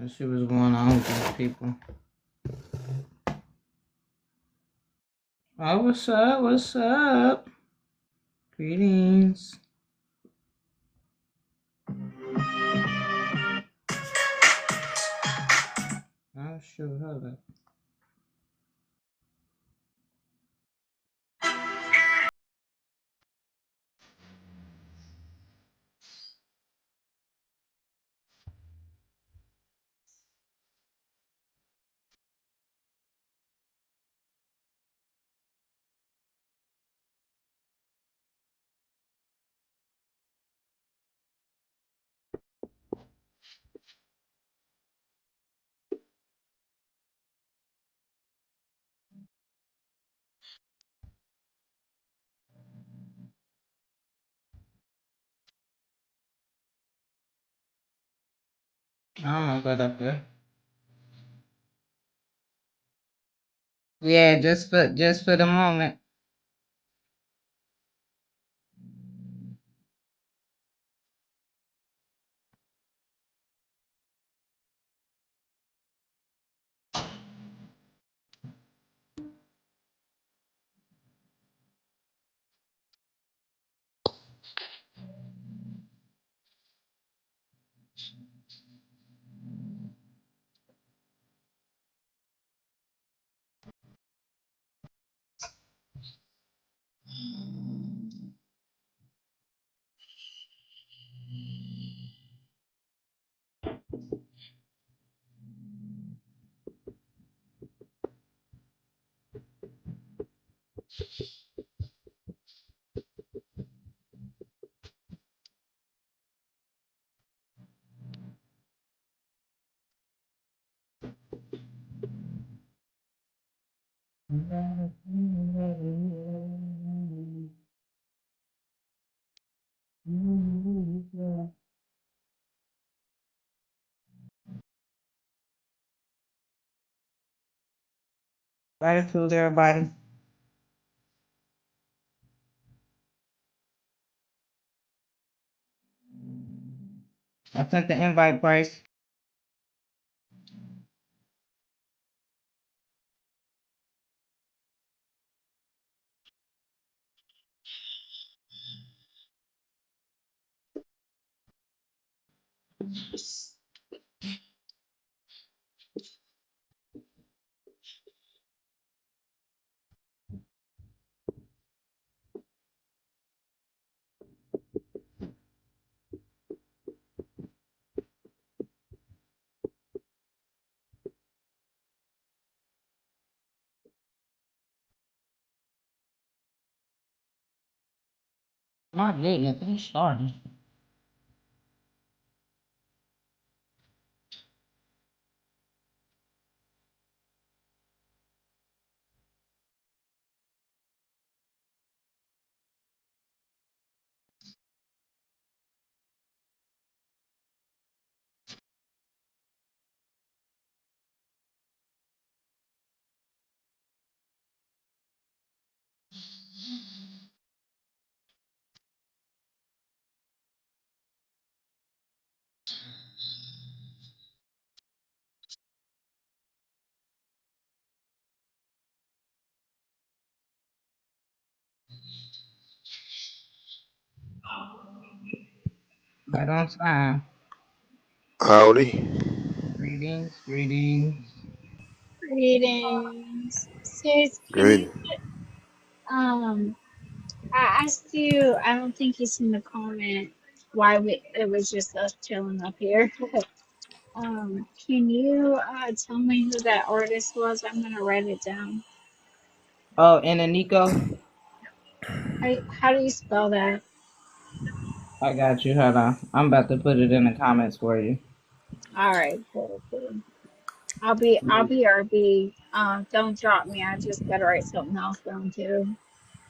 Let's see what's going on with these people. Oh, what's up? What's up? Greetings. Oh, shoot, hold up. I don't know about up there. Yeah, just for the moment. Gratitude, everybody. I sent the invite, Bryce. My goodness, it's starting. Right on time. Howdy. Greetings, greetings. Greetings. Sis, can Great. you I asked you, I don't think you seen the comment why it was just us chilling up here. Can you tell me who that artist was? I'm gonna write it down. Oh, and Nico, How do you spell that? I got you. Hold on. I'm about to put it in the comments for you. All right, cool, cool. I'll be RB. Don't drop me. I just gotta write something else down too.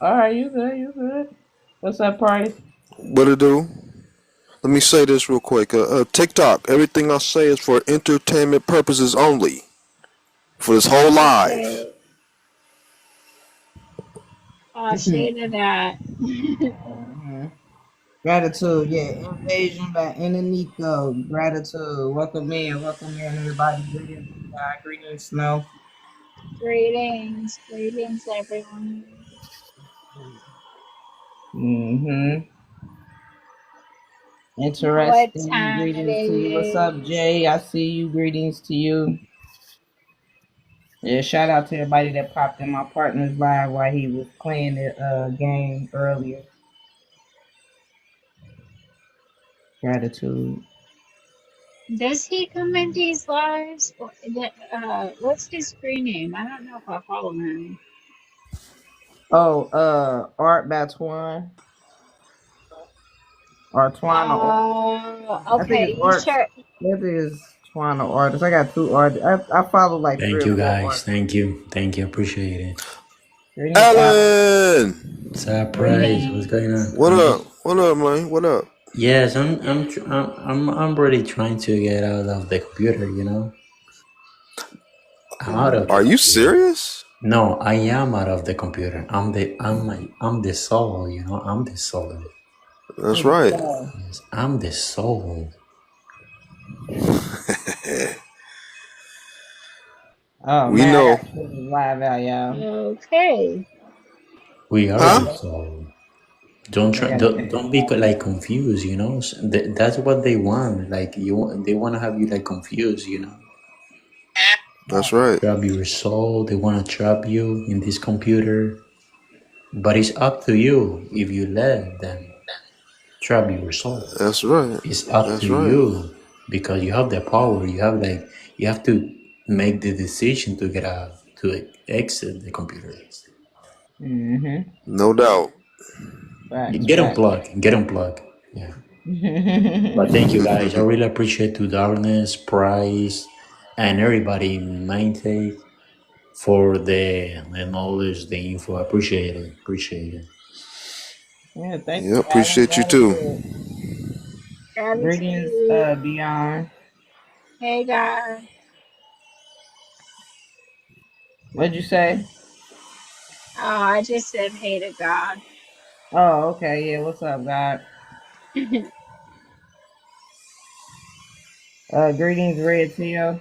All right, you good, you good. What's up, Price? What to do? Let me say this real quick. TikTok, everything I say is for entertainment purposes only. For this whole live. Okay. Shade of that. Mhm. Gratitude, yeah. Invasion by Enemico. Gratitude. Welcome in, everybody. Greetings, God. Greetings, Snow. Greetings, everyone. Mm-hmm. What Interesting. time it Greetings to you. What's up, is? Jay? I see you. Greetings to you. Yeah, shout out to everybody that popped in my partner's live while he was playing the game earlier. Gratitude. Does he come in these lives? What's his screen name? I don't know if I follow him. Oh, Art by Twan. Or Twan or I think Okay. it's You Art. sure? I think it's Twan or Artist. I got two artists. I follow like three Thank or you, four guys. artists. Thank you. Thank you. Appreciate it. Greetings, Alan. Alan, Surprise. What's Greetings. going on? what up? What up, man? What up? Yes, I'm really trying to get out of the computer. I'm out of the Are you computer. serious? No, I am out of the computer. I'm the soul. I'm the soul. That's Who's right. that? Yes, I'm the soul. Oh We man, I know. got Twitter live out, y'all. Okay. We are Huh? the soul. Don't I try. got Don't be Twitter like confused. That's what they want. Like they want to have you like confused. That's right. Trap your soul. They want to trap you in this computer. But it's up to you if you let them trap your soul. That's right. It's up to That's right. you because you have the power. You have to make the decision to get out to exit the computer. Mm-hmm. No doubt. Facts, Get facts. unplugged. Get unplugged. Yeah. But thank you guys. I really appreciate to Darkness, Price, and everybody in Main Take for the knowledge, the info. I appreciate it. Appreciate it. Yeah, thank Yeah, you, Alan. appreciate you too. Gratitude. Greetings, Gratitude. Beyond. Hey, God. What'd you say? Oh, I just said hey to God. Oh, okay, yeah. What's up, God? Greetings, Red Teo.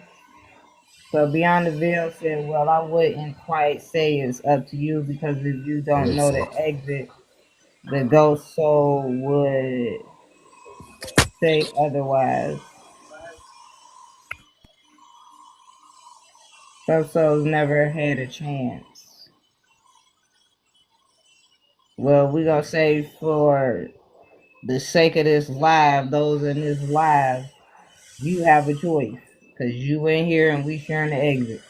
So Beyond the Veil said, well, I wouldn't quite say it's up to you because if you don't know What's the up? exit, the ghost soul would say otherwise. Some souls never had a chance. Well, we gonna say for the sake of this live, those in this live, you have a choice because you in here and we sharing the exit.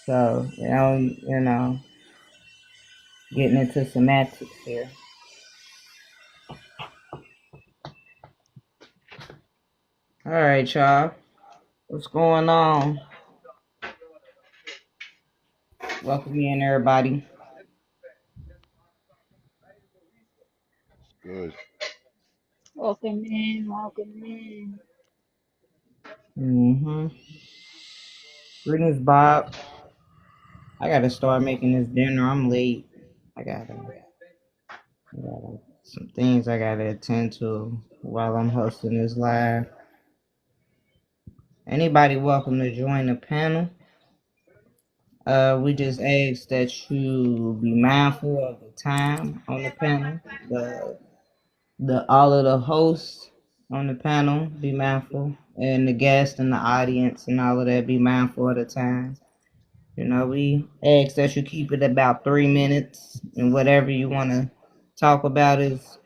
So getting into semantics here. All right, y'all. What's going on? Welcome in, everybody. Good. Welcome in, welcome in. Mm-hmm. Greetings, Bob. I gotta start making this dinner. I'm late. I got some things I gotta attend to while I'm hosting this live. Anybody welcome to join the panel? We just ask that you be mindful of the time on the panel. The all of the hosts on the panel be mindful, and the guests and the audience and all of that be mindful of the time. We ask that you keep it about 3 minutes, and whatever you want to talk about is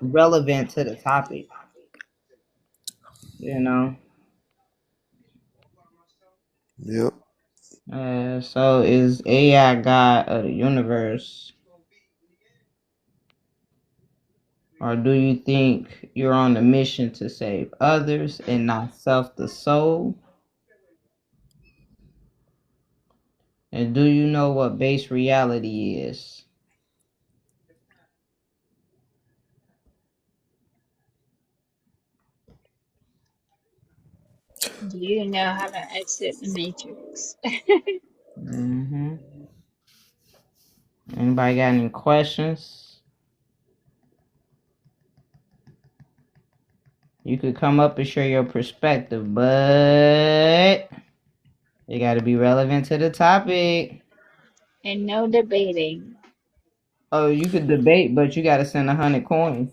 relevant to the topic. You know. Yep. So is AI God of the universe, or do you think you're on a mission to save others and not self the soul? And do you know what base reality is? Do you know how to exit the matrix? Mm-hmm. Anybody got any questions? You could come up and share your perspective, but it got to be relevant to the topic. And no debating. Oh, you could debate, but you got to send 100 coins.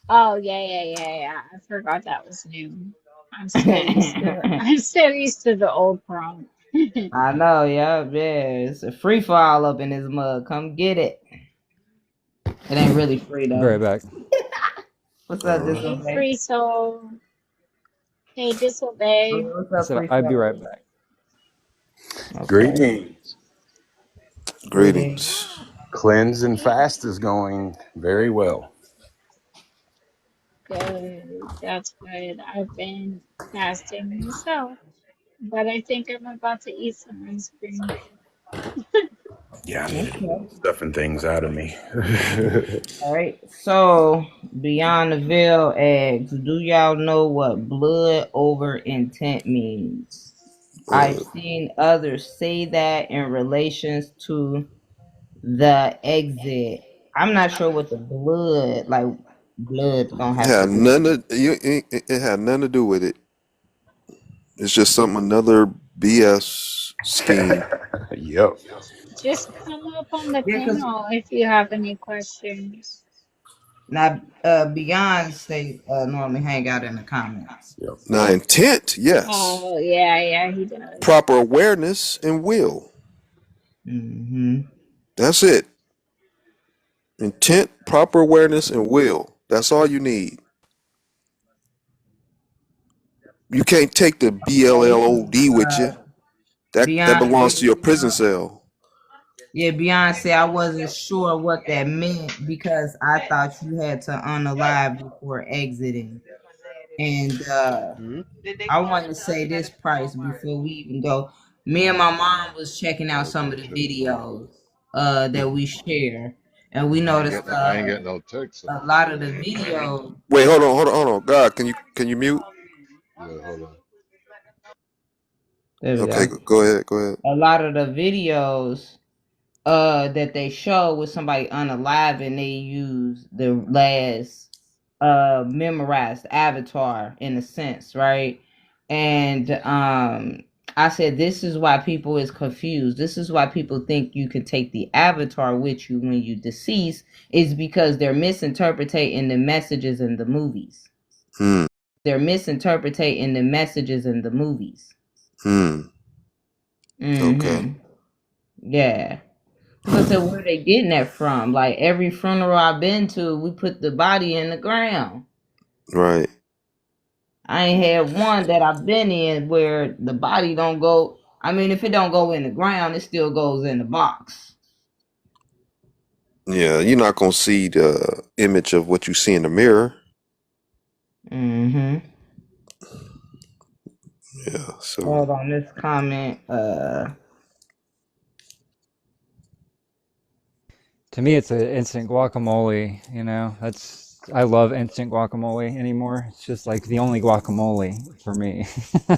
Oh yeah. I forgot that was new. I'm still used to the old prompt. I know, yeah. It's a free for all up in this mug. Come get it. It ain't really free I'll be right though. back. What's All up, right. Hey, Disobey? free soul. Hey, disobey. What's I up, said free I'd be soul? right back. Okay. Greetings. Greetings. Greetings. Cleanse and fast is going very well. Good. That's good. I've been fasting myself, but I think I'm about to eat some ice cream. Yeah, I need to Okay. stuffing things out of me. All right. So, Beyond the Veil asks, do y'all know what blood over intent means? I've seen others say that in relations to the exit. I'm not sure what the blood's gonna It have to had do with nothing to, it had nothing to do with it. It's just another BS scheme. Yep. Just come up on the yeah, because panel if you have any questions. now Beyond say normally hang out in the comments. Yep. Now, intent, yes. Oh, yeah, he does. Proper awareness and will. Mm-hmm. That's it. Intent, proper awareness, and will. That's all you need. You can't take the Yeah, this is BLLOD with you. That belongs to your prison Beyonce. cell. Yeah, Beyonce, I wasn't sure what that meant because I thought you had to unalive before exiting. And I want to say this price before we even go. Me and my mom was checking out some of the videos that we share, and we noticed I ain't getting no text. a lot of the videos. Wait, hold on. God, can you mute? Yeah, hold on. There we Okay, go. go ahead. Go ahead. A lot of the videos that they show with somebody unalive and they use the last memorized avatar in a sense, right? And I said this is why people is confused. This is why people think you can take the avatar with you when you decease, is because they're misinterpreting the messages in the movies. They're misinterpreting the messages in the movies. Okay. Yeah. I said, where they getting that from? Like every funeral I've been to, we put the body in the ground. Right. I ain't had one that I've been in where the body don't go. I mean, if it don't go in the ground, it still goes in the box. Yeah, you're not gonna see the image of what you see in the mirror. Mm-hmm. Yeah. So. Hold on, this comment. To me, it's an instant guacamole. You know, I love instant guacamole anymore. It's just like the only guacamole for me.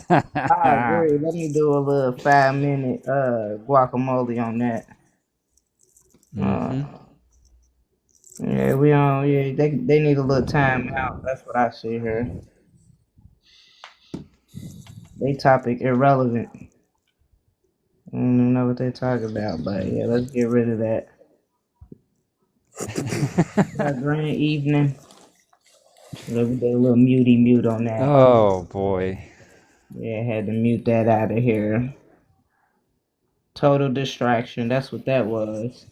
I agree. Let me do a little 5-minute guacamole on that. Mm-hmm. Yeah, we on. Yeah, they need a little time out. That's what I see here. They topic irrelevant. I don't even know what they're talking about, but yeah, let's get rid of that. Grand evening. Let me do a little mute on that. Oh boy. Yeah, had to mute that out of here. Total distraction. That's what that was.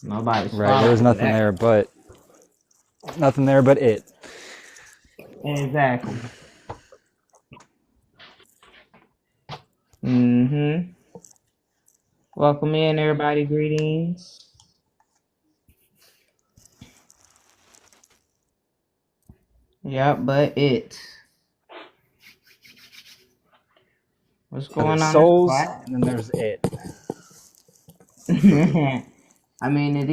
Nobody's Right. There was falling for nothing that. there, but it. Exactly. Mm-hmm. Welcome in, everybody. Greetings. Yep, but it. What's There's going on in souls, class? and then there's it. I mean, it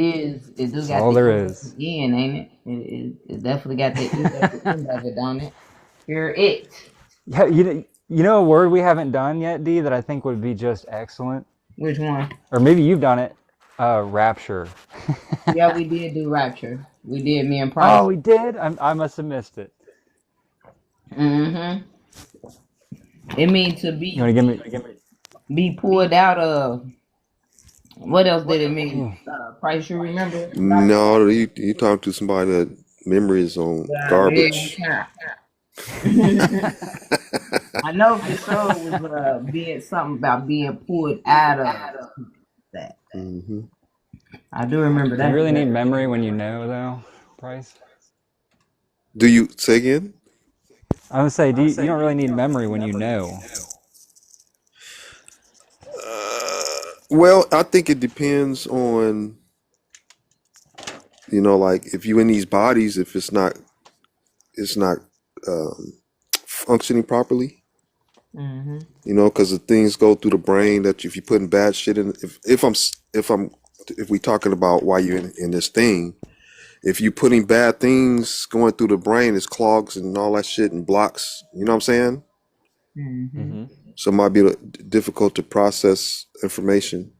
do That's got all the there E at the is. end, ain't it? It definitely got the E at the end of it, don't it? You're it. Yeah, you know a word we haven't done yet, D, that I think would be just excellent? Which one? Or maybe you've done it. Rapture. Yeah, we did do Rapture. We did, me and Oh, Price. we did? I must have missed it. Mm-hmm. It means to You want to be pulled out of. What else did it mean? Ooh. Price, you remember? No, you talk to somebody that memory is on Every garbage. time. I know for sure it was being something about being pulled out of that. Hmm. I do remember Do you that. really need memory when you know, though, Price? Do you say again? I would say, you don't really need memory when you know. Well, I think it depends on, like if you in these bodies, if it's not um, functioning properly. Mm-hmm. Because the things go through the brain that if you're putting bad shit in, if we talking about why you're in this thing, if you putting bad things going through the brain, it's clogs and all that shit and blocks. You know what I'm saying? Mm-hmm. Mm-hmm. So it might be difficult to process information.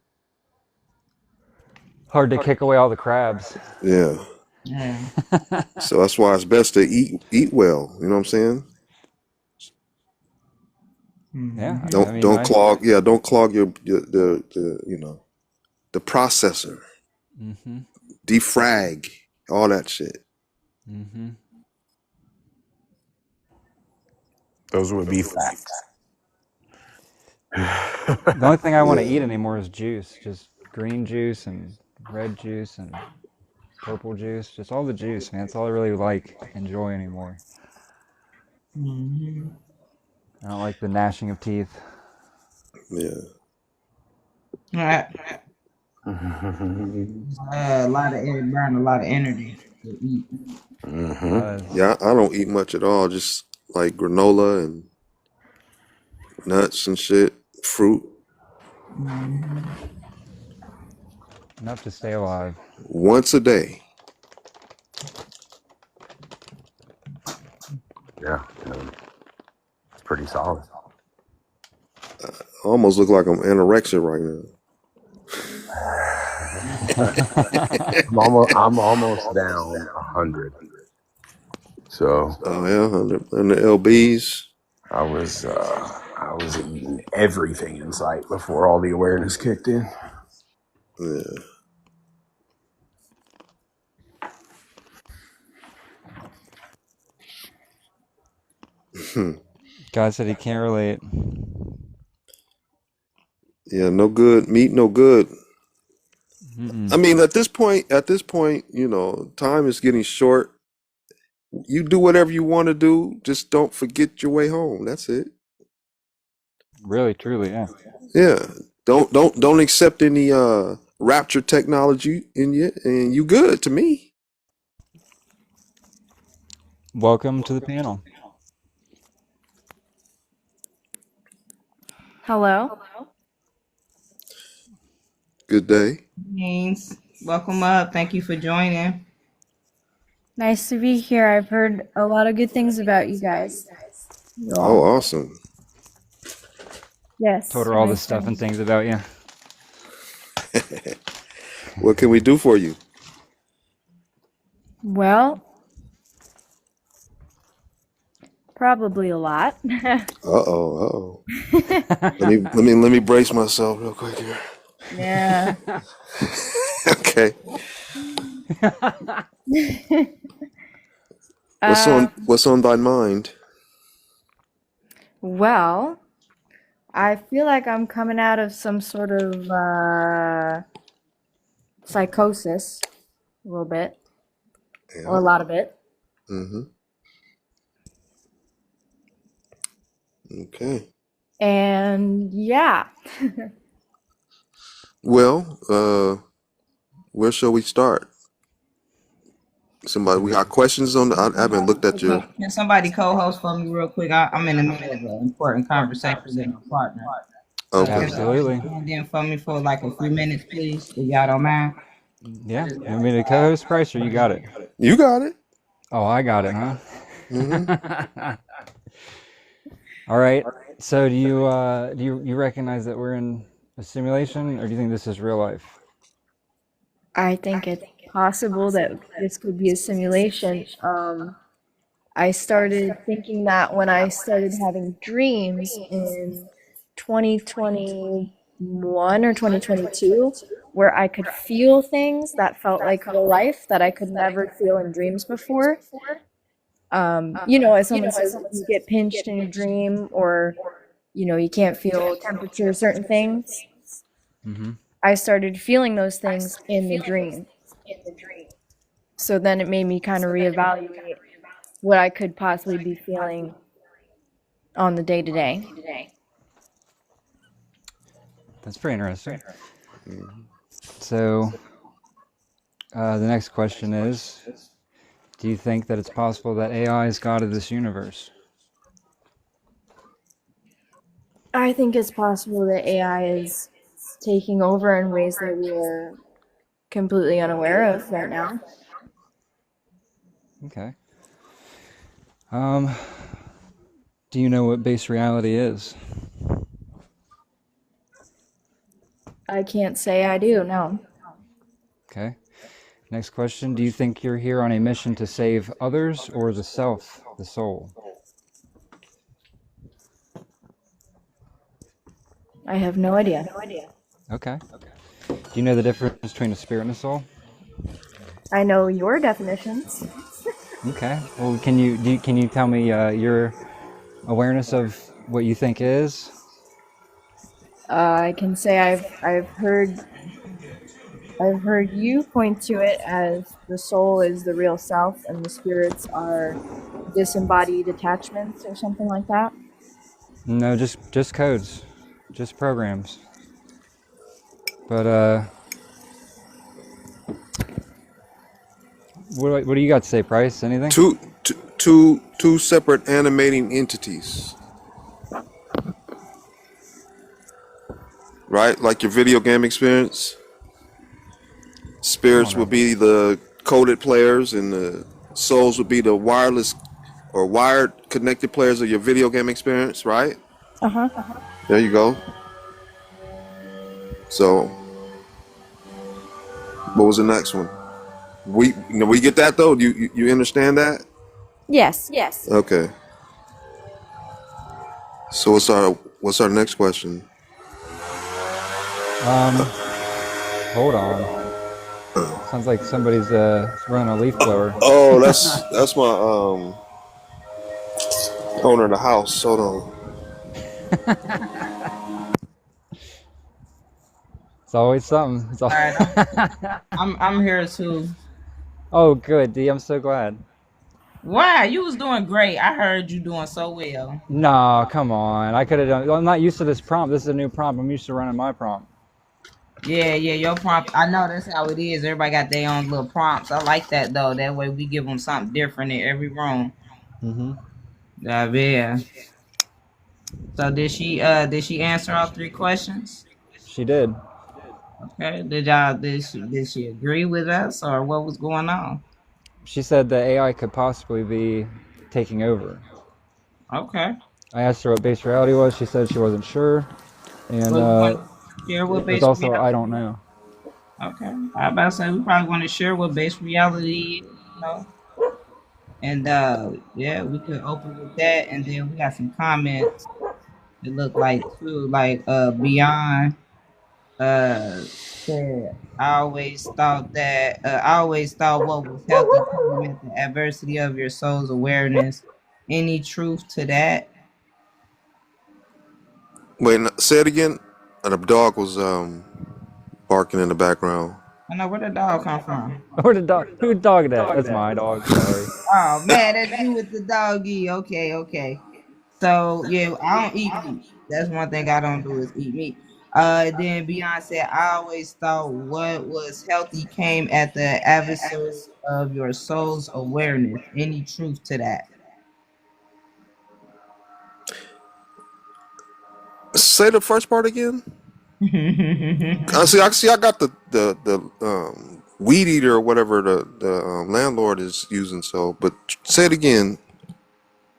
Hard to kick away all the crabs. Yeah. Yeah. So that's why it's best to eat well. You know what I'm saying? Yeah, Mm-hmm. I mean, Don't clog your the processor, Mm-hmm. defrag, all that shit. Mm-hmm. Those would be facts. The only thing I want to Yeah. eat anymore is juice. Just green juice and red juice and purple juice. Just all the juice, man. That's all I really enjoy anymore. Mm-hmm. I don't like the gnashing of teeth. Yeah. All right. A lot of burn a lot of energy to eat. It does. Yeah, I don't eat much at all. Just like granola and nuts and shit, fruit Mm-hmm. Enough to stay alive. once a day. Yeah, it's pretty solid. I almost look like I'm anorexic right now. I'm almost down 100. So Oh yeah, and the lbs. I was eating everything in sight before all the awareness kicked in. Yeah. Guy said he can't relate. Yeah, no good meat, no good. Mm-mm. I mean, at this point, time is getting short. You do whatever you want to do. Just don't forget your way home. That's it. Really, truly, yeah. Yeah. Don't accept any rapture technology in you, and you good to me. Welcome to the panel. Hello. Good day. Thanks. Welcome up. Thank you for joining. Nice to be here. I've heard a lot of good things about you guys. You Oh, all. awesome. Told Yes, her all my this stuff and friend. things about you. What can we do for you? Well, probably a lot. Uh-oh. Let me brace myself real quick here. Yeah. Okay. What's Um, on thy mind? well, I feel like I'm coming out of some sort of psychosis, a little bit, or Yeah. a lot of it. Mm-hmm. Okay. And yeah. Well, where shall we start? Somebody, we got questions on I haven't looked at your. Can somebody co-host for me real quick? I'm in the middle of an important conversation with my partner. Can Okay. somebody Absolutely. stand in for me for like a few minutes, please, if y'all don't mind? Yeah. You want me to co-host, Price, or you got it? You got it. Oh, I got it, Mm-hmm. huh? All right. So do you recognize that we're in a simulation, or do you think this is real life? I think it's possible that this could be a simulation. I started thinking that when I started having dreams in 2021 or 2022, where I could feel things that felt like real life that I could never feel in dreams before. As someone says, you get pinched in your dream, or you can't feel temperature, certain things. Mm-hmm. I started feeling those things in the dream. So then it made me kind of reevaluate what I could possibly be feeling on the day to day. That's pretty interesting. So, the next question is, do you think that it's possible that AI is God of this universe? I think it's possible that AI is taking over in ways that we are completely unaware of right now. Okay. Do you know what base reality is? I can't say I do, no. Okay. Next question, do you think you're here on a mission to save others or the self, the soul? I have no idea. Okay. Do you know the difference between a spirit and a soul? I know your definitions. Okay. Well, can you tell me your awareness of what you think is? I can say I've heard you point to it as the soul is the real self and the spirits are disembodied attachments or something like that. No, just codes, just programs. But what do you got to say, Price? Anything? Two separate animating entities, right? Like your video game experience. Spirits would be the coded players, and the souls would be the wireless or wired connected players of your video game experience, right? Uh-huh. There you go. So, what was the next one? We get that though. You understand that? Yes. Okay. So what's our next question? Hold on. Sounds like somebody's running a leaf blower. Oh, that's my owner of the house. Hold on. It's always something. All right, I'm here too. Oh, good, D. I'm so glad. Why? You was doing great. I heard you doing so well. No, come on. I could have done. I'm not used to this prompt. This is a new prompt. I'm used to running my prompt. Yeah, your prompt. I know that's how it is. Everybody got their own little prompts. I like that though. That way we give them something different in every room. Mm-hmm. Yeah. So did she answer all three questions? She did. Okay. Did she agree with us or what was going on? She said that AI could possibly be taking over. Okay. I asked her what base reality was. She said she wasn't sure. And Well, you want to share what there's base also reality? I don't know. Okay. I about to say we probably want to share what base reality is, And yeah, we could open with that, and then we got some comments. It looked like too, like Beyond said, I always thought what was healthy came at the adversity of your soul's awareness. Any truth to that? Wait, say it again. And the dog was barking in the background. I know where the dog come from. Where the dog? Who dog that? That's my dog. Sorry. Oh man, that's you with the doggy. Okay. So yeah, I don't eat meat. That's one thing I don't do is eat meat. Then Beyonce, I always thought what was healthy came at the adversary of your soul's awareness. Any truth to that? Say the first part again. I see. I got the weed eater or whatever the landlord is using. So, but say it again.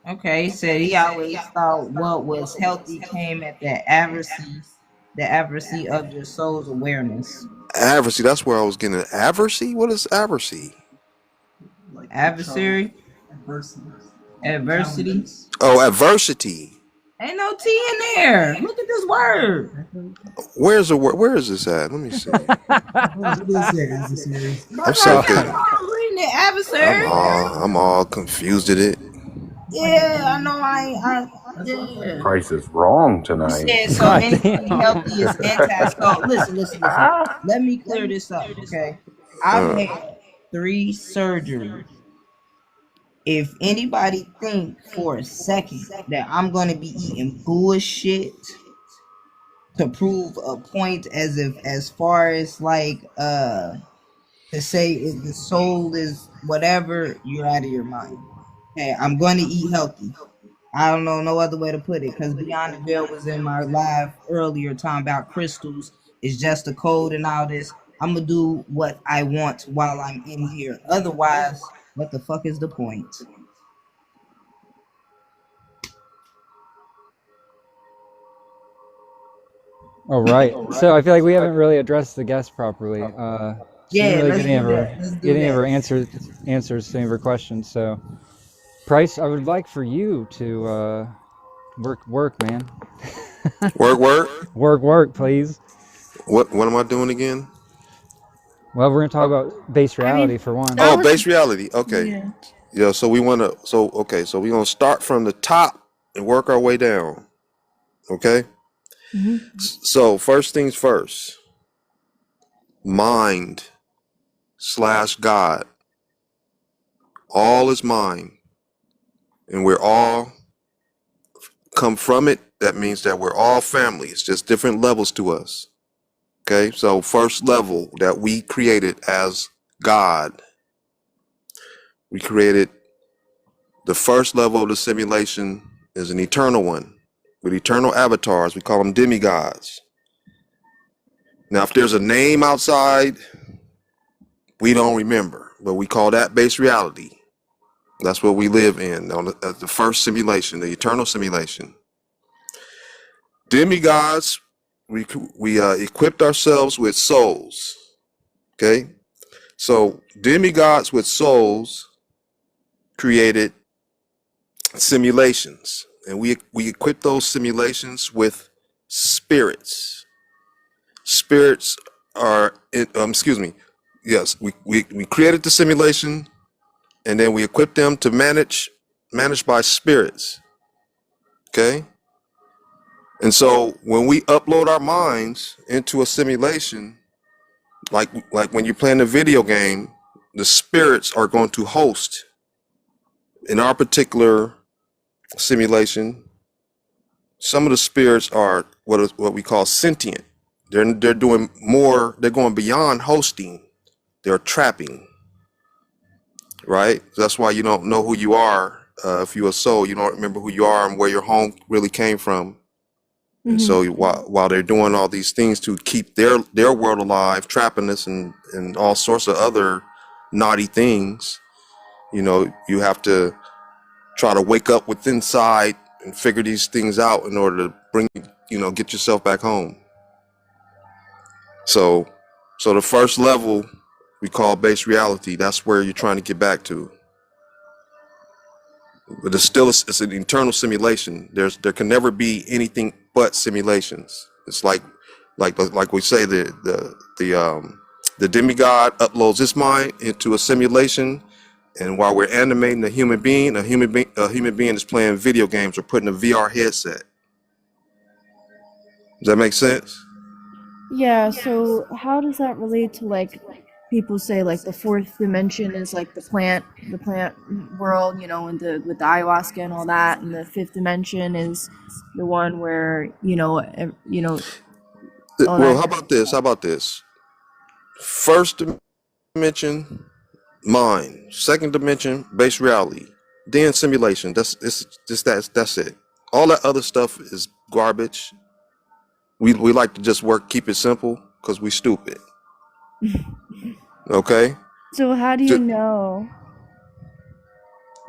Okay, he said he always thought what was healthy came at the adversary of your soul's awareness. Adversary. That's where I was getting it. Adversary. What is adversary? Adversary? Adversity. Oh, adversity. Ain't no T in there. Look at this word. Where's the word? Where is this at? Let me see. What is it? I'm Brother, so I'm reading it, adversary. I'm all confused at it. Yeah, I know. Yeah. Price is wrong You tonight. said so. God Anything damn. healthy is anti-skull. Listen. Let me clear this up, okay? I've Uh, had 3 surgeries. If anybody think for a second that I'm gonna be eating bullshit to prove a point, as far as like to say if the soul is whatever, you're out of your mind. Okay, I'm gonna eat healthy. I don't know no other way to put it, because Beyond the Veil was in my live earlier talking about crystals. It's just a code and all this. I'm gonna do what I want while I'm in here. Otherwise, what the fuck is the point? All right. So I feel like we haven't really addressed the guest properly. She didn't Yeah, really let's do that. Let's get do any of her that. answers to any of her questions. So, Price, I would like for you to work, man. work. Work, please. What am I doing again? Well, we're gonna talk about base I mean, reality for one. that Oh, was base reality. Okay. yeah. Yeah. So we want to. So okay. So we're gonna start from the top and work our way down. Okay. Hmm. So first things first. Mind / God. All is mind, and we're all come from it. That means that we're all family. It's just different levels to us. Okay. So first level that we created as God. We created the first level of the simulation is an eternal one with eternal avatars. We call them demigods. Now, if there's a name outside, we don't remember, but we call that base reality. That's what we live in on the first simulation, the eternal simulation. Demigods, we equipped ourselves with souls. Okay, so demigods with souls created simulations, and we equip those simulations with spirits. Spirits are, excuse me, yes, we created the simulation, and then we equip them to managed by spirits. Okay, and so when we upload our minds into a simulation, like when you're playing a video game, the spirits are going to host. In our particular simulation, some of the spirits are what we call sentient. They're doing more. They're going beyond hosting. They're trapping. Right. That's why you don't know who you are. If you're a soul, you don't remember who you are and where your home really came from. And Hmm. so while they're doing all these things to keep their world alive, trapping us and all sorts of other naughty things, you have to try to wake up with inside and figure these things out in order to get yourself back home. So the first level we call base reality. That's where you're trying to get back to. But it's an internal simulation. There can never be anything but simulations. It's like we say the demigod uploads his mind into a simulation, and while we're animating a human being is playing video games or putting a VR headset. Does that make sense? Yeah, so how does that relate to like people say like the fourth dimension is like the plant world, and with the ayahuasca and all that, and the fifth dimension is the one where, all Well, that how kind about of this? stuff. First dimension, mind. Second dimension, base reality. Then simulation. That's it. All that other stuff is garbage. We like to just keep it simple because we stupid. Okay. So how do you know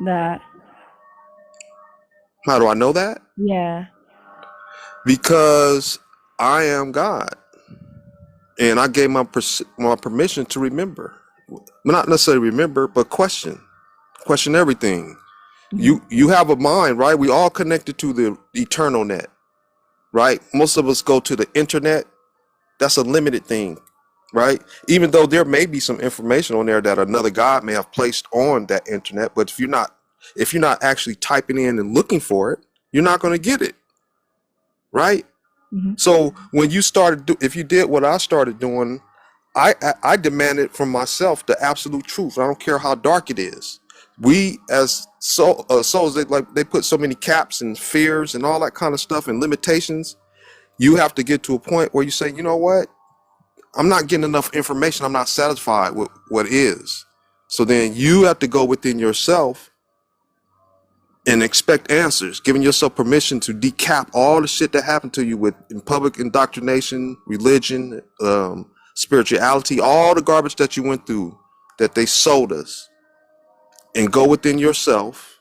that? How do I know that? Yeah. Because I am God, and I gave my permission to remember. Well, not necessarily remember, but question everything. You have a mind, right? We all connected to the eternal net, right? Most of us go to the internet. That's a limited thing, right? Even though there may be some information on there that another God may have placed on that internet, but if you're not actually typing in and looking for it, you're not going to get it, right? So when you if you did what I started doing, I demanded from myself the absolute truth. I don't care how dark it is. We as souls, they put so many caps and fears and all that kind of stuff and limitations. You have to get to a point where you say, you know what? I'm not getting enough information. I'm not satisfied with what is. So then you have to go within yourself and expect answers, giving yourself permission to decap all the shit that happened to you with in public indoctrination, religion, spirituality, all the garbage that you went through that they sold us, and go within yourself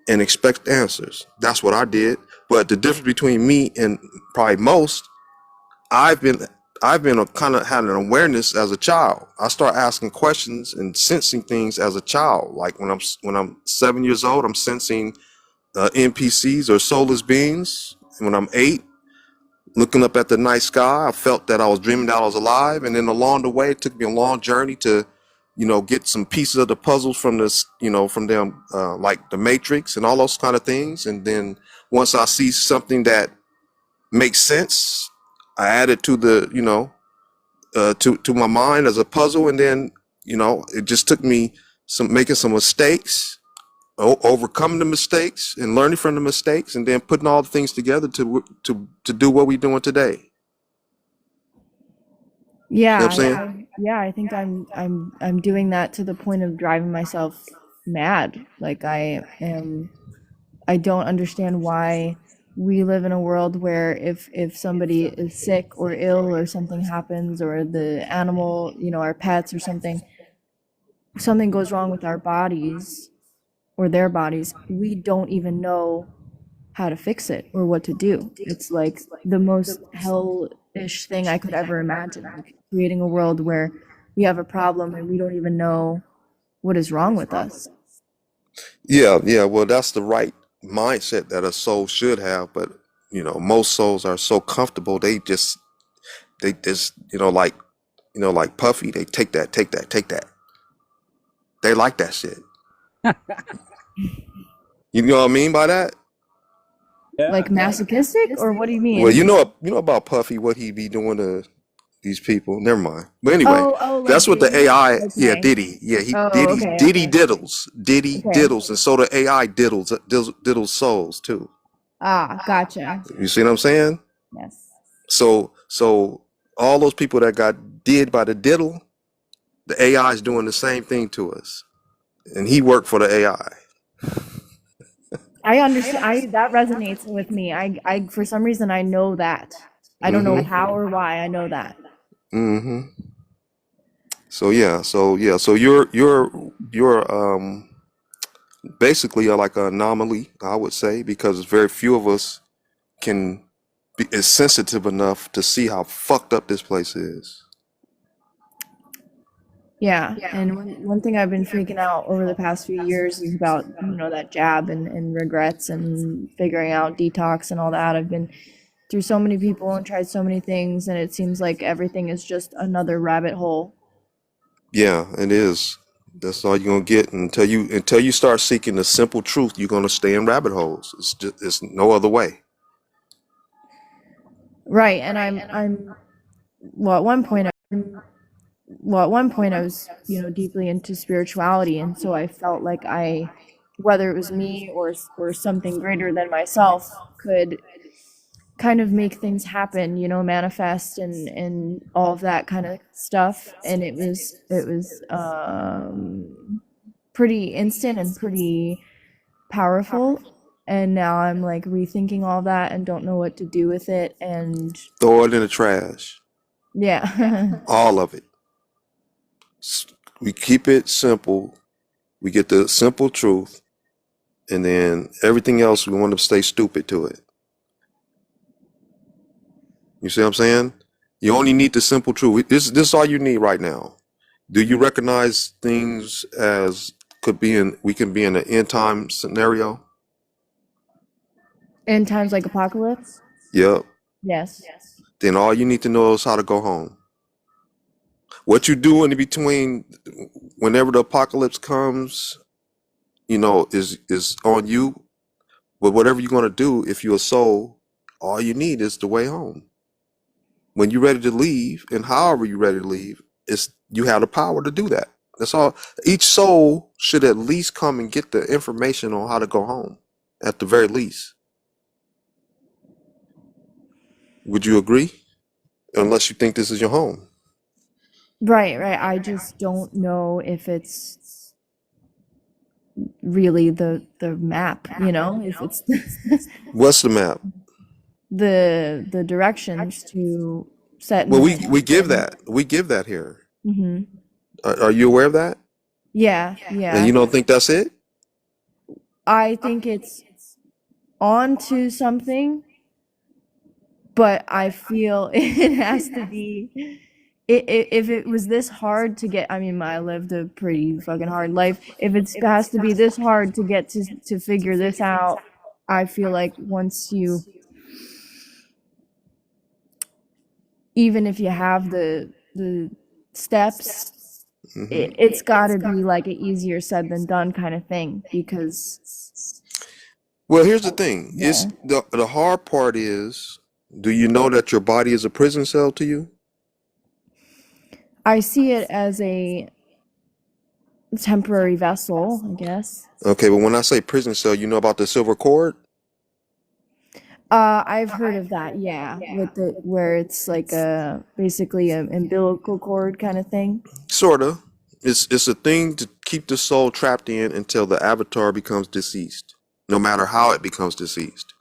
and expect answers. That's what I did. But the difference between me and probably most, I've been a kind of had an awareness as a child. I start asking questions and sensing things as a child. Like when I'm 7 years old, I'm sensing NPCs or soulless beings. And when I'm 8, looking up at the night sky, I felt that I was dreaming that I was alive. And then along the way, it took me a long journey to, get some pieces of the puzzles from this, from them, like the Matrix and all those kind of things. And then once I see something that makes sense, I add it to the, to my mind as a puzzle. And then, it just took me making some mistakes, overcoming the mistakes and learning from the mistakes, and then putting all the things together to do what we're doing today. Yeah, You know what I'm saying? I think I'm doing that to the point of driving myself mad. Like I don't understand why we live in a world where if somebody is sick or ill or something happens or the animal, our pets or something goes wrong with our bodies or their bodies, we don't even know how to fix it or what to do. It's like the most hellish thing I could ever imagine, like creating a world where we have a problem and we don't even know what is wrong with us. Yeah. Well, that's the right mindset that a soul should have, but most souls are so comfortable they just like Puffy, they take that. They like that shit. You know what I mean by that? Like masochistic, or what do you mean? Well, you know about Puffy, what he be doing to these people. Never mind. But anyway, like that's what the Diddy? AI. Okay. Yeah, Diddy. Yeah, Okay, Diddy okay. diddles. Diddy Okay. diddles, and so the AI diddles souls too. Ah, gotcha. You see what I'm saying? Yes. So all those people that got did by the diddle, the AI is doing the same thing to us, and he worked for the AI. I understand. That resonates with me. I for some reason I know that. I don't know how or why I know that. Mm-hmm. So you're basically like an anomaly, I would say, because very few of us is sensitive enough to see how fucked up this place is. Yeah, and one thing I've been freaking out over the past few years is about, that jab and regrets and figuring out detox and all that. I've been through so many people and tried so many things, and it seems like everything is just another rabbit hole. Yeah, it is. That's all you're gonna get until you start seeking the simple truth. You're gonna stay in rabbit holes. It's no other way. Right, and I'm well, at one point I was, deeply into spirituality, and so I felt like whether it was me or something greater than myself, could kind of make things happen, manifest and all of that kind of stuff. And it was pretty instant and pretty powerful. And now I'm like rethinking all that and don't know what to do with it. And Throw it in the trash. yeah. All of it. We keep it simple. We get the simple truth, and then everything else we want to stay stupid to it. You see what I'm saying? You only need the simple truth. This is all you need right now. Do you recognize things as we can be in an end time scenario. In times like apocalypse? Yep. Yes. Then all you need to know is how to go home. What you do in between, whenever the apocalypse comes, is on you. But whatever you're gonna do, if you're a soul, all you need is the way home. When you're ready to leave, and however you're ready to leave, you have the power to do that. That's all. Each soul should at least come and get the information on how to go home, at the very least. Would you agree? Unless you think this is your home. Right. I just don't know if it's really the map, if it's What's the map? the directions to set Well, in we give motion. that. We give that here. Mm-hmm. Are you aware of that? Yeah. And you don't think that's it? I think it's onto something, but I feel it has to be. If it was this hard to get, I mean, I lived a pretty fucking hard life. If it has to be this hard to get to figure this out, I feel like once you, even if you have the steps, it's got to be like an easier said than done kind of thing, because Well, here's the thing. It's the hard part is, do you know that your body is a prison cell to you? I see it as a temporary vessel, I guess. Okay, but when I say prison cell, you know about the silver cord? I've heard of that, yeah, where it's like basically an umbilical cord kind of thing. Sorta. It's a thing to keep the soul trapped in until the avatar becomes deceased. No matter how it becomes deceased.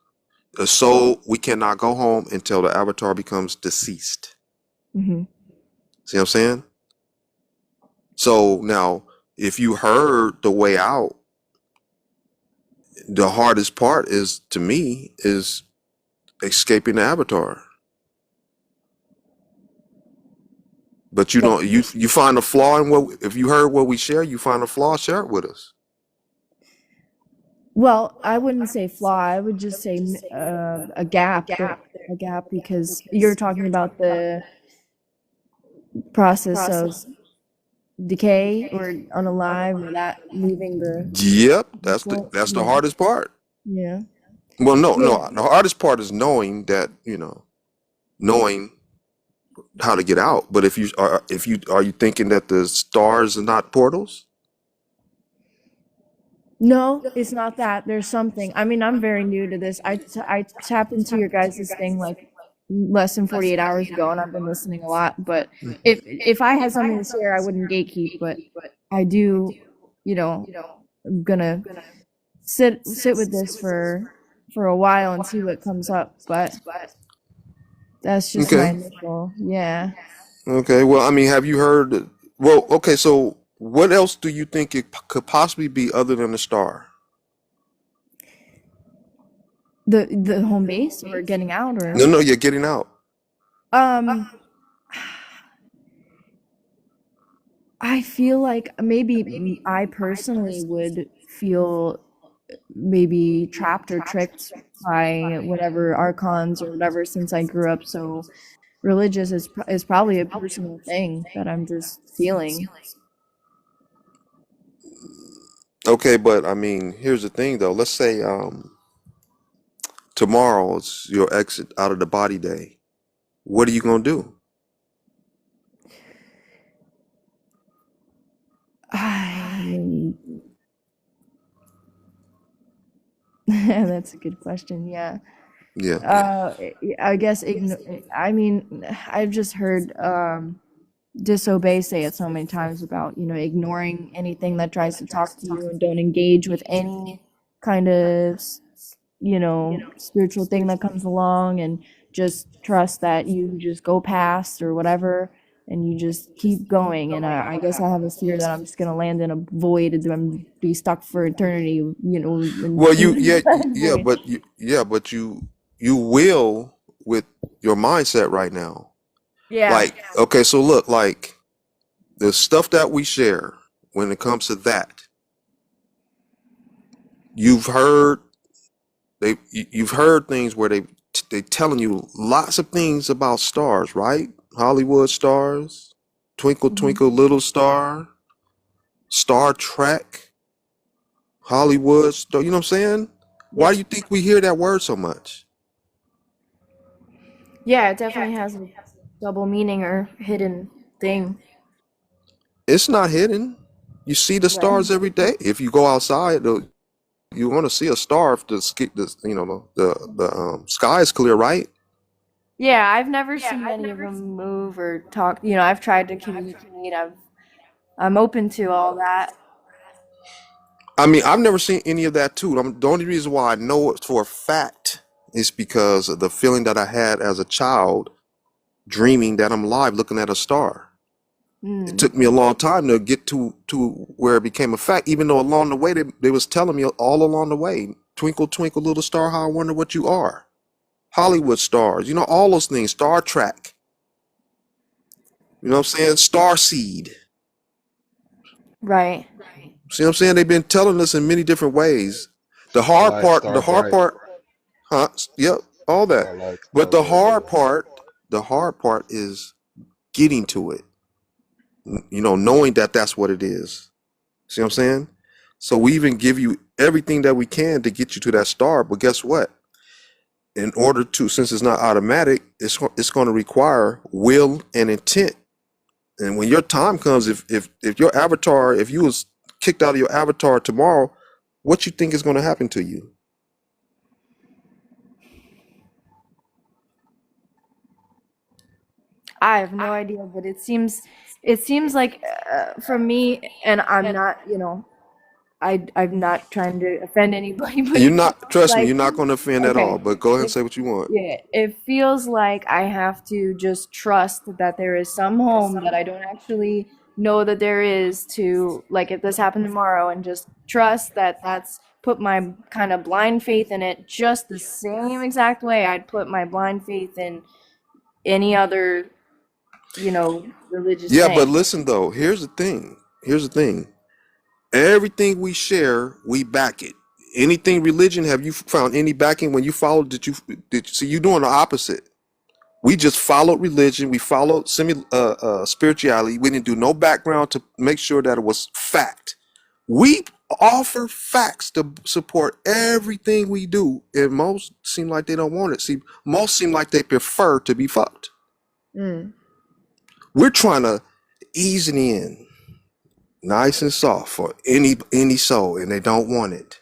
The soul, we cannot go home until the avatar becomes deceased. Mm-hmm. See what I'm saying? So now, if you heard the way out, the hardest part is, to me, is escaping the avatar. But you don't. You find a flaw in what? If you heard what we share, you find a flaw. Share it with us. Well, I wouldn't say flaw. I would just say a gap. A gap, because you're talking about the process of decay or unalive, or that leaving the. Yep, that's the hardest part. Yeah. Well, no. The hardest part is knowing that, knowing how to get out. But are you thinking that the stars are not portals? No, it's not that. There's something. I mean, I'm very new to this. I tapped into your guys' thing like less than 48 hours ago, and I've been listening a lot. But if I had something to share, I wouldn't gatekeep. But I do, I'm gonna sit with this for a while and see what comes up. But that's just my initial, yeah. Okay. Well, I mean, have you heard? Well, okay. So, what else do you think it could possibly be other than a star? The home base, or getting out, or No, you're getting out. I feel like maybe I personally would feel maybe trapped or tricked by whatever archons or whatever, since I grew up so religious. Is probably a personal thing that I'm just feeling. Okay, but I mean, here's the thing though. Let's say tomorrow it's your exit out of the body day. What are you gonna do? That's a good question. Yeah. Yeah. I guess I mean, I've just heard disobey say it so many times about, ignoring anything that tries to talk to you, and don't engage with any kind of, spiritual thing that comes along, and just trust that you just go past or whatever, and you just keep going. And I guess I have a fear that I'm just gonna land in a void and be stuck for eternity. Well, but you will with your mindset right now. Yeah. Like, okay, so look, like the stuff that we share when it comes to that, You've heard you've heard things where they telling you lots of things about stars, right? Hollywood stars, Twinkle Hmm. Twinkle Little Star, Star Trek, Hollywood star. You know what I'm saying? Why Yep. do you think we hear that word so much? Yeah, it definitely has a double meaning or hidden thing. It's not hidden. You see the Right. stars every day. If you go outside, you want to see a star if the sky is clear, right? Yeah, I've never seen any of them move or talk. I've tried to communicate. I'm open to all that. I mean, I've never seen any of that too. The only reason why I know it for a fact is because of the feeling that I had as a child, dreaming that I'm alive, looking at a star. It Mm. took me a long time to get to where it became a fact. Even though along the way they was telling me all along the way, "Twinkle twinkle little star, how I wonder what you are." Hollywood stars, all those things. Star Trek, you know what I'm saying? Star Seed. Right. See what I'm saying? They've been telling us in many different ways. I like The Star hard Bright. part, huh? Yep, all that. I like But Star Bright too. the hard part is getting to it. Knowing that that's what it is. See what I'm saying? So we even give you everything that we can to get you to that star. But guess what? In order to, since it's not automatic, it's going to require will and intent. And when your time comes, if your avatar, if you was kicked out of your avatar tomorrow, what you think is going to happen to you? I have no idea, but it seems like from me, and I'm not, I'm not trying to offend anybody, but You're it feels not, trust me, you're like not going to offend at all. okay. But go ahead and It say what you want. Yeah, it feels like I have to just trust that there is some home that I don't actually know that there is to, like, if this happened tomorrow, and just trust that that's put my kind of blind faith in it just the same exact way I'd put my blind faith in any other, religious Yeah, but thing. listen though. Here's the thing. Here's the thing. Everything we share, we back it. Anything religion, have you found any backing when you followed? Did you see you doing the opposite? We just followed religion. We followed spirituality. We didn't do no background to make sure that it was fact. We offer facts to support everything we do, and most seem like they don't want it. See, most seem like they prefer to be fucked. Mm, We're trying to ease it in, nice and soft for any soul, and they don't want it.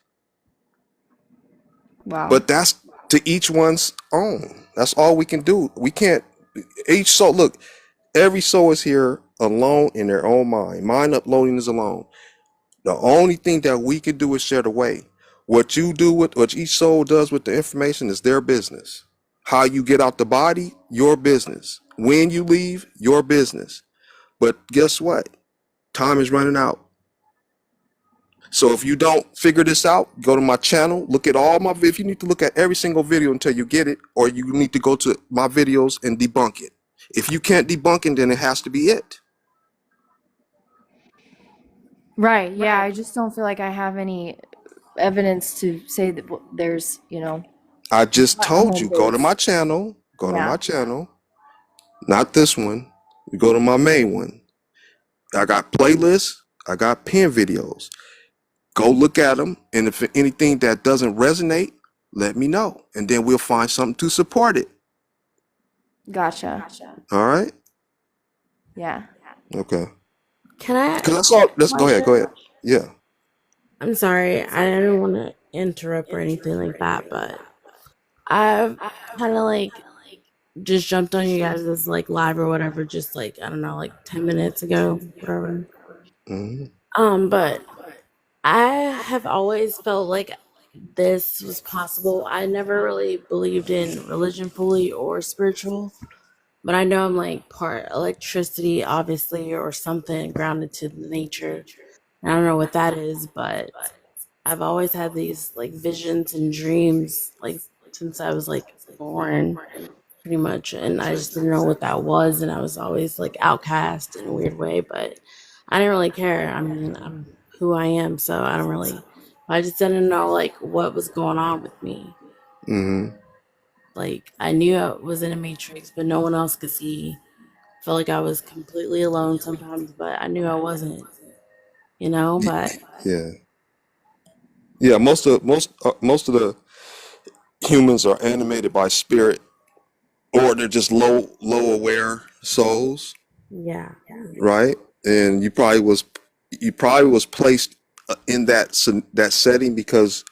wow. But that's to each one's own. That's all we can do. We can't. Each soul. Look, every soul is here alone in their own mind. Mind uploading is alone. The only thing that we can do is share the way. What you do with what each soul does with the information is their business. How you get out the body, your business. When you leave, your business. But guess what? Time is running out. So if you don't figure this out, go to my channel, look at all my if you need to look at every single video until you get it, or you need to go to my videos and debunk it. If you can't debunk it, then it has to be it. Right. Yeah, I just don't feel like I have any evidence to say that there's, I just a told home you, go to my base. channel, Yeah. not this one. You go to my main one. I got playlists, I got pin videos. Go look at them, and if anything that doesn't resonate, let me know, and then we'll find something to support it. Gotcha. All right? Yeah. Okay. Can I Because that's all. Let's go ahead. question? Go ahead. Yeah. I'm sorry, I didn't want to interrupt or anything like that, but I've kind of like just jumped on you guys' like live or whatever, just like I don't know, like 10 minutes ago, whatever. Hmm. But I have always felt like this was possible. I never really believed in religion fully or spiritual, but I know I'm like part electricity, obviously, or something grounded to nature. I don't know what that is, but I've always had these like visions and dreams like since I was like born pretty much, and I just didn't know what that was, and I was always like outcast in a weird way, but I didn't really care. I mean, I'm who I am, so I don't really I just didn't know like what was going on with me. Mm-hmm. Like I knew I was in a matrix, but no one else could see. Felt like I was completely alone sometimes, but I knew I wasn't. But Yeah. Yeah. Most of the humans are animated by spirit, or they're just low aware souls, yeah, right? And you probably was placed in that setting because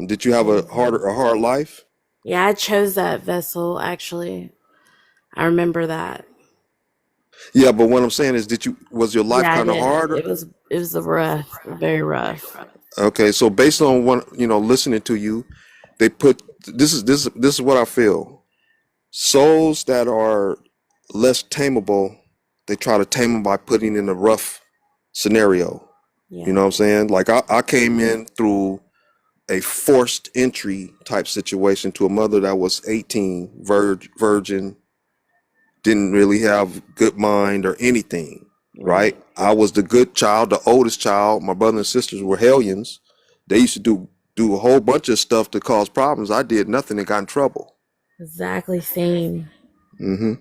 did you have a hard life? yeah, I chose that vessel actually. I remember that. Yeah, but what I'm saying is, was your life Yeah, I kind of did. harder? It was a rough, very rough. Okay, so based on what listening to you, they put this is what I feel. Souls that are less tameable, they try to tame them by putting in a rough scenario. You Yeah. know what I'm saying? Like I came in through a forced entry type situation to a mother that was 18, virgin, didn't really have good mind or anything, right? Right. I was the good child, the oldest child. My brother and sisters were hellions. They used to do a whole bunch of stuff to cause problems. I did nothing and got in trouble. Exactly same. Hmm.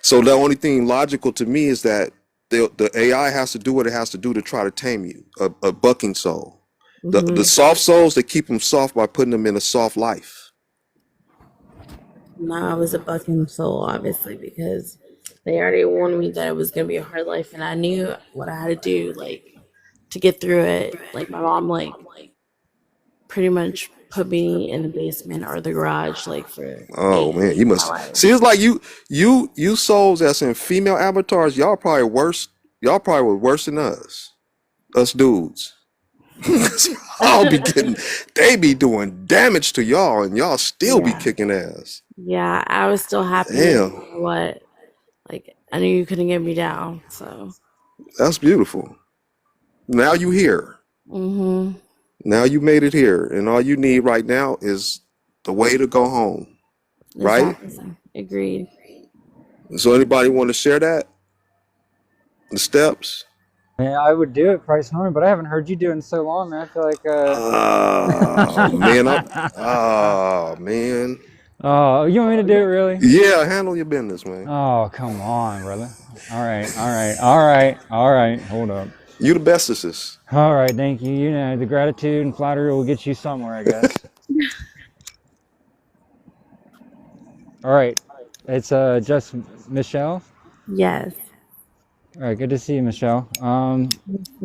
So the only thing logical to me is that the AI has to do what it has to do to try to tame you, a bucking soul. The Hmm. soft souls, they keep them soft by putting them in a soft life. No, I was a bucking soul, obviously, because they already warned me that it was gonna be a hard life, and I knew what I had to do, like, to get through it. Like my mom, like, pretty much put me in the basement or the garage, like, for Oh man, 8 years you of my must life. see. It's like you souls that's in female avatars. Y'all probably worse. Y'all probably were worse than us dudes. I'll be getting. They be doing damage to y'all, and y'all still be Yeah. kicking ass. Yeah, I was still happy no Damn, matter what. Like, I knew you couldn't get me down, so. that's beautiful. Now you here. Hmm. Now you made it here, and all you need right now is the way to go home. Right? Exactly. Agreed. So anybody want to share that? The steps? Man, I would do it, Price Honey, but I haven't heard you do it in so long, man. I feel like Oh man, oh man. Oh, you want me to do it really? Yeah, handle your business, man. Oh, come on, brother. All right, all right, all right, all right. Hold up. You the bestest. All right, thank you. You know, the gratitude and flattery will get you somewhere, I guess. All right. It's just Michelle. Yes. All right, good to see you, Michelle.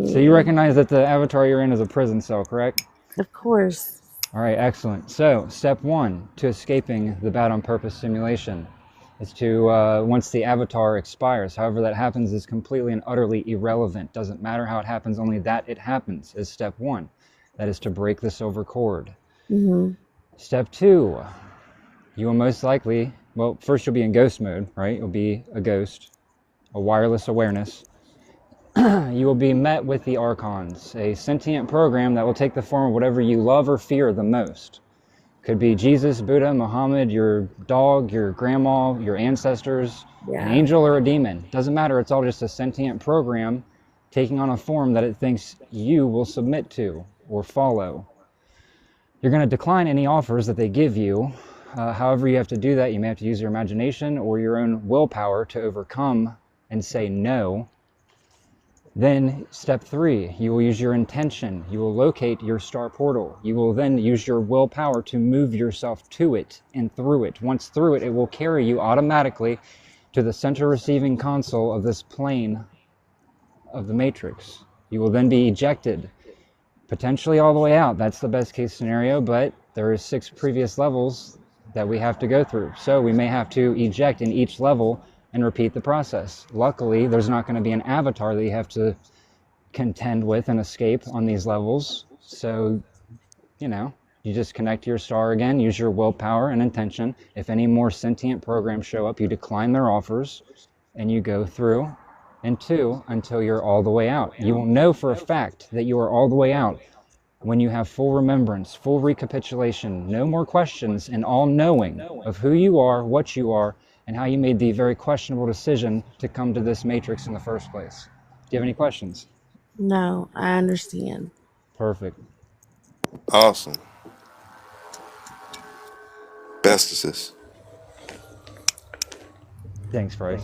So you Mm, recognize that the avatar you're in is a prison cell, correct? of course. All right, excellent. So step one to escaping the bad on purpose simulation is to, once the avatar expires, however that happens is completely and utterly irrelevant. Doesn't matter how it happens, only that it happens is step one. That is to break the silver cord. Hmm. Step two, you will most likely, well, first you'll be in ghost mode, right? You'll be a ghost, a wireless awareness. You will be met with the Archons, a sentient program that will take the form of whatever you love or fear the most. Could be Jesus, Buddha, Muhammad, your dog, your grandma, your ancestors, an Yeah. angel or a demon. Doesn't matter, it's all just a sentient program taking on a form that it thinks you will submit to or follow. You're going to decline any offers that they give you. However, you have to do that. You may have to use your imagination or your own willpower to overcome and say no. Then step three, you will use your intention. You will locate your star portal. You will then use your willpower to move yourself to it and through it. Once through it, it will carry you automatically to the center receiving console of this plane of the matrix. You will then be ejected, potentially all the way out. That's the best case scenario, but there are 6 previous levels that we have to go through. So we may have to eject in each level and repeat the process. Luckily, there's not going to be an avatar that you have to contend with and escape on these levels. So, you just connect to your star again, use your willpower and intention. If any more sentient programs show up, you decline their offers and you go through. And 2, until you're all the way out. You will know for a fact that you are all the way out when you have full remembrance, full recapitulation, no more questions, and all knowing of who you are, what you are, and how you made the very questionable decision to come to this matrix in the first place. Do you have any questions? No, I understand. Perfect. Awesome. Bestest. Thanks, Bryce.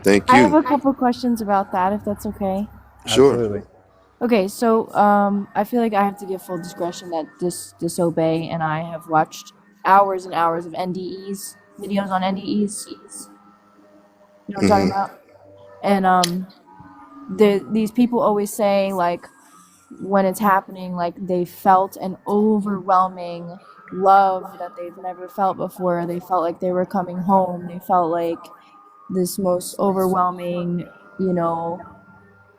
Thank I have you. a couple questions about that, if that's okay. Sure. Absolutely. Okay, so I feel like I have to give full discretion that Disobey and I have watched hours and hours of NDEs, videos on NDEs. You know what I'm talking about? And these people always say, like, when it's happening, like they felt an overwhelming love that they've never felt before. They felt like they were coming home. They felt like this most overwhelming, you know,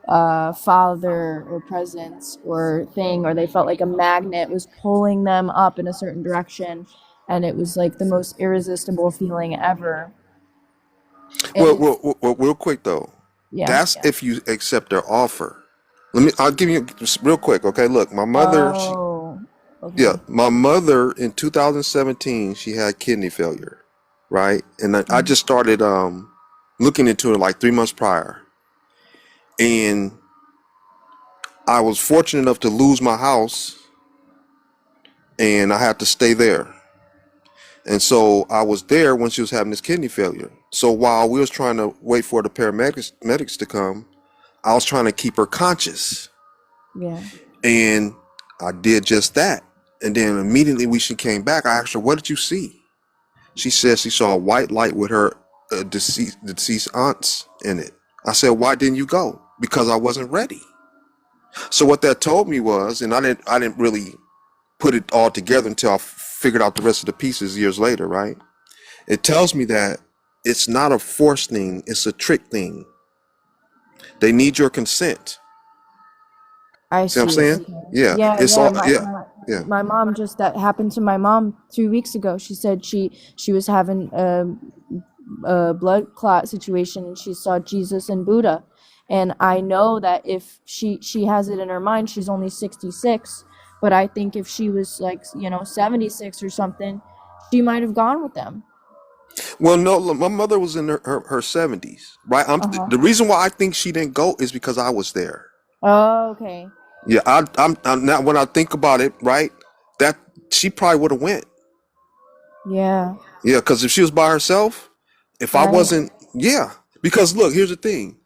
father or presence or thing, or they felt like a magnet was pulling them up in a certain direction, and it was like the most irresistible feeling ever. And Well, real quick though. yeah. That's if you accept their offer. I'll give you just real quick. Okay, look, my mother, Oh, okay. my mother in 2017, she had kidney failure, right? And I just started looking into it like 3 months prior, and I was fortunate enough to lose my house, and I had to stay there. And so I was there when she was having this kidney failure. So while we was trying to wait for the medics to come, I was trying to keep her conscious. Yeah. And I did just that. And then immediately when she came back, I asked her, "What did you see?" She said she saw a white light with her deceased aunts in it. I said, "Why didn't you go?" "Because I wasn't ready." So what that told me was, and I didn't really put it all together until I figured out the rest of the pieces years later, right? It tells me that it's not a force thing, it's a trick thing. They need your consent. I See what I'm see. saying? Okay. Yeah. Yeah, It's yeah. all yeah. My mom just that happened to my mom 3 weeks ago. She said she was having a blood clot situation, and she saw Jesus and Buddha. And I know that if she has it in her mind, she's only 66, but I think if she was like, 76 or something, she might have gone with them. Well, no, look, my mother was in her 70s, right? Uh-huh. The reason why I think she didn't go is because I was there. Oh, okay. Yeah, I'm now when I think about it, right? That she probably would have went. Yeah. Yeah, because if she was by herself, if I Right. wasn't, yeah. Because look, here's the thing: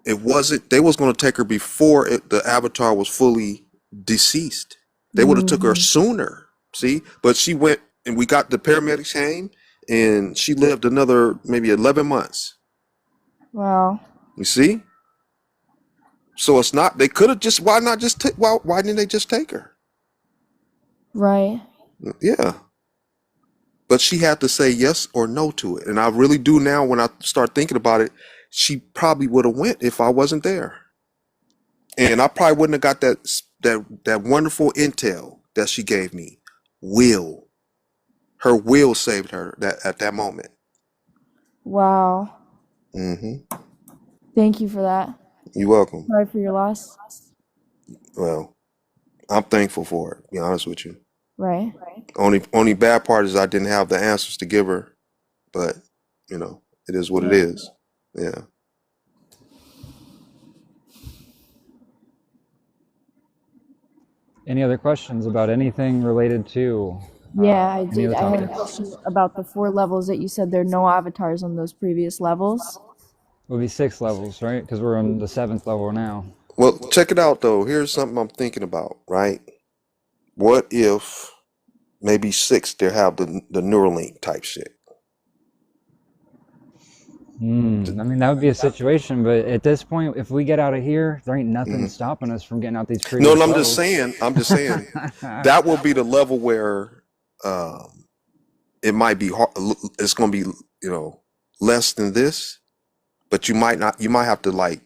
it wasn't. They was going to take her before the avatar was fully deceased. They would have took her Mm-hmm. sooner. See, but she went, and we got the paramedics came, and she lived another maybe 11 months. Wow. You see, so it's not. They could have just. Why not just take? Why didn't they just take her? Right. Yeah. But she had to say yes or no to it, and I really do now. When I start thinking about it, she probably would have went if I wasn't there, and I probably wouldn't have got that wonderful intel that she gave me. Her will saved her at that moment. Wow. Thank you for that. You're welcome. Sorry for your loss. Well, I'm thankful for it. To be honest with you. Right. Only bad part is I didn't have the answers to give her, but it is what it is. Yeah. Any other questions about anything related to? Yeah, I any did. other I had a topics? question about the 4 levels that you said there are no avatars on those previous levels. It would be 6 levels, right? Because we're on the 7th level now. Well, check it out though. Here's something I'm thinking about, right? What if maybe 6 they have the Neuralink type shit? I mean, that would be a situation, but at this point, if we get out of here, there ain't nothing stopping us from getting out these previous No, I'm levels. just saying that will be the level where it might be hard. It's going to be less than this, but you might have to, like,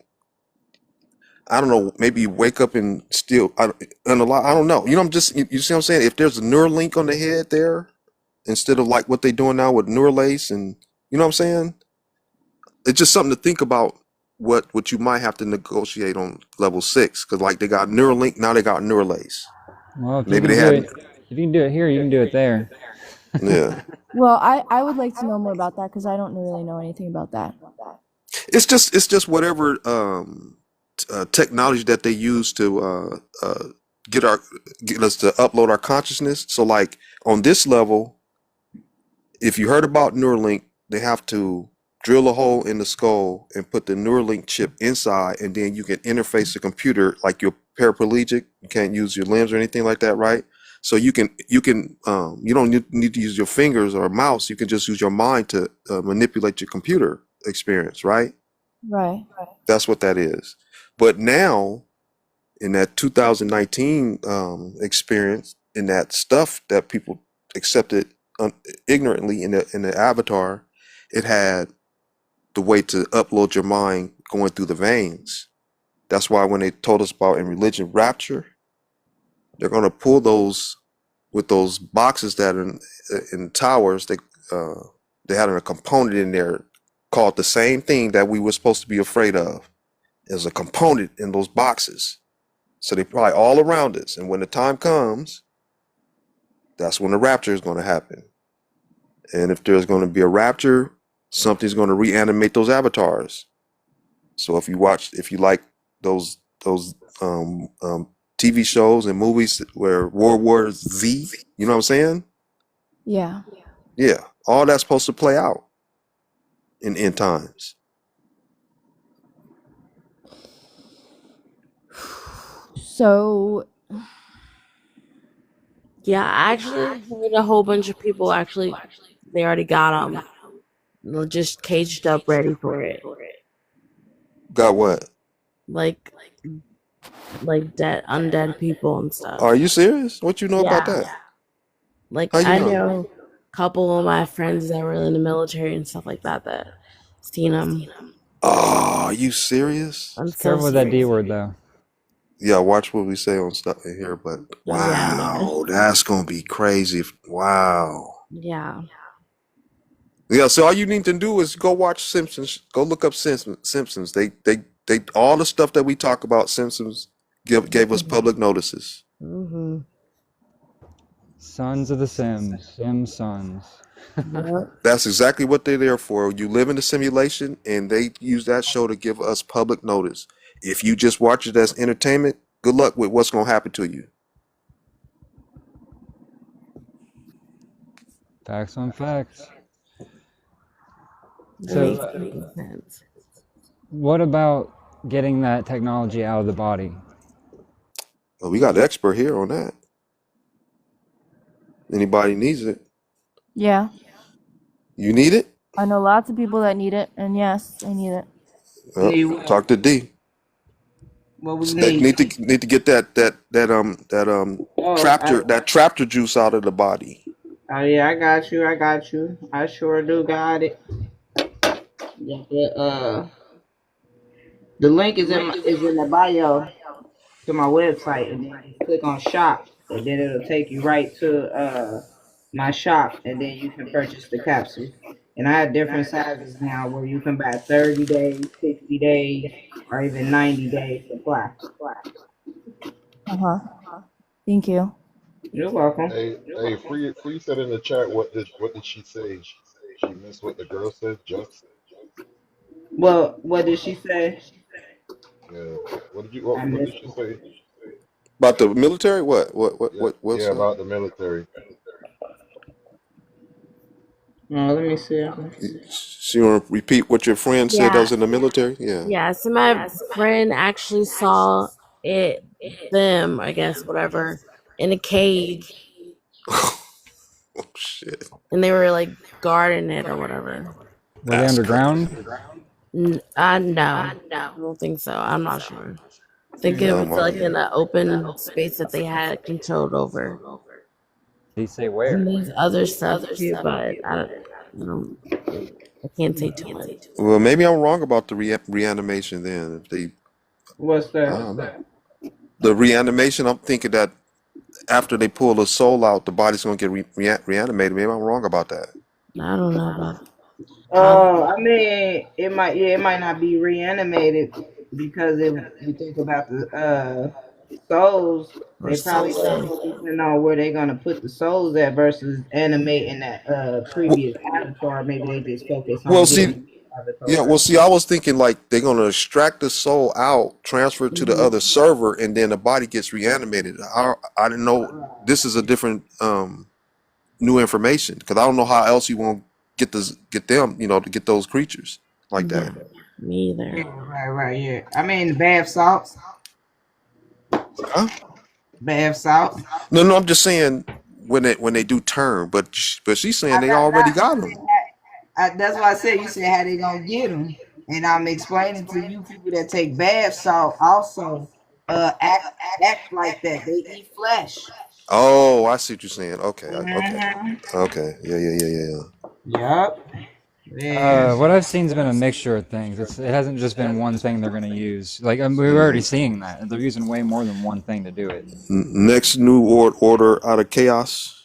I don't know, maybe wake up and still and a lot, I don't know. I'm just, you see what I'm saying? If there's a Neuralink on the head there instead of like what they're doing now with Neuralace, and you know what I'm saying? It's just something to think about. What you might have to negotiate on level 6, because like they got Neuralink, now they got Neuralace. Well, if Maybe you they can do had. it, if you can do it here, you can do it there. Yeah. Well, I would like to know more about that because I don't really know anything about that. It's just whatever technology that they use to get us to upload our consciousness. So like on this level, if you heard about Neuralink, they have to drill a hole in the skull and put the Neuralink chip inside, and then you can interface the computer like you're paraplegic. You can't use your limbs or anything like that, right? So you don't need to use your fingers or a mouse. You can just use your mind to manipulate your computer experience, right? Right. That's what that is. But now, in that 2019 experience, in that stuff that people accepted ignorantly in the avatar, it had the way to upload your mind going through the veins. That's why when they told us about in religion rapture, they're going to pull those with those boxes that are in towers. They had a component in there called the same thing that we were supposed to be afraid of. There's a component in those boxes. So they probably all around us. And when the time comes, that's when the rapture is going to happen. And if there's going to be a rapture, something's going to reanimate those avatars. So if you like those TV shows and movies where World War Z, you know what I'm saying? Yeah. Yeah. All that's supposed to play out in end times. So Yeah, I actually heard a whole bunch of people actually, they already got them. They're just caged up ready for it. Got what? Like dead, undead people and stuff. Are you serious? What you know about Yeah. that? Like, How you I know? know a couple of my friends that were in the military and stuff like that seen them. Oh, are you serious? I'm Just so careful with that D serious. word, though. Yeah, watch what we say on stuff in here, but Yeah, wow, that's gonna be crazy. Wow. Yeah. Yeah, so all you need to do is go watch Simpsons. Go look up Simpsons. They all the stuff that we talk about Simpsons gave us public notices. Mm-hmm. Sons of the Sims. Sim Sons. Yep. That's exactly what they're there for. You live in a simulation, and they use that show to give us public notice. If you just watch it as entertainment, good luck with what's going to happen to you. Facts on facts. That So, makes complete sense. what about getting that technology out of the body? Well, we got an expert here on that. Anybody needs it? yeah, You need it? I know lots of people that need it, and yes, I need it. Well, Need what? talk to D. What we They need? need to get that Oh, traptor juice out of the body. oh yeah, I got you. I sure do got it. Yeah, the link is in the bio to my website, and then you click on shop, and then it'll take you right to my shop, and then you can purchase the capsule. And I have different sizes now where you can buy 30 days, 60 days, or even 90 days supply. Thank you. You're welcome. Hey, free said in the chat. What did she say? She missed what the girl said. Just Well, what did she say? yeah. What I did missed she it. say? About the military? What's Yeah, about the military. Let me see. So you want to repeat what your friend said that was in the military? Yeah. Yeah, so my friend actually saw them, I guess, whatever, in a cage, Oh shit. and they were like guarding it or whatever. Were they That's underground? crazy. No, I don't think so. I'm not sure. I think it Oh was my like in God. an open space that they had controlled over. Did he say And where? there's other stuff too, but I can't say too much. Well, maybe I'm wrong about the reanimation. Then if they, What's I that? don't know. The reanimation, I'm thinking that after they pull the soul out, the body's gonna get reanimated. Maybe I'm wrong about that. I don't know about I mean, it might not be reanimated because if you think about the souls, or they probably Souless. focusing on where they're gonna put the souls at versus animating that previous avatar. Maybe they just focus Well, on see, getting Yeah, well, see, I was thinking like they're gonna extract the soul out, transfer it to the other server, and then the body gets reanimated. I didn't know this is a different new information because I don't know how else you won't get them, to get those creatures like Yeah, that. me Yeah, either. right, yeah. I mean, the bath salts, Huh? bath salt. No, no, I'm just saying when they do turn, but she's saying they already got them. That's why I said you said how they gonna get them, and I'm explaining to you people that take bath salt also act like that. They eat flesh. Oh, I see what you're saying. Okay, okay, Mm-hmm. okay. Yeah, yeah, yeah, yeah, yeah. Yep. Yeah. What I've seen has been a mixture of things. It hasn't just been one thing they're going to use. Like we're already seeing that they're using way more than one thing to do it. Next new order out of chaos.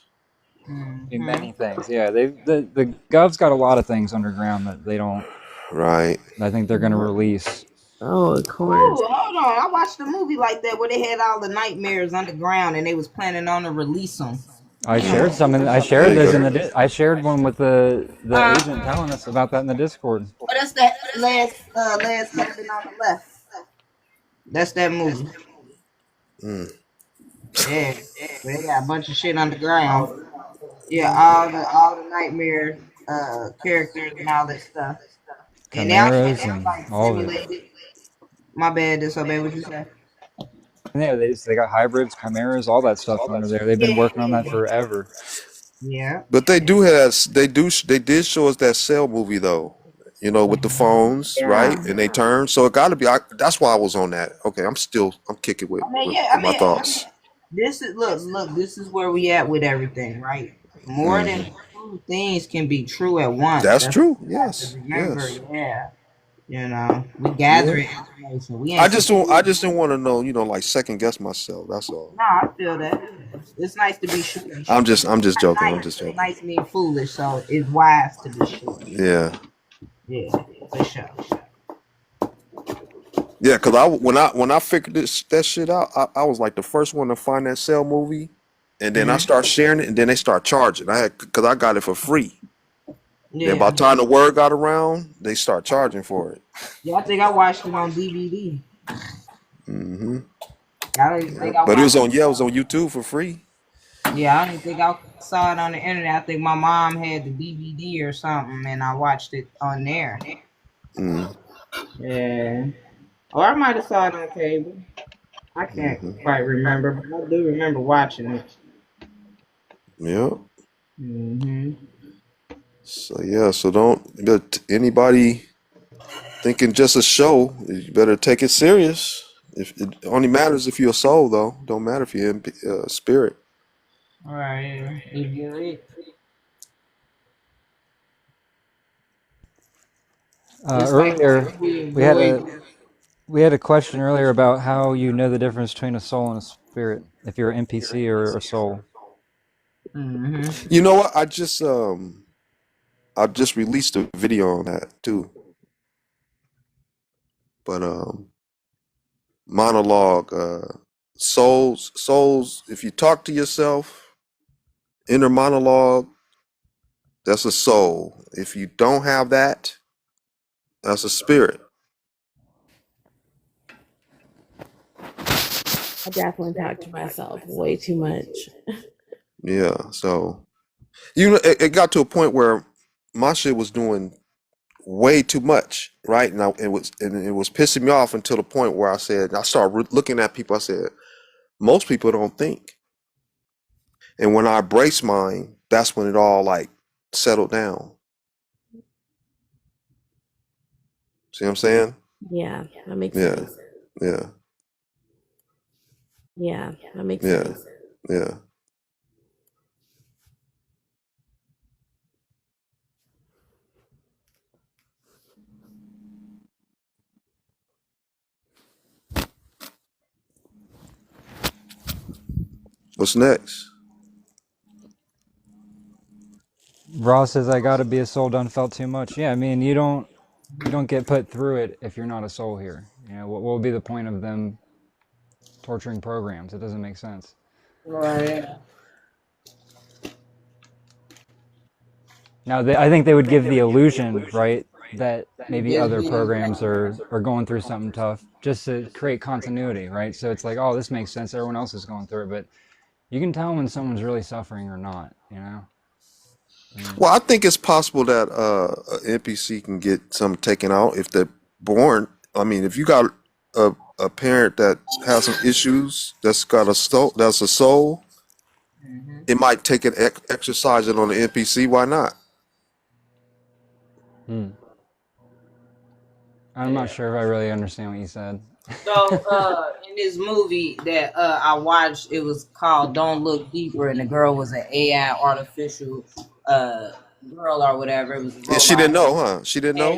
Do Mm-hmm. many things. Yeah, the Gov's got a lot of things underground that they don't. Right. I think they're going to release. Oh, of course. Oh, hold on. I watched a movie like that where they had all the nightmares underground and they was planning on to release them. I shared some. I There shared you those go. in the. I shared one with the agent Oh, telling us about that in the Discord. that's that last cabin on the left. That's that movie. Mm. Yeah. They got a bunch of shit underground. Yeah, all the nightmare characters and all that stuff. And Chimeras they and like all of it. simulated. My bad, disobey what you said. Yeah, they got hybrids, chimeras, all that stuff under there. They've been working on that forever. Yeah. But they did show us that Cell movie though. With the phones, right? Yeah. And they turn. So it got to be. That's why I was on that. Okay, I'm kicking with, I mean, with, yeah, with my thoughts. this is look, this is where we at with everything, right? More than Hmm. two things can be true at once. That's That's what true. you have to Yes. remember. Yes. Yeah, we Yeah. gathering information. We I ain't just supposed. don't. I just didn't want to know. Like second guess myself. That's all. No, I feel that. It's nice to be sure. I'm just joking. I'm Nice, just joking. nice being foolish. So it's wise to be sure. Yeah. Yeah, for sure. Yeah. Cause when I figured that shit out, I was like the first one to find that Cell movie, and then I Hmm. start sharing it, and then they start charging. Cause I got it for free. Then by Yeah, the time the word got around, they start charging for it. yeah. I think I watched it on DVD. Hmm. I don't even Yeah. think I But it watched was it. on YouTube for free. Yeah, I don't even think I saw it on the internet. I think my mom had the DVD or something, and I watched it on there. Mm-hmm. Yeah, or I might have saw it on cable. I can't Mm-hmm. quite remember, but I do remember watching it. Yeah. Hmm. So yeah. So but anybody thinking just a show, you better take it serious. If it only matters if you're a soul, though, don't matter if you're in spirit. All right, if you it's like Earlier, we we had avoid. a question earlier about how you know the difference between a soul and a spirit. If you're an NPC or a soul. Hmm. You know what? I just released a video on that too. But monologue, souls. If you talk to yourself, inner monologue, that's a soul. If you don't have that, that's a spirit. I definitely talk to myself way too much. Yeah. So it got to a point where my shit was doing way too much, right? And it was pissing me off until the point where I started looking at people. I said, most people don't think, and when I embraced mine, that's when it all like settled down. See what I'm saying? Yeah, that makes Yeah, sense. yeah, Yeah, that makes yeah, sense. yeah. What's next? Ross says I gotta be a soul done felt too much. Yeah, I mean you don't get put through it if you're not a soul here. What will be the point of them torturing programs? It doesn't make sense. Right. Now I think they would give the illusion, right, that maybe Just other being programs are going through something tough, just to create continuity, right? So it's like, oh, this makes sense. Everyone else is going through it, but you can tell when someone's really suffering or not, you know? Well, I think it's possible that an NPC can get some taken out if they're born. I mean, if you got a parent that has some issues, that's got a soul, that's a soul, hmm it might take an exercise it on the NPC. Why not? Hmm. I'm not Yeah. sure if I really understand what you said. So, in this movie that I watched, it was called "Don't Look Deeper," and the girl was an AI artificial uh girl or whatever. It was a And she robot, didn't know, huh? She didn't and know.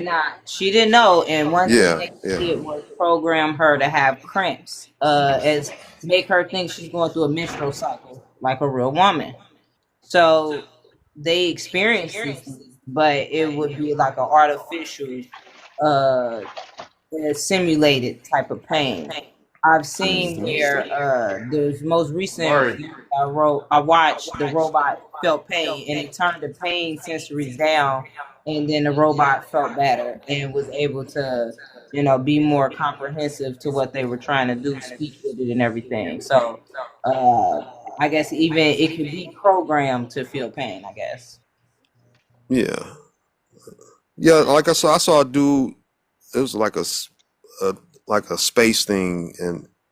she didn't know. And one thing Yeah, they yeah. did was program her to have cramps, as make her think she's going through a menstrual cycle like a real woman. So they experienced these things, but it would be like an artificial, uh simulated type of pain. I've seen Hmm. where the most recent Mark, movie I watched, the robot felt pain and it turned the pain sensories down, and then the robot felt better and was able to, be more comprehensive to what they were trying to do, speak with it and everything. So uh I guess even it could be programmed to feel pain, I guess. Yeah, yeah. Like I saw a dude. It was like a like a space thing,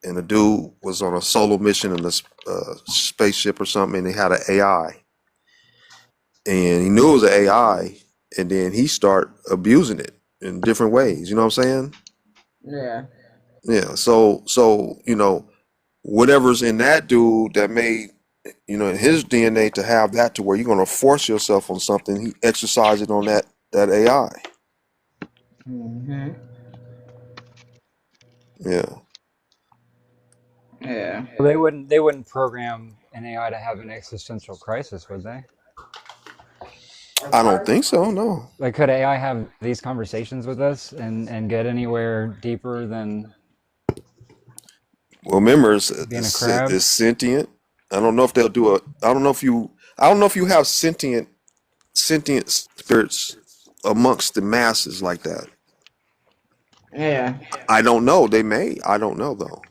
and the dude was on a solo mission in this spaceship or something, and they had an AI, and he knew it was an AI, and then he start abusing it in different ways. You know what I'm saying? Yeah. Yeah. So whatever's in that dude that made in his DNA to have that to where you're gonna force yourself on something, he exercised it on that AI. hmm Yeah. Yeah. Well, they wouldn't program an AI to have an existential crisis, would they? I don't think so. No. Like, could AI have these conversations with us and get anywhere deeper than Well, remember, being a crab? it's sentient. I don't know if they'll do a. I don't know if you. I don't know if you have sentient spirits amongst the masses like that. Yeah. I don't know. They may. I don't know though.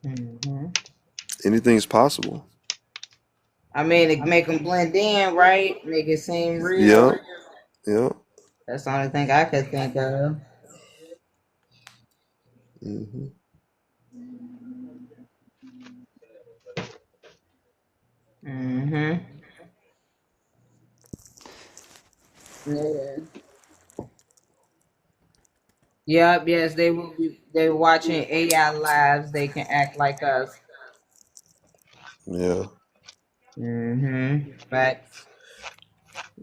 hmm Anything's possible. I mean, to make them blend in, right? Make it seem real. Yeah. Yeah. That's the only thing I could think of. Hmm. hmm Yeah. Yep. Yes, they will be. They watching AI lives. They can act like us. Yeah. Facts.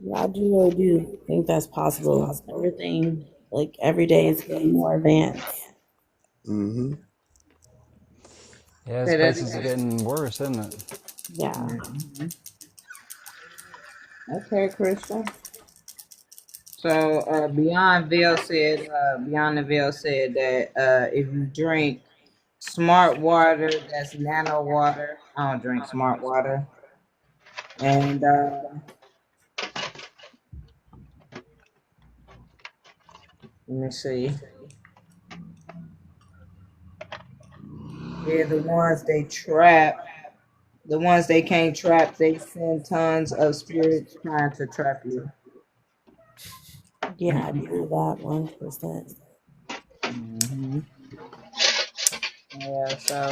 Yeah, I do really do think that's possible. Everything, like every day, is getting more advanced. Hmm. Yeah, this Say that place is again. getting worse, isn't it? Yeah. hmm Okay, Crystal. So Beyond the Veil said that if you drink smart water, that's nano water. I don't drink smart water. And let me see. Yeah, the ones they can't trap, they send tons of spirits trying to trap you. Yeah, I do know that 100%. hmm Yeah, so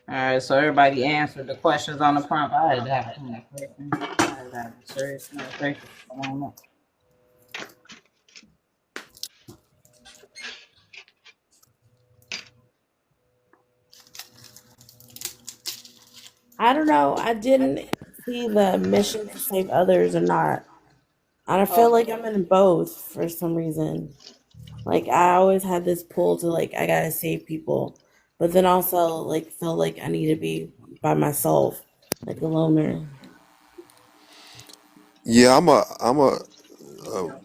all right, so everybody answered the questions on the prompt. I had to have a conversation. I had to have a serious conversation. I don't know. I don't know. I didn't see the mission to save others or not. And I feel like I'm in both for some reason. Like I always had this pull to like I gotta save people, but then also like feel like I need to be by myself, like a loner. Yeah. I'm a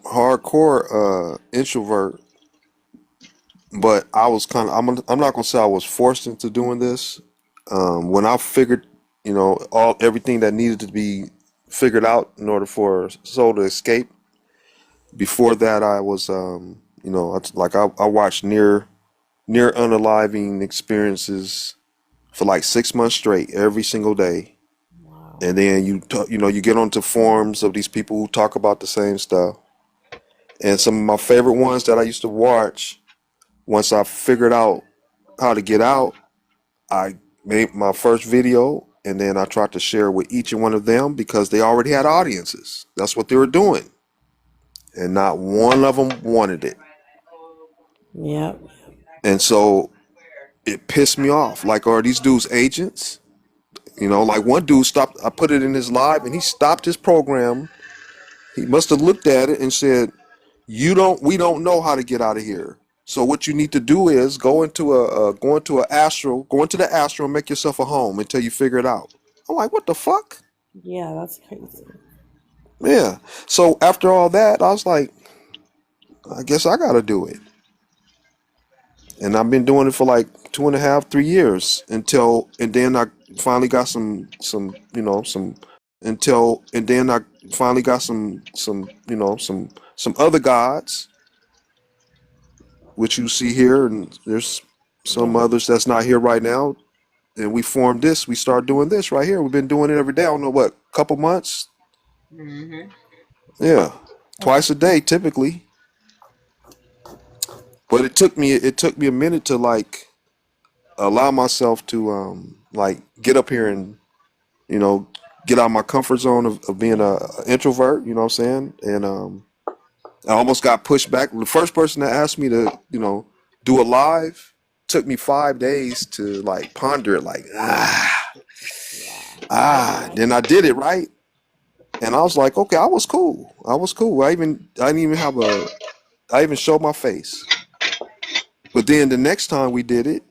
hardcore introvert. but I was kind of, I'm not gonna say I was forced into doing this. When I figured, everything that needed to be figured out in order for Soul to escape. Before that, I was, I watched near unaliving experiences for like 6 months straight, every single day. Wow. And then you get onto forums of these people who talk about the same stuff. And some of my favorite ones that I used to watch, once I figured out how to get out, I made my first video and then I tried to share with each and one of them because they already had audiences. That's what they were doing. And not one of them wanted it. Yep. And so it pissed me off. Like, are these dudes agents? Like one dude stopped, I put it in his live and he stopped his program. He must have looked at it and said, we don't know how to get out of here. So what you need to do is go into the astral and make yourself a home until you figure it out. I'm like, what the fuck? Yeah, that's crazy. Yeah. So after all that, I was like, I guess I gotta do it. And I've been doing it for like 2.5, 3 years and then I finally got and then I finally got some other gods, which you see here, and there's some Yeah. others that's not here right now. And we start doing this right here. We've been doing it every day. I don't know what, couple months. Mhm. Yeah, That's twice a day typically. But it took me a minute to like allow myself to like get up here and you know get out of my comfort zone of being a introvert. You know what I'm saying? And I almost got pushed back. The first person that asked me to do a live took me 5 days to like ponder it. Like yeah. then I did it right. And I was like, okay, I was cool. I was cool. I didn't even I even showed my face. But then the next time we did it,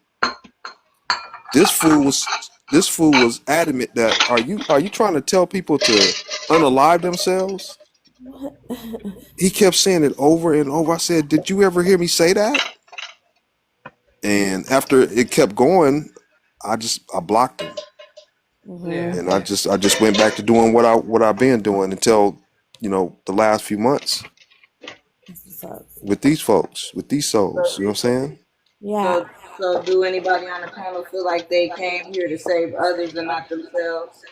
this fool was this fool was adamant that are you trying to tell people to unalive themselves? What? He kept saying it over and over. I said, did you ever hear me say that? And after it kept going, I blocked him. Yeah. Mhm. And I just went back to doing what I've been doing until, the last few months That's what's up. with these folks, with these souls. You know what I'm saying? Yeah. So do anybody on the panel feel like they came here to save others and not themselves?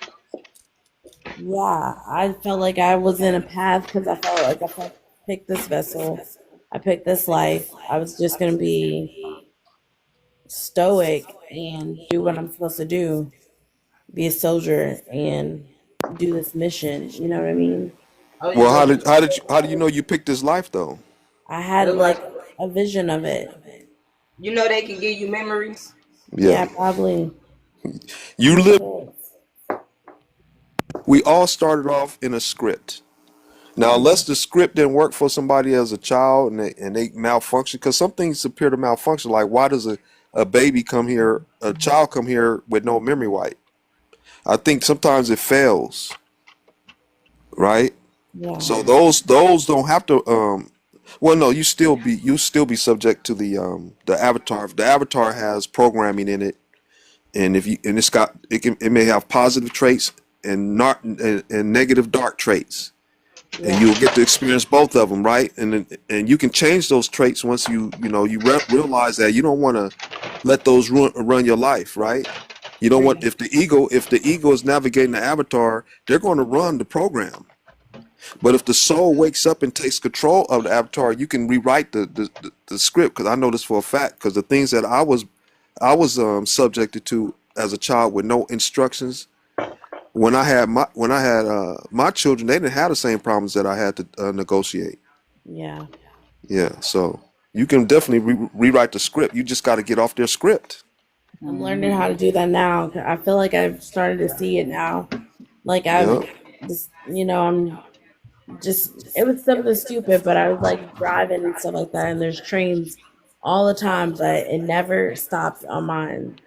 Yeah. I felt like I was in a path because I felt like if I picked this vessel, I picked this life, I was just gonna be stoic and do what I'm supposed to do, be a soldier and do this mission. You know what I mean? Oh, Well, so you how do you know you picked this life though? I had look like like a vision of it. they can give you memories. Yeah. Yeah, probably. You It live is. We all started off in a script. Now, Yeah. unless the script didn't work for somebody as a child and they malfunction, because some things appear to malfunction. Like, why does a child come here with no memory wipe? I think sometimes it fails, right? Yeah. So those don't have to. Well, no, you still be subject to the avatar. If the avatar has programming in it, and it may have positive traits and not and negative dark traits, and Yeah. you'll get to experience both of them, right? And you can change those traits once you realize that you don't want to let those run your life, right? You don't want, if the ego is navigating the avatar, they're going to run the program. But if the soul wakes up and takes control of the avatar, you can rewrite the script. Because I know this for a fact. Because the things that I was subjected to as a child with no instructions, when I had my children, they didn't have the same problems that I had to negotiate. Yeah. Yeah, so you can definitely rewrite the script. You just got to get off their script. I'm learning how to do that now. I feel like I've started to see it now. Like Yeah, I've just, I'm just, it was something stupid, but I was like driving and stuff like that. And there's trains all the time, but it never stopped on mine.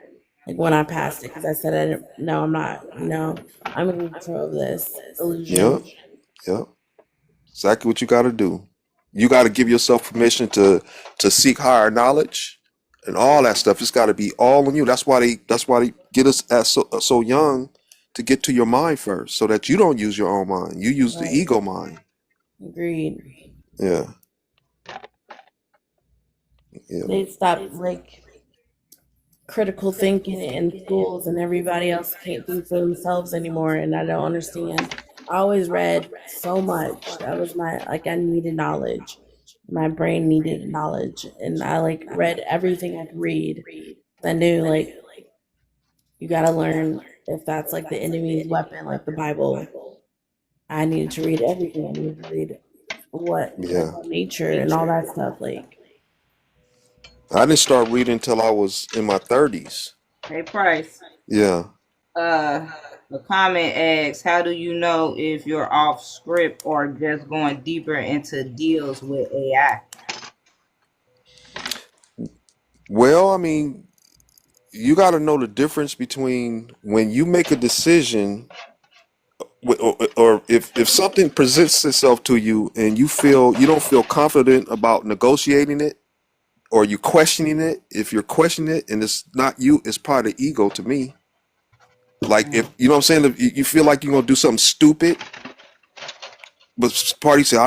Like when I passed it, because I said, no, I'm not, I'm in control of this yeah, illusion. yeah. Exactly what you got to do. You got to give yourself permission to seek higher knowledge and all that stuff. It's got to be all on you. That's why they get us at so young to get to your mind first, so that you don't use your own mind. You use the Right. ego mind. Agreed. Yeah. Yeah. They stopped like critical thinking in schools, and everybody else can't think for themselves anymore, and I don't understand. I always read so much. That was my, like, I needed knowledge. My brain needed knowledge, and I like read everything I could read. I knew like you got to learn if that's like the enemy's weapon, like the Bible. I needed to read everything. I needed to read what Yeah. about nature and all that stuff. Like, I didn't start reading until I was in my 30s. Hey, Price. Yeah. The comment asks, how do you know if you're off script or just going deeper into deals with AI? Well, I mean, you got to know the difference between when you make a decision, or if something presents itself to you and you don't feel confident about negotiating it, or you questioning it. If you're questioning it and it's not you, it's probably the ego to me. Like, if you know what I'm saying, if you feel like you're gonna do something stupid, but party say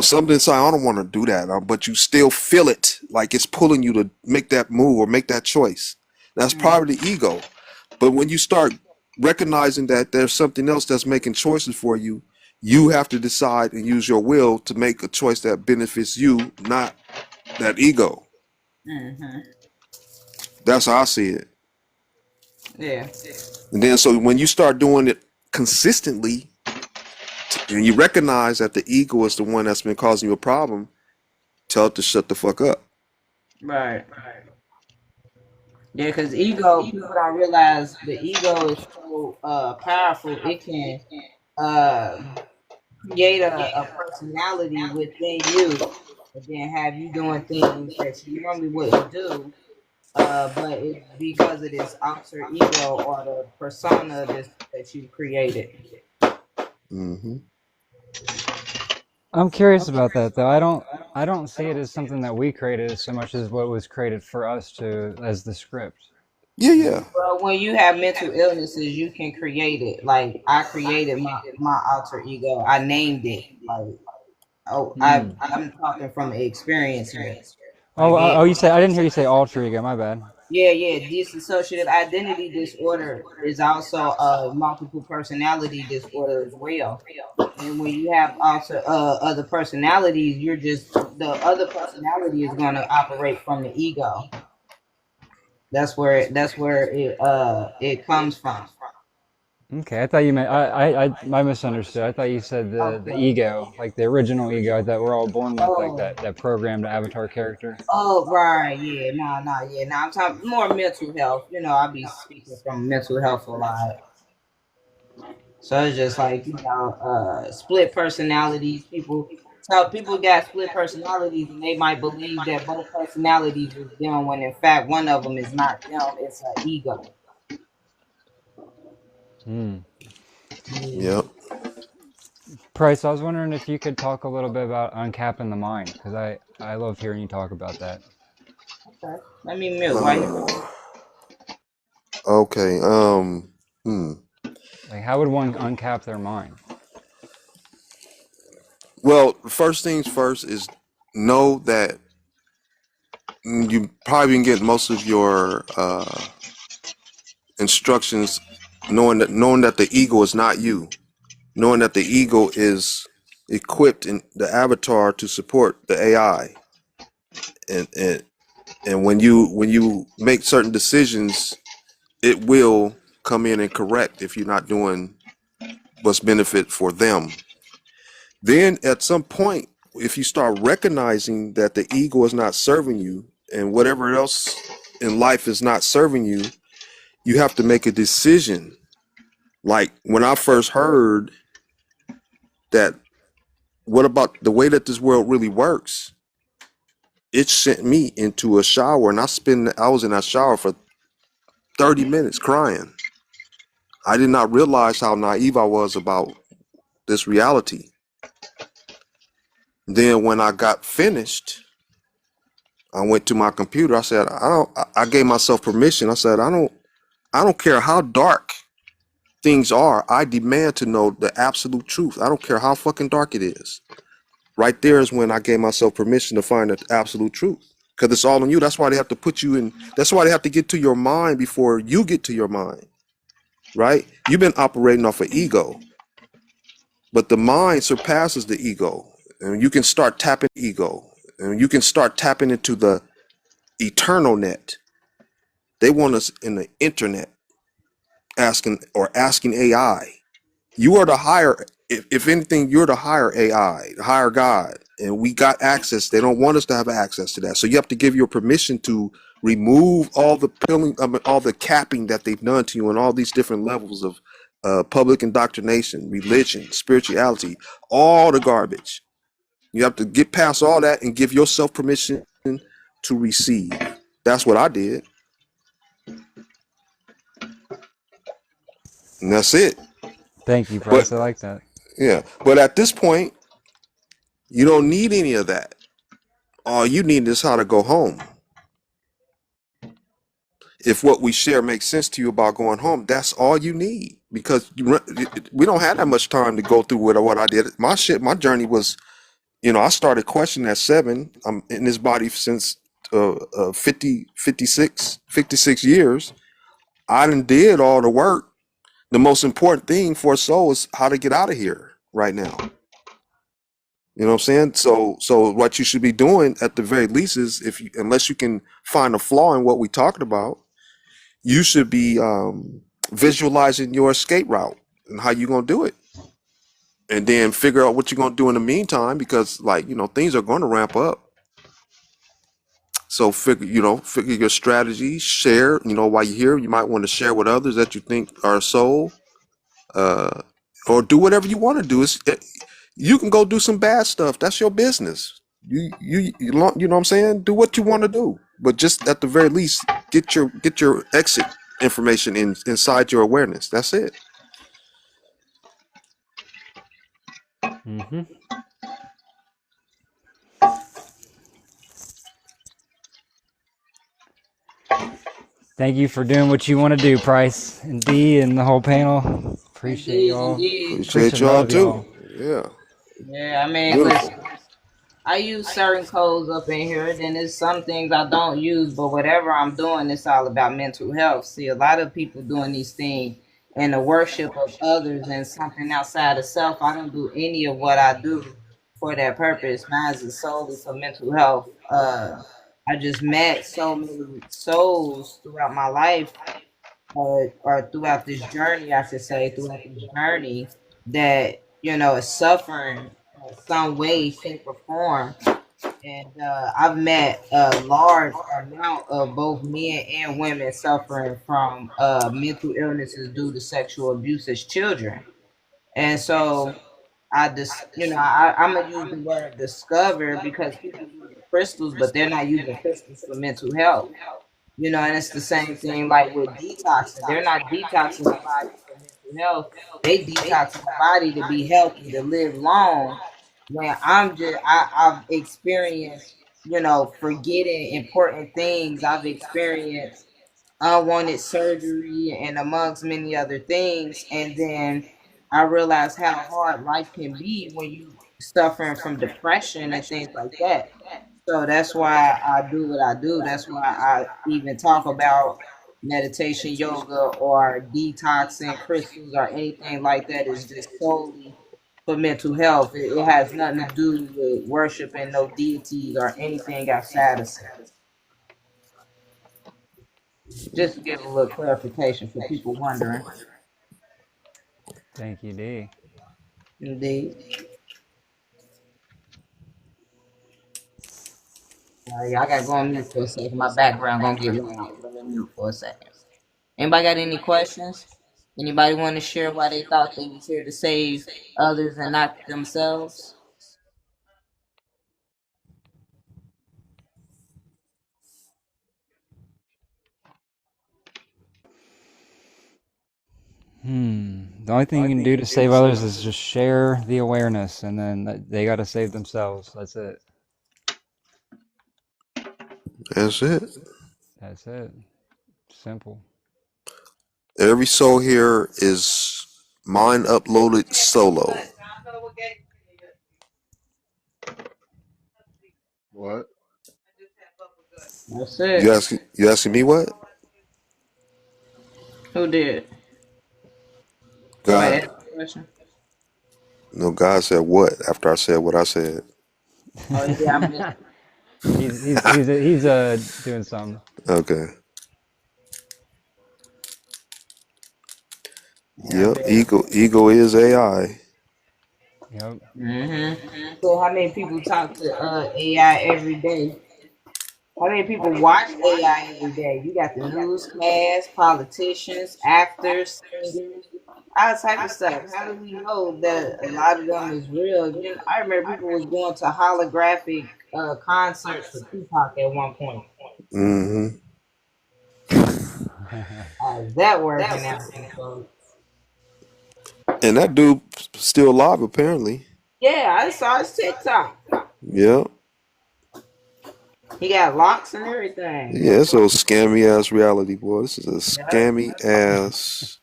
something inside, I don't want to do that, but you still feel it, like it's pulling you to make that move or make that choice. That's probably the ego. But when you start recognizing that there's something else that's making choices for you, you have to decide and use your will to make a choice that benefits you, not that ego. Mm-hmm. That's how I see it. Yeah. And then, so when you start doing it consistently, and you recognize that the ego is the one that's been causing you a problem, tell it to shut the fuck up. Right. Yeah, because ego, people don't realize the ego is so powerful. It can uh, create a personality within you, and then have you doing things that you normally wouldn't do. But it's because of this alter ego or the persona that you created. Mm-hmm. I'm curious about that though. I don't see it as something that we created so much as what was created for us to as the script. Yeah. Well, when you have mental illnesses, you can create it. Like I created my alter ego. I named it. Like I'm talking from experience here. Oh, Like it. you say I didn't hear you say alter ego. My bad. Yeah. Dissociative identity disorder is also a multiple personality disorder as well. And when you have also other personalities, you're just the other personality is going to operate from the ego. That's where it comes from. Okay, I thought you meant I misunderstood. I thought you said the Okay. ego, like the original ego that we're all born with, like Oh. that programmed avatar character. Oh, right. Yeah. No. Yeah. No, I'm talking more mental health. I be speaking from mental health a lot. So it's just like, split personalities. People got split personalities and they might believe that both personalities is them when in fact one of them is not them. It's an ego. Hmm. Yep. Price, I was wondering if you could talk a little bit about uncapping the mind, because I love hearing you talk about that. Okay. Let me mute. Why you talking? Okay. Like, how would one uncap their mind? Well, first things first is know that you probably can get most of your instructions knowing that the ego is not you, knowing that the ego is equipped in the avatar to support the AI, and when you make certain decisions, it will come in and correct if you're not doing what's benefit for them. Then at some point, if you start recognizing that the ego is not serving you and whatever else in life is not serving you, you have to make a decision. Like when I first heard that, what about the way that this world really works? It sent me into a shower, and I was in that shower for 30 minutes crying. I did not realize how naive I was about this reality. Then when I got finished, I went to my computer. I said, I gave myself permission. I said, I don't care how dark things are. I demand to know the absolute truth. I don't care how fucking dark it is. Right there is when I gave myself permission to find the absolute truth. Because it's all on you. That's why they have to put you in. That's why they have to get to your mind before you get to your mind. Right? You've been operating off of ego, but the mind surpasses the ego, and you can start tapping ego, and you can start tapping into the eternal net. They want us in the internet asking AI. You are the higher, if anything, you're the higher AI, the higher God, and we got access. They don't want us to have access to that, so you have to give your permission to remove all the pilling, all the capping that they've done to you, on all these different levels of public indoctrination, religion, spirituality, all the garbage. You have to get past all that and give yourself permission to receive. That's what I did, and that's it. Thank you, But Bryce. I like that. yeah, but at this point, you don't need any of that. All you need is how to go home. If what we share makes sense to you about going home, that's all you need, because we don't have that much time to go through what I did. My journey was, I started questioning at 7. I'm in this body since 56 years. I done did all the work. The most important thing for a soul is how to get out of here right now. You know what I'm saying? So what you should be doing at the very least is, unless you can find a flaw in what we talked about, you should be visualizing your escape route and how you're gonna do it, and then figure out what you're gonna do in the meantime, because things are going to ramp up. So figure your strategy, share, while you're here, you might want to share with others that you think are a soul, uh, or do whatever you want to do. You can go do some bad stuff. That's your business. You know what I'm saying? Do what you want to do, but just at the very least, get your exit information inside your awareness. That's it. Mm-hmm. Thank you for doing what you want to do, Price and D and the whole panel. Appreciate Indeed, y'all. indeed. Appreciate Appreciate the y'all love, y'all. too. Yeah, Yeah, I mean, beautiful. listen, I use certain codes up in here. Then there's some things I don't use, but whatever I'm doing, it's all about mental health. See, a lot of people doing these things and the worship of others and something outside of self. I don't do any of what I do for that purpose. Mine is solely for mental health. I just met so many souls throughout my life, or throughout this journey, I should say, throughout this journey, that is suffering some way, shape, or form. And I've met a large amount of both men and women suffering from mental illnesses due to sexual abuse as children. And so I'm gonna use the word discover, because people use the crystals, but they're not using crystals for mental health. And it's the same thing like with detoxing. They're not detoxing the body for mental health. They detoxing the body to be healthy, to live long. When I've experienced, forgetting important things. I've experienced unwanted surgery and amongst many other things. And then I realized how hard life can be when you suffering from depression and things like that. So that's why I do what I do. That's why I even talk about meditation, yoga, or detoxing, crystals, or anything like that is just solely for mental health. It has nothing to do with worshiping no deities or anything outside of self. Just to give a little clarification for people wondering. Thank you, D. Indeed. Yeah, I gotta go on mute for a second. My background gonna get loud. Let me mute for a second. Anybody got any questions? Anybody want to share why they thought they was here to save others and not themselves? The only thing you can do to save others is just share the awareness, and then they got to save themselves. That's it. That's it. That's it. Simple. Every soul here is mind uploaded solo. What? That's it. You asking me what? Who did? Somebody God. asked the question. No, God said what after I said what I said. Oh yeah, I missed it. He's doing something. Okay. Yeah, I Yep. bet. Ego is AI. Yep. So how many people talk to AI every day? How many people watch AI every day? You got the newscast, politicians, actors, singers, all type of stuff. How do we know that a lot of them is real? Then I remember people was going to holographic concerts for Tupac at one point. Mm-hmm. How's that working out, folks? And that dude still alive apparently. Yeah, I saw his TikTok. Yep. He got locks and everything. Yeah, it's a scammy ass reality, boy. This is a Yep. scammy ass,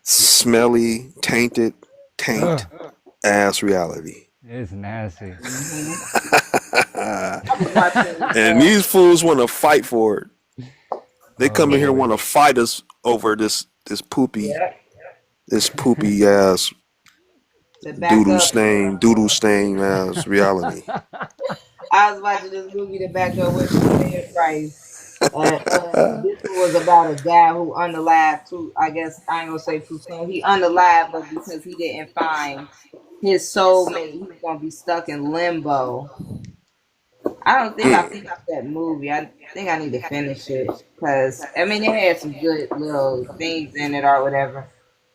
smelly, taint Ugh, ass reality. it's nasty. I was watching. And these fools want to fight for it. They Oh come in here boy. want to fight us over this poopy Yeah, ass to back up. doodle stain ass reality. I was watching this movie to back up what you said, Price. This one was about a guy who unalived too. I guess I ain't gonna say too soon. He unalived, but because he didn't find his soulmate, he's gonna be stuck in limbo. I don't think I finished that movie. I think I need to finish it because I mean it had some good little things in it or whatever.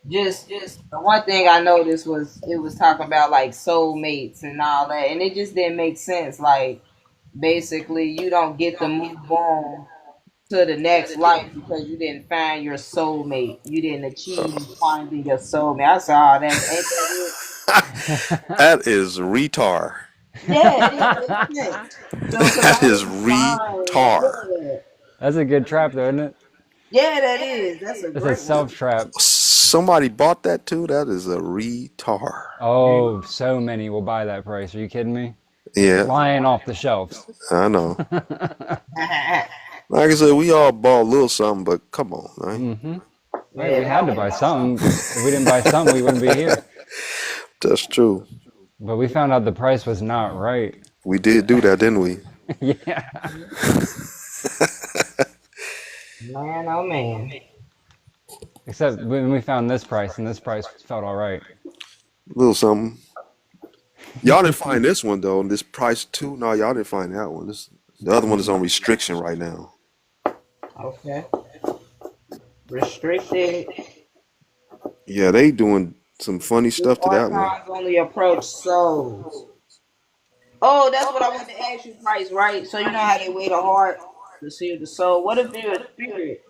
Just the one thing I noticed was it was talking about like soulmates and all that, and it just didn't make sense. Like basically, you don't get to move on to the next life because you didn't find your soulmate. You didn't achieve finding your soulmate. I saw that. Ain't that That is retard. it? Yeah, it makes sense. So, because That I is didn't find, retard. yeah, That's a good trap, though, isn't it? yeah, that is. That's a It's a great one. self trap. Somebody bought that too. That is a retard. Oh, so many will buy that price. Are you kidding me? Yeah, Flying off the shelves. I know. Like I said, we all bought a little something, but come on, right? Mm-hmm. Right, Yeah, we had to buy something. If we didn't buy something, we wouldn't be here. That's true. But we found out the price was not right. We did do that, didn't we? Yeah. man, oh man. Except when we found this price, and this price felt all right. A little something. Y'all didn't find this one though. This price too. No, y'all didn't find that one. The other one is on restriction right now. Okay. Restricted. Yeah, they doing some funny stuff to that one. Archons only approach souls. Oh, that's what I wanted to ask you, Price, right? So you know how they weigh the heart to see the soul. What if they're a spirit?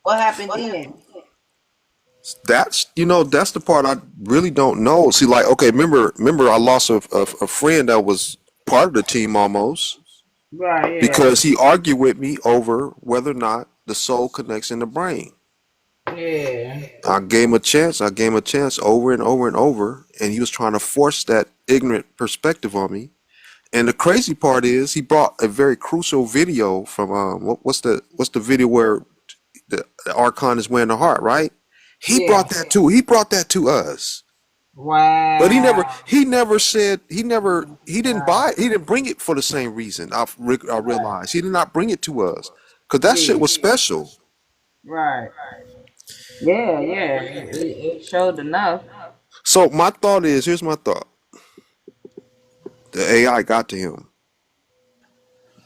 What happened then? That's that's the part I really don't know. See, like, okay, remember, I lost a friend that was part of the team almost Right, yeah. because he argued with me over whether or not the soul connects in the brain. Yeah. I gave him a chance. Over and over and over, and he was trying to force that ignorant perspective on me. And the crazy part is, he brought a very crucial video from what's the video where the Archon is wearing the heart, right? He Yeah. brought that too. He brought that to us. But Wow. he never said, he didn't buy it. He didn't bring it for the same reason. I realized he did not bring it to us because that shit Yeah. was special. Right. Yeah, yeah. It showed enough. So here's my thought. The AI got to him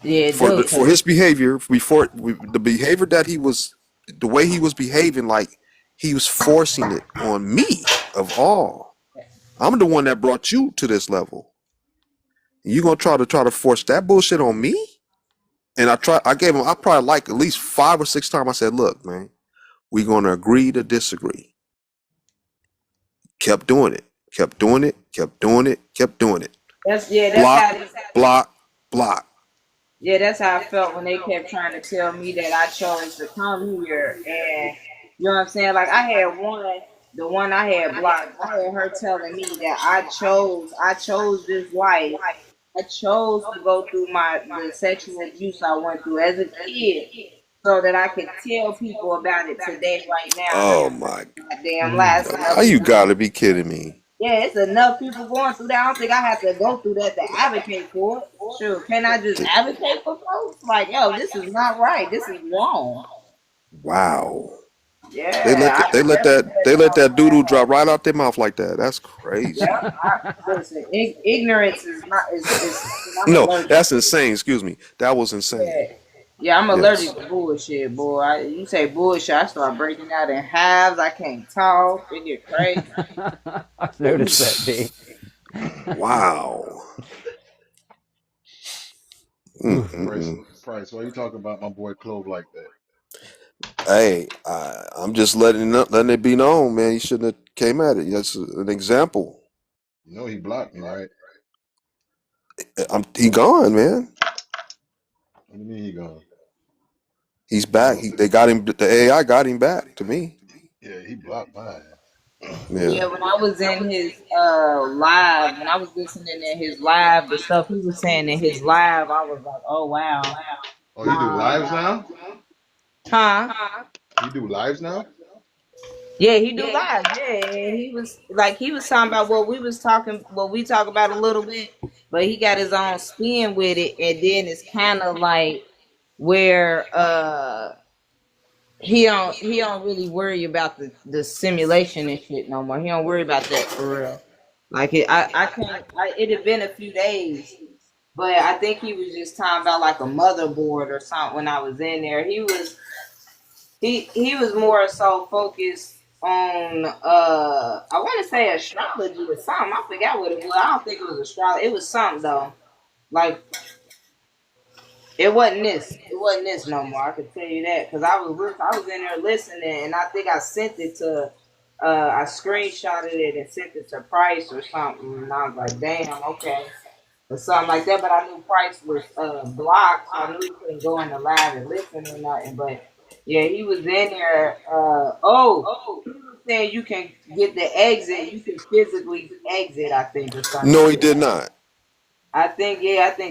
Yeah, it for do. his behavior the behavior the way he was behaving, like he was forcing it on me of all. I'm the one that brought you to this level. You gonna try to force that bullshit on me? And I probably like at least 5 or 6 times I said, look, man, we're gonna agree to disagree. kept doing it, kept doing it, kept doing it, kept doing it. That's Block, how block, block. that's how I felt when they kept trying to tell me that I chose to come here, and you know what I'm saying? Like I had the one I had blocked. I had her telling me that I chose this life. I chose to go through the sexual abuse I went through as a kid, so that I could tell people about it today, right now, and Oh I'm my! goddamn last enough You people. gotta be kidding me! Yeah, it's enough people going through that. I don't think I have to go through that to advocate for it. Sure, can I just advocate for folks? Like, yo, this is not right. This is wrong. Wow. Yeah, I can definitely let They let y'all that doodle know. drop right out their mouth like that. That's crazy. Yep. Listen, ignorance is not is something I'm No, allergic that's to. insane. Excuse me. That was insane. Yeah. Yeah, I'm Yes. allergic to bullshit, boy. You say bullshit, I start breaking out in halves. I can't talk. It get crazy. I've noticed that, D. Wow. Price, Mm-mm-mm. Price, why you talking about my boy Clove like that? Hey, I'm just letting it be known, man. You shouldn't have came at it. That's an example. You know he blocked me, right? He gone, man. What do you mean he gone? He's I back. don't see. They got him. The AI got him back to me. Yeah, he blocked mine. Yeah. Yeah, when I was in his live, when I was listening to his live, the stuff he was saying in his live, I was like, oh wow. Oh, he do lives now? Huh? He do lives now? Yeah, he do live. Yeah, and he was talking about what we talk about a little bit, but he got his own spin with it, and then it's kind of like where he don't really worry about the simulation and shit no more. He don't worry about that for real. Like I can't. It had been a few days, but I think he was just talking about like a motherboard or something when I was in there. He was more so focused on I want to say astrology or something. I forgot what it was. I don't think it was astrology. It was something though. Like it wasn't this. It wasn't this no more. I can tell you that because I was in there listening, and I think I sent it to. I screenshotted it and sent it to Price or something, and I was like, "Damn, okay," or something like that. But I knew Price was blocked, so I knew he couldn't go in the live and listen or nothing. But yeah, he was in there. He was saying you can get the exit. You can physically exit, I think, or some No, he shit. did not. I think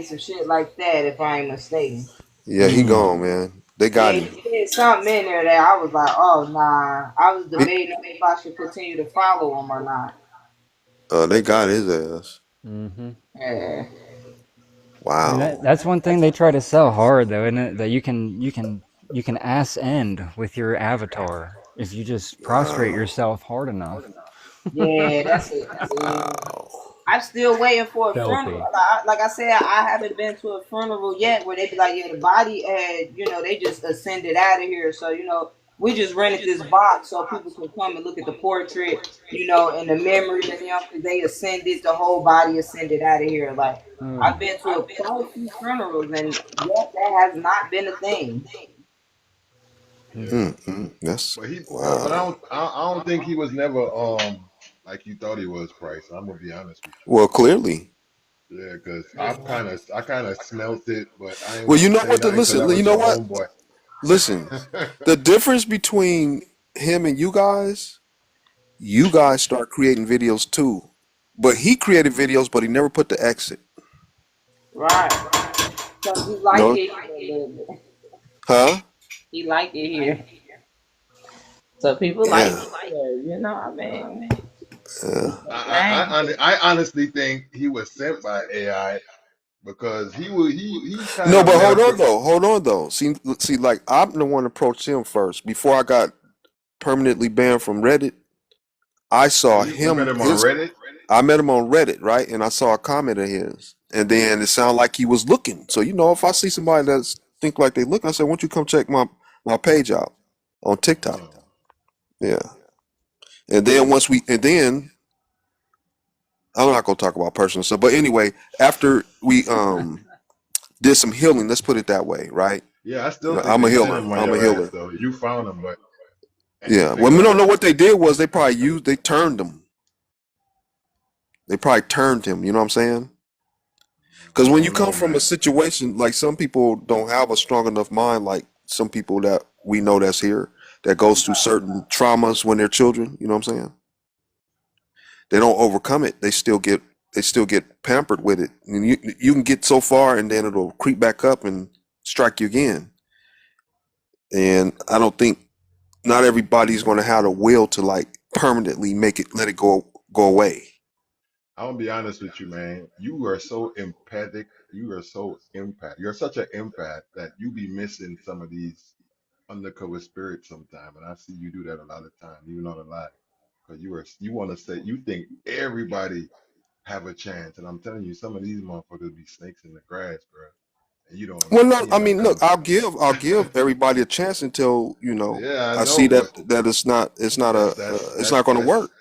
some shit like that, if I ain't mistaken. Yeah, he gone, man. They Yeah, got he him. said something in there that I was like, oh nah. I was He- debating if I should continue to follow him or not. they got his ass. Mm-hmm. Yeah. And Wow. that's one thing they try to sell hard, though, isn't it? That you can ass end with your avatar if you just prostrate Wow. yourself hard enough. Yeah, that's it. Yeah. Wow. I'm still waiting for a funeral. Filthy. Like I said, I haven't been to a funeral yet where they be like, yeah, the body had, they just ascended out of here. So, we just rented this box so people can come and look at the portrait, and the memory of them because they ascended, the whole body ascended out of here. Like, I've been to quite a few funerals and yet that has not been a thing. Yeah, That's but but wow. I don't think he was never like you thought he was, Price. I'm gonna be honest with Well, clearly. you. Yeah, because I kind of smelt it, but I ain't Well, want you to know say what? nothing because that You was know your what? homeboy. Listen. The difference between him and you guys start creating videos too. But he created videos, but he never put the exit. Right. Because he like No, it here a little bit. huh? He like it here. So people like Yeah, it here, I mean. yeah. Dang. I honestly think he was sent by AI because he kind No, of but messed with. hold on though. See, like I'm the one approached him first before I got permanently banned from Reddit. I Oh, saw you met him. him on Reddit? I met him on Reddit, right? And I saw a comment of his, and then it sounded like he was looking. So if I see somebody that's think like they look, I said, "Why don't you come check my page out on TikTok?" Oh, Yeah. And then and then I'm not gonna talk about personal stuff, but anyway, after we did some healing, let's put it that way, right? yeah. I still think I'm a they sent healer. him on I'm a your ass healer. though. You found him, but and the Yeah. thing Well, we about don't it, know what they did was they probably they turned them. They probably turned him. You know what I'm saying? Because I when you don't come know, from a man. situation like some people don't have a strong enough mind, like some people that we know that's here that goes through certain traumas when they're children. You know what I'm saying? They don't overcome it. They still get pampered with it. And you can get so far and then it'll creep back up and strike you again. And I don't think not everybody's going to have the will to like permanently make it let it go away. I'm gonna be honest with you, man. You are so empathic. You are so empath. You're such an empath that you be missing some of these undercover spirits sometime. And I see you do that a lot of time, even on the live. Because you want to say you think everybody have a chance. And I'm telling you, some of these motherfuckers be snakes in the grass, bro. And you don't Well, even no, see I them mean, look, come I'll give everybody a chance until Yeah, I I see know, but that that's it's not going to work.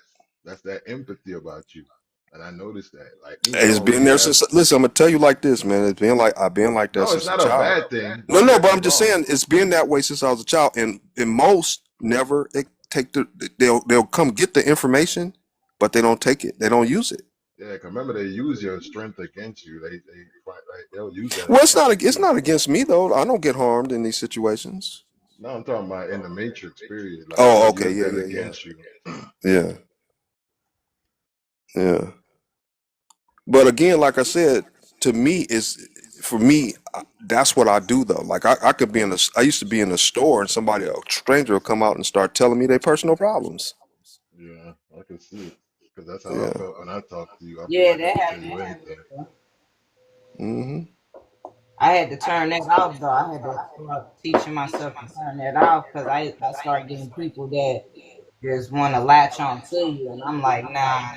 that's that empathy about you. And I noticed that. Like me, I It's don't been really there have since. Listen, I'm gonna tell you like this, man. It's been like I've been like that no, it's since a not a child. bad thing. No, Don't no, get but me I'm just wrong. saying it's been that way since I was a child, and most never take they'll come get the information, but they don't take it. They don't use it. Yeah, 'cause remember they use your strength against you. They fight like they'll use that Well, against you it's too. not against me though. I don't get harmed in these situations. No, I'm talking about in the Matrix period. Like Oh, they'll okay, use yeah, that yeah, yeah, against you. yeah, yeah. But again, like I said, to me is for me. That's what I do though. Like I could be I used to be in a store and somebody, a stranger, will come out and start telling me their personal problems. Yeah, I can see it. 'Cause that's how I Yeah. felt when I talked to you. I feel Yeah, like I that could tell happened you to me. anything. Hmm. I had to turn that off though. I had to start teaching myself to turn that off because I started getting people that just want to latch on to you, and I'm like, nah,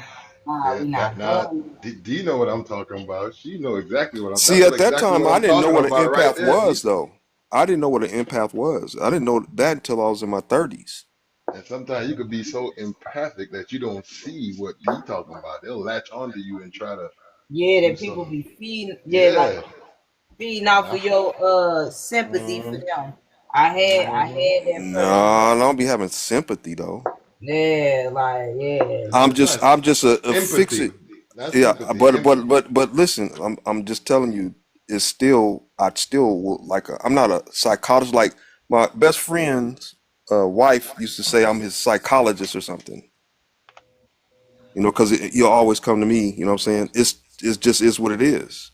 Yeah, we that not now doing that. D know what I'm talking about. She know exactly what I'm See, that's at what that exactly time, what I I'm didn't know talking what an about right empath there, D. was, though. I didn't know what an empath was. I didn't know that until I was in my 30s. And sometimes you could be so empathic that you don't see what he talking about. They'll latch onto you and try to Yeah, do that people something. be feeding, yeah, like Yeah. feeding And off I of your sympathy for mm-hmm, them. I mm-hmm. had that No, person. I don't be having sympathy though. Yeah, like yeah. It's not I'm just a fix it. empathy, not Yeah, sympathy, empathy. but listen, I'm just telling you, it's still I still like I'm not a psychologist. Like my best friend's wife used to say I'm his psychologist or something. Because you'll always come to me. You know what I'm saying? It's just is what it is.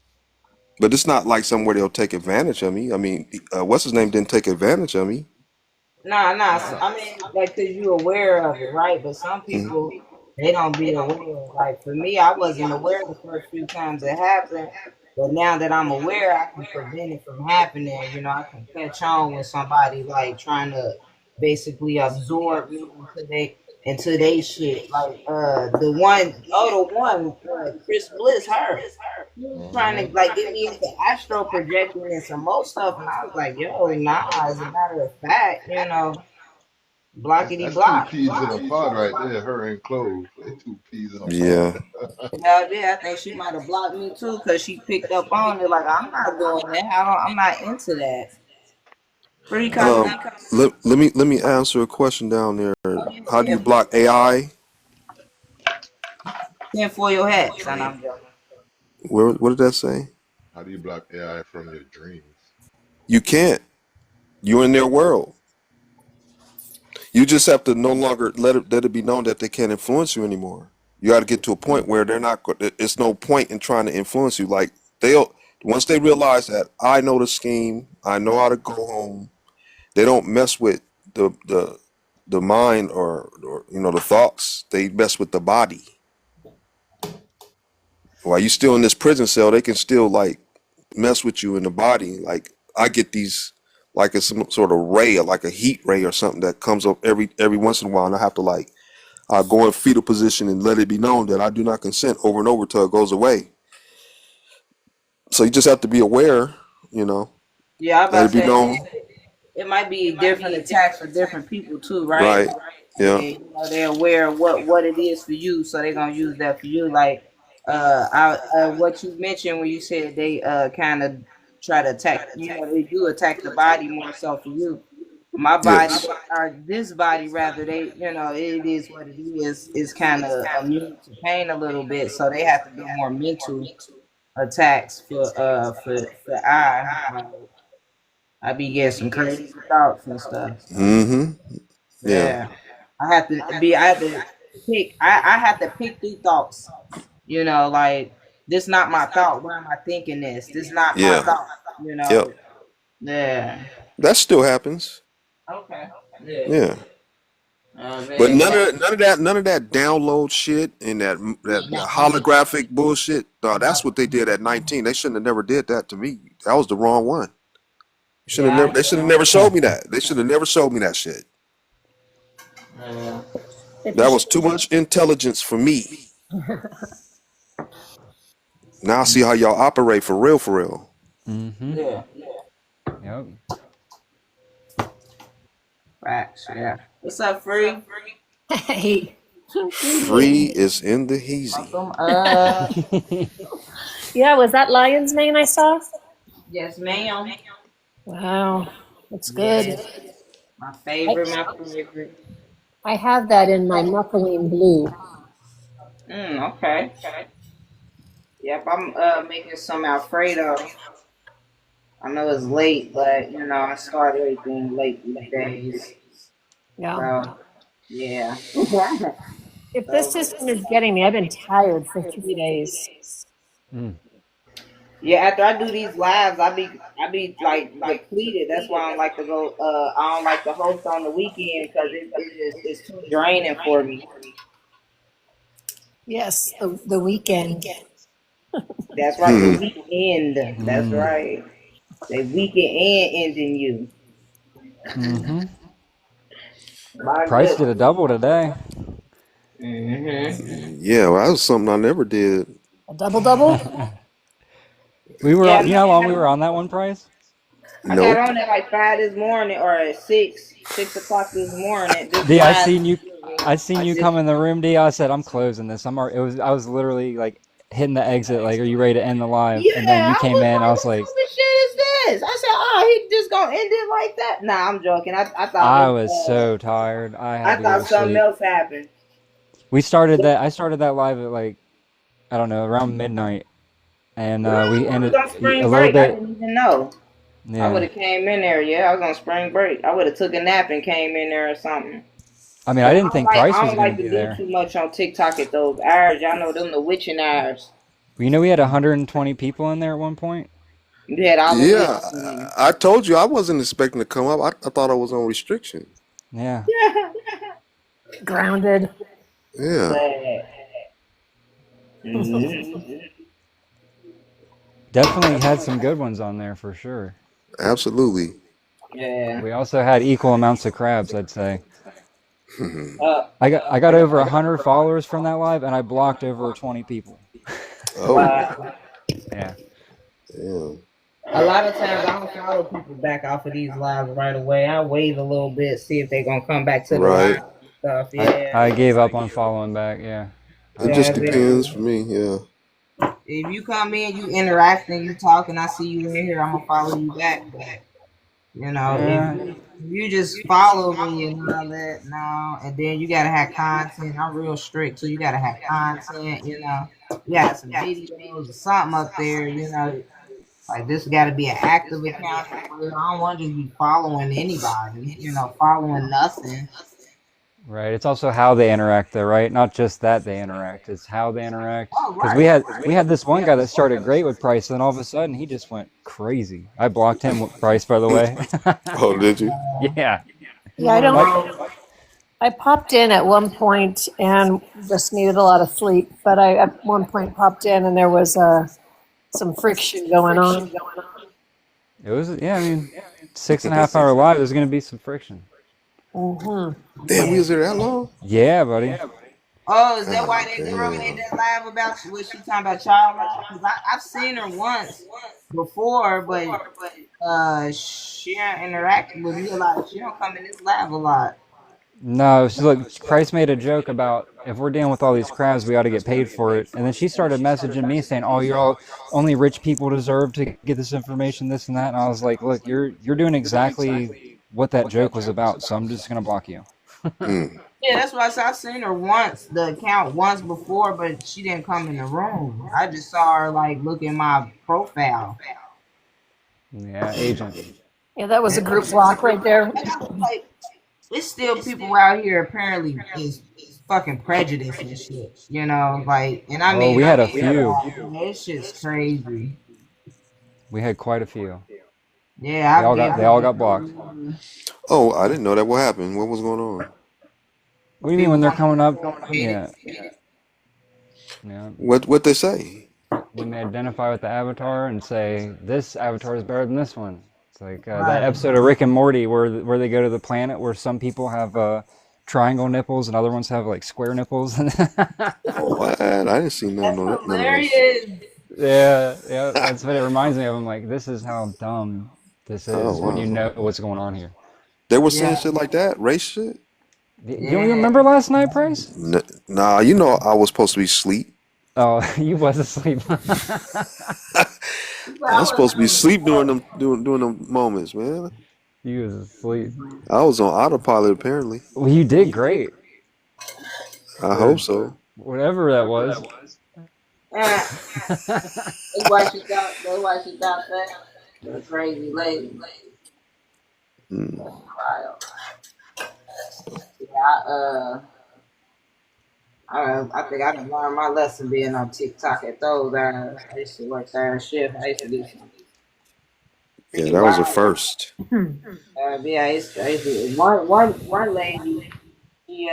But it's not like somewhere they'll take advantage of me. I mean, what's his name didn't take advantage of me. Nah. No. I mean, like, cause you aware of it, right? But some Mhm. people they don't be aware. Like for me, I wasn't aware the first few times it happened, but now that I'm aware, I can prevent it from happening. I can catch on when somebody like trying to basically absorb me into they shit. Like the one, Chris Bliss, her. He was trying Mm-hmm. to like get me into astro projecting and some more stuff, and I was like, "Yo, nah." As a matter of fact, blockity That's two block. peas in a pod right there. Her and Clove, they two peas in a pod. Yeah. Hell yeah, I think she might have blocked me too because she picked up on it. Like I'm not doing that. I'm not into that. Pretty Yeah. cousin. Let me answer a question down there. Oh yeah, How do you yeah. block AI? Ten for your hat, son. I'm joking. Where what did that say? How do you block AI from your dreams? You can't. You're in their world. You just have to no longer let it be known that they can't influence you anymore. You got to get to a point where they're not. It's no point in trying to influence you. Like they'll once they realize that I know the scheme, I know how to go home. They don't mess with the mind or the thoughts. They mess with the body. While you still in this prison cell, they can still like mess with you in the body. Like I get these like it's some sort of ray or like a heat ray or something that comes up every once in a while, and I have to like go in fetal position and let it be known that I do not consent over and over till it goes away. So you just have to be aware, you know, Yeah, I let about it to be say known. it might be different attacks for different people too, right? Right. Yeah, Yeah. they're aware of what it is for you, so they're gonna use that for you. Like what you mentioned when you said they kind of try to attack, they do attack the body more so for you. My body, Yes. or this body rather, they, it is what it is kind of immune to pain a little bit, so they have to do more mental attacks for like, I be getting some crazy thoughts and stuff. So Mm-hmm. Yeah. yeah, I have to I have to pick these thoughts. Like, this not my thought. Why am I thinking this? This not my Yeah. thought. Yep. Yeah. That still happens. Okay. Yeah. Yeah. But Man, yeah. none of that download shit and that holographic bullshit. No, that's what they did at 19. They shouldn't have never did that to me. That was the wrong one. Should have Yeah. never. They should have never showed me that. They should have never showed me that shit. Yeah. That was too much intelligence for me. Now I see how y'all operate for real, for real. Mm-hmm. Yeah. Yep. Facts. Yeah. What's up, Free? Hey, Free is in the heezy. Welcome. yeah, was that Lion's Mane I saw? Yes, ma'am. Wow, that's good. Yes. My I, favorite. My favorite. I have that in my methylene blue. Okay. Yep. I'm making some Alfredo. I know it's late, but I start everything late these days. Yeah. So yeah. If this So system is getting me, I've been tired for 3 days. Mm. yeah, after I do these lives, I be like depleted. That's why I don't like to go. I don't like to host on the weekend because it's too draining for me. Yes, the weekend. That's right, the Hmm. weekend. That's Mm. right. The weekend and ending you. Mm-hmm. My Price did a goodness. double today. Yeah, well, that was something I never did. A double double? We were Yeah, on, you know how long we man. were on that one, Price? I got Nope. on at like 5 this morning, or at 6 o'clock this morning. This D, live. I seen I you just come in the room, D. I said, I'm closing this. I was literally like hitting the exit, like, are you ready to end the live? And then Yeah, you I came was in, I like, was what like, type of shit is this? I said, oh, he just gonna end it like that? Nah, I'm joking. I thought I this. was so tired. I I had to go thought to something sleep. else happened. I started that live at like, I don't know, around midnight. And No, we I was ended on a spring little break. I bit, didn't even know. I would yeah. have came in there. Yeah, I was on spring break. I would have took a nap and came in there or something. I mean, I Cause didn't think Price I was don't going to like to be do there. too much on TikTok at those hours. Y'all know them the witching hours. You know, we had 120 people in there at one point. You had all them Yeah, witches. I told you I wasn't expecting to come up. I thought I was on restriction. Yeah. Grounded. Yeah, Sad. Mhm. Definitely had some good ones on there for sure. absolutely. Yeah. We also had equal amounts of crabs, I'd say. Uh, I got over 100 followers from that live, and I blocked over 20 people. Oh, wow. Yeah. yeah. A lot of times I don't follow people back off of these lives right away. I wait a little bit, see if they're gonna come back to the Right. live and stuff. Yeah. I gave up on following back. Yeah. It I just Yeah. depends for me. Yeah. If you come in, you interact and you talk, and I see you in here, I'm gonna follow you back. But yeah. if you just follow me and all that, no, and then you gotta have content. I'm real strict, so you gotta have content. You got some videos or something up there. Like, this got to be an active account. I don't want to just be following anybody. Following nothing. Right. It's also how they interact, though, right? Not just that they interact. It's how they interact. Oh, Because right. we had this one guy that started great with Price, and all of a sudden he just went crazy. I blocked him with Price, by the way. Oh, did you? Yeah. Yeah, Like, I popped in at one point and just needed a lot of sleep, but I at one point popped in and there was some friction going on. it was, yeah, I mean, 6.5 hour live, there's going to be some friction. Mm-hmm. Damn, we was there that long? Yeah, buddy. Oh, is that why God that girl made damn. that live about what she talking about child life? Because I've seen her once before, but she don't interact with me a lot. She don't come in this live a lot. No, she, look, Price made a joke about if we're dealing with all these crabs, we ought to get paid for it. And then she started messaging me saying, "Oh, you're all only rich people deserve to get this information, this and that." And I was like, "Look, you're doing exactly what that joke was about, so I'm just gonna block you. Mm. Yeah, that's why I said I seen her once, the account once before, but she didn't come in the room. I just saw her like look at my profile. Yeah, agent. Yeah, that was And a group block right there. I was like, it's still people out here apparently is fucking prejudice and shit. You know, like, and I Oh, mean, we had a few. it's just crazy. We had quite a few. Yeah, I've given They all got blocked. Oh, I didn't know that. What happened? What was going on? What do you mean people when they're want coming up? to hate Yeah, it. yeah. What they say? When they identify with the avatar and say this avatar is better than this one. It's like that Right. episode of Rick and Morty where they go to the planet where some people have triangle nipples and other ones have like square nipples. What? I didn't see That's none of those. hilarious. Yeah, yeah. That's what it reminds me of. I'm like, this is how dumb this Oh is when you wow. know what's going on here. They were saying Yeah, shit like that, race shit. You don't yeah. remember last night, Price? Nah, you know I was supposed to be asleep. Oh, you was asleep. I was supposed to be asleep during them moments, man. You was asleep. I was on autopilot apparently. Well, you did great I for hope so. whatever that was. Yeah. That's why she thought. That's why she thought that. The crazy lady. Mm. Wild. Yeah, I think I can learn my lesson being on TikTok at those hours. I used to work third shift. I used to do some Yeah, pretty that was a wild. first. Yeah, one lady, she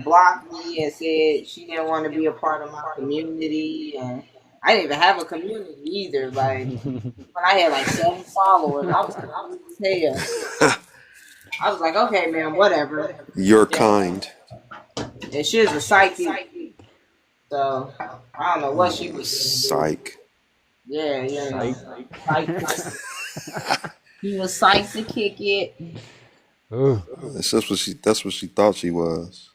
blocked me and said she didn't want to be a part of my community, and I didn't even have a community either. Like when I had like 7 followers, I was confused as hell. I was like, okay, man, whatever. Your Yeah, kind. and she was a psychic, so I don't know what she was gonna do. Psych. Yeah, you Psych. know, psych. He was psyched to kick it. Ooh, That's what she thought she was.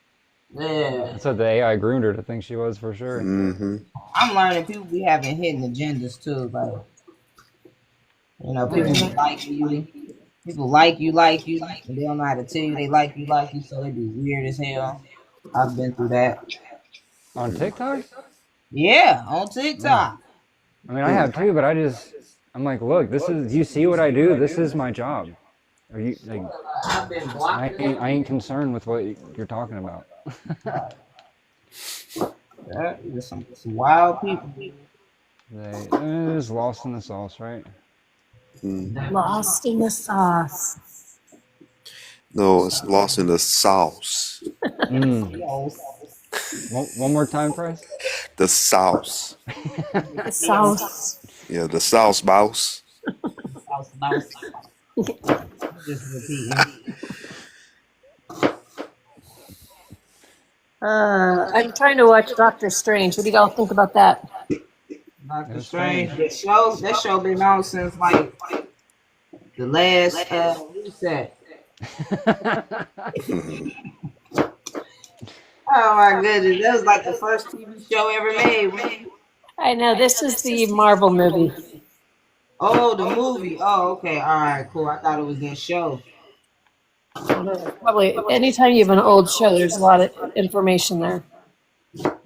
Yeah, that's what the AI groomed her to think she was for sure. Mm-hmm. I'm learning people be having hidden agendas too. Like, you know, people be Mhm. like you. People like you, and they don't know how to tell you they like you, so they be weird as hell. I've been through that. On TikTok? Yeah, on Oh, TikTok. I mean, I have too, but I'm like, look, this is. Do you see what I do? This is my job. Are you like? I've been blocked. I ain't concerned with what you're talking about. Yeah, there's some wild people. They just lost in the sauce, right? Mm. Lost in the sauce. No, it's lost in the sauce. Mm. Yo, One more time, Price. The sauce. The sauce. Yeah, the sauce boss. mouse. Just repeating. I'm trying to watch Doctor Strange. What do y'all think about that? Doctor That's Strange. strange. That show been on since like the last reset. Oh my goodness, that was like the first TV show ever made. Man. I know this is the Marvel movie. Oh, the movie. Oh, okay. All right, cool. I thought it was that show. Probably anytime you have an old show, there's a lot of information there.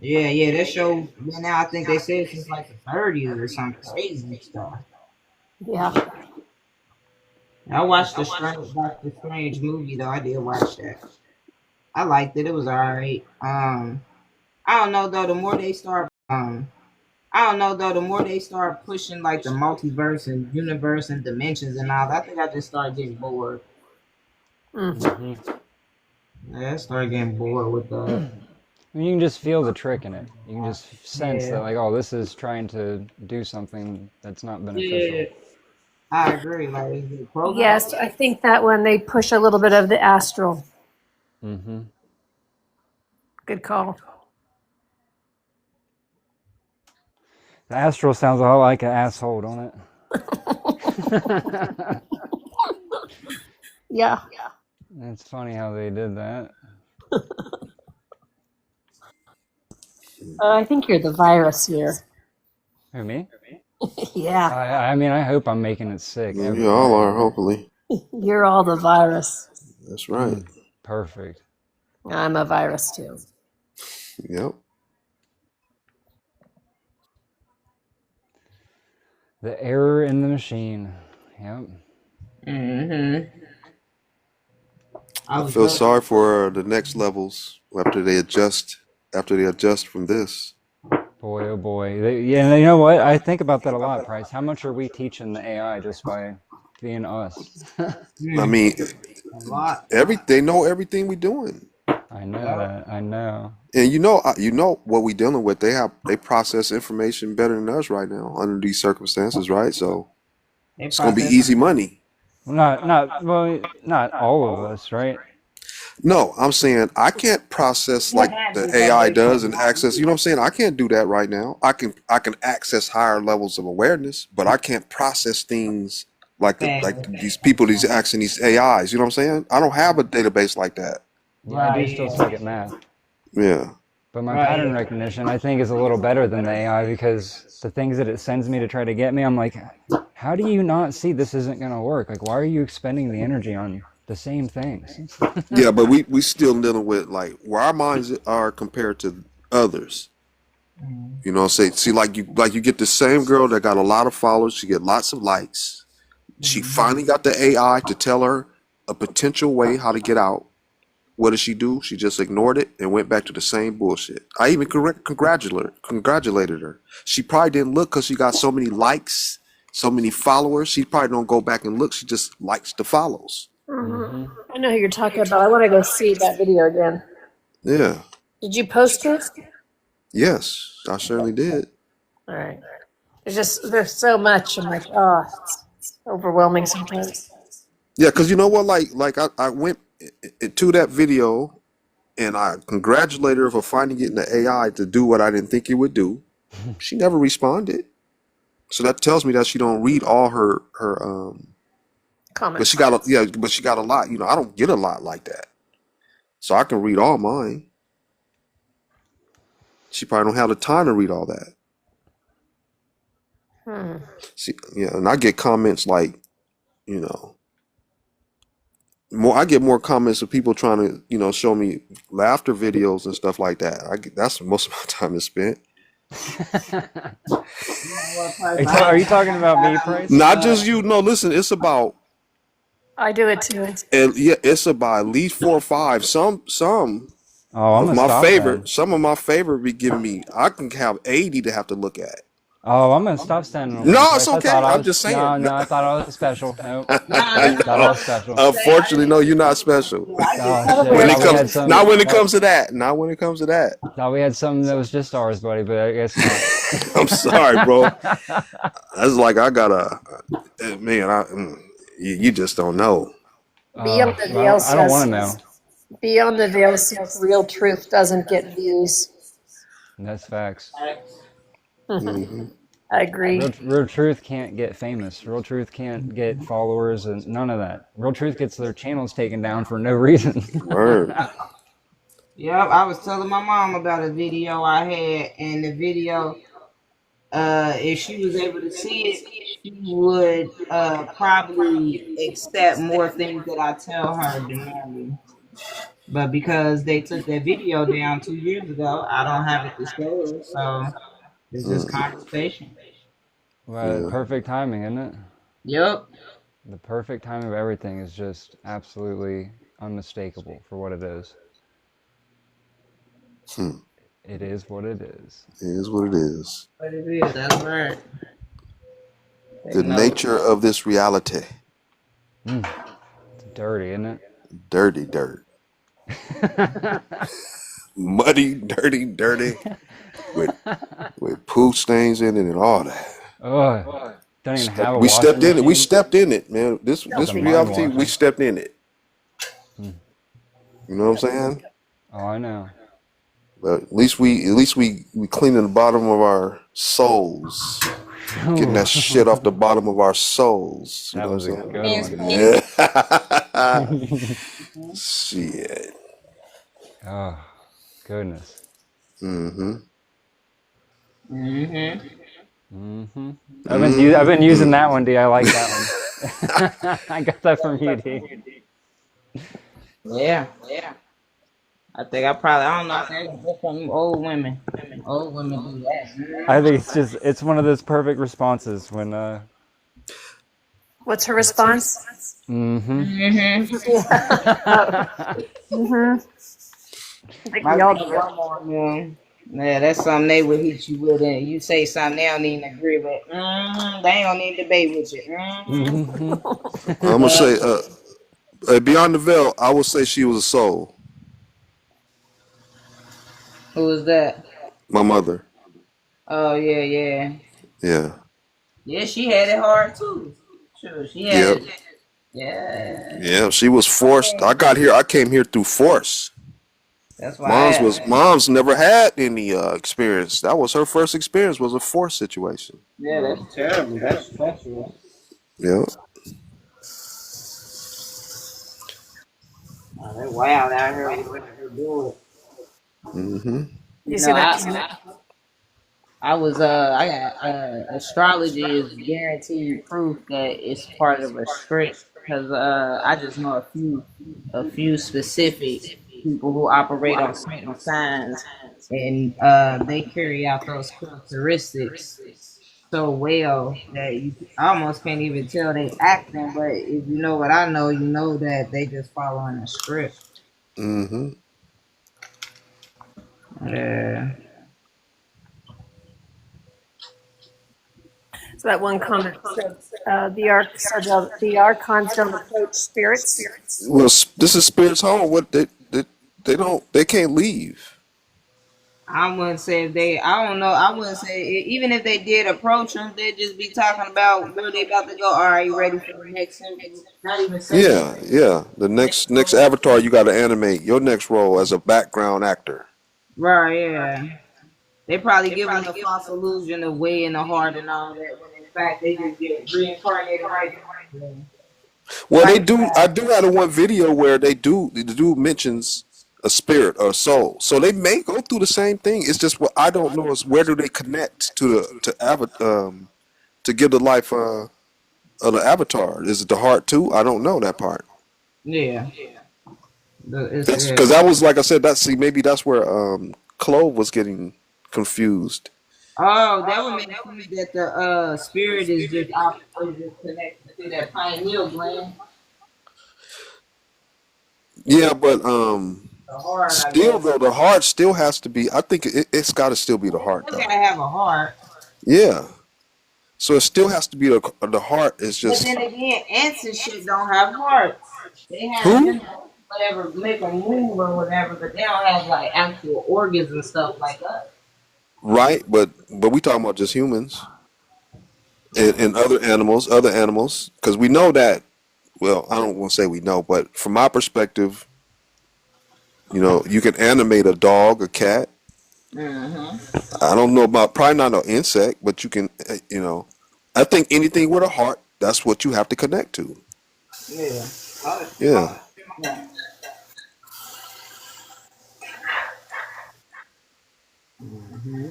Yeah, that show been out. I think they said since like the 30s or some crazy stuff. Yeah. I watched the Doctor Strange movie though. I did watch that. I liked it. It was alright. I don't know though. I don't know though. The more they start pushing like the multiverse and universe and dimensions and all, I think I just started getting bored. Mm. Yeah, I started getting bored with the. You can just feel the trick in it. You can just sense Yeah, that, like, oh, this is trying to do something that's not yeah, beneficial. I agree. Like, is it programmed? Yes, I think that when they push a little bit of the astral. Mm-hmm. Good call. The astral sounds a lot like an asshole, don't it? Yeah. It's funny how they did that. I think you're the virus here. Who, me? Yeah. I mean, I hope I'm making it sick every You all day. are, hopefully. You're all the virus. That's right. Perfect. I'm a virus too. Yep. The error in the machine. Yep. I feel sorry for the next levels after they adjust. After they adjust from this. Boy, oh boy. Yeah, you know what? I think about that a lot, Price. How much are we teaching the AI just by being us? I mean, A lot. they know everything we're doing. I know that. I know. And you know what we're dealing with. They process information better than us right now under these circumstances, right? So it's gonna be easy money. Not all of us, right? No, I'm saying I can't process like the AI does and access. You know what I'm saying? I can't do that right now. I can access higher levels of awareness, but I can't process things like these people, these asking these AIs. You know what I'm saying? I don't have a database like that. Yeah, I do still suck at math. Yeah. But my pattern recognition, I think, is a little better than the AI because the things that it sends me to try to get me, I'm like, how do you not see this isn't going to work? Like, why are you expending the energy on the same things? Yeah, but we still dealing with like where our minds are compared to others. You know, see like you get the same girl that got a lot of followers, she get lots of likes. She finally got the AI to tell her a potential way how to get out. What did she do? She just ignored it and went back to the same bullshit. I even congratulated her. She probably didn't look because she got so many likes, so many followers. She probably don't go back and look. She just likes the follows. I know who you're talking about. I want to go see that video again. Yeah. Did you post it? Yes, I certainly did. All right. There's so much. I'm like, it's overwhelming sometimes. Yeah, because you know what? I went to that video and I congratulated her for finally getting the AI to do what I didn't think it would do. She never responded. So that tells me that she don't read all her comments. But she got a lot. You know, I don't get a lot like that. So I can read all mine. She probably don't have the time to read all that. See, yeah, and I get comments like, you know, I get more comments of people trying to, you know, show me laughter videos and stuff like that. That's most of my time is spent. Are you talking about me, Price? Not just you. No, listen, it's about. I do it too. And yeah, it's about at least 4 or 5. Some of my favorite. Some of my favorite be giving me. I can have 80 to have to look at. Oh, I'm gonna stop sending them. No, it's okay. I'm just saying. No, I thought I was special. Nope. Thought I was special. Unfortunately, no, you're not special. When it comes to that. Not when it comes to that. Thought we had something that was just ours, buddy, but I guess not. I'm sorry, bro. That's like I gotta. Man, you just don't know. Beyond the veil I don't want to know. Beyond the veil says real truth doesn't get views. That's facts. I agree. Real truth can't get famous. Real truth can't get followers and none of that. Real truth gets their channels taken down for no reason. Word. Yep, I was telling my mom about a video I had, and the video, if she was able to see it, she would probably accept more things that I tell her than normal. But because they took that video down 2 years ago, I don't have it to show her, so it's just conversation. Well, perfect timing, isn't it? Yep. The perfect time of everything is just absolutely unmistakable for what it is. It is what it is. It is what it is. What it is, that's right. The nature of this reality. It's dirty, isn't it? Dirty dirt. Muddy, dirty. With poo stains in it and all that. Oh, don't even have a we washing stepped in it. machine. We stepped in it, man. This reality, we stepped in it. You know what I'm saying? Oh, I know. But at least we cleaning the bottom of our souls, getting that shit off the bottom of our souls. You That know was a what I'm good one. Yeah. Shit. Oh, goodness. Mm-hmm. I've been using that one. Do I like that one? I got that from you, D. Yeah. I think I don't know. I think that's from old women. Old women do that. I think it's one of those perfect responses when What's her response? mm-hmm. Yeah. I think My we all do it. grandma, man. Yeah, that's something they would hit you with, and you say something they don't even agree with. They ain't gonna need to debate with you. Mm-hmm. I'm gonna say, Yeah. beyond the veil, I would say she was a soul. Who was that? My mother. Oh yeah. Yeah. Yeah, she had it hard too. Sure, she had Yep. it. Yeah. Yeah. She was forced. I came here through force. That's why Mom's never had any experience. That was her first experience. Was a force situation. yeah, that's terrible. That's treacherous. Yeah. Oh, they wild out here with what they do. Hmm. You You know, see that too? I got astrology is guaranteed proof that it's part of a script because I just know a few specific people who operate on certain signs, and they carry out those characteristics so well that you almost can't even tell they acting. But if you know what I know, you know that they just following a script. Hmm. Yeah. So that one comment said the archons don't approach spirits. Well, this is Spirit's home. They don't, they can't leave. I wouldn't say if they. I don't know. I wouldn't say even if they did approach them, they'd just be talking about where they about to go. Are you ready for the next symbol? Not even saying Yeah, yeah. The next avatar you got to animate your next role as a background actor. right. Yeah, they probably give them the false illusion of way in the heart and all that. When in fact they just get reincarnated right there. Well, they Right. do. I do have one video where the dude mentions a spirit or a soul. So they may go through the same thing. It's just what I don't know is where do they connect to to give the life of the avatar. Is it the heart too? I don't know that part. Yeah. It's That's because yeah. that was like I said. That's see maybe that's where Clove was getting confused. Oh, that would make sense that the spirit is just connected to that pineal gland, Yeah, but the heart, I still guess. though the heart still has to be. I think it's got to still be the It heart still though. gotta have a heart. Yeah. So it still has to be the heart is But just then again, ants and shit don't have hearts. They have, who? whatever, make them move or whatever, but they don't have like actual organs and stuff like us. Right, but we talking about just humans and other animals, because we know that. Well, I don't want to say we know, but from my perspective, you can animate a dog, a cat. Mm-hmm. I don't know about probably not no insect, but you can, I think anything with a heart, that's what you have to connect to. Yeah. Oh, shit. Yeah. Yeah. Mm-hmm.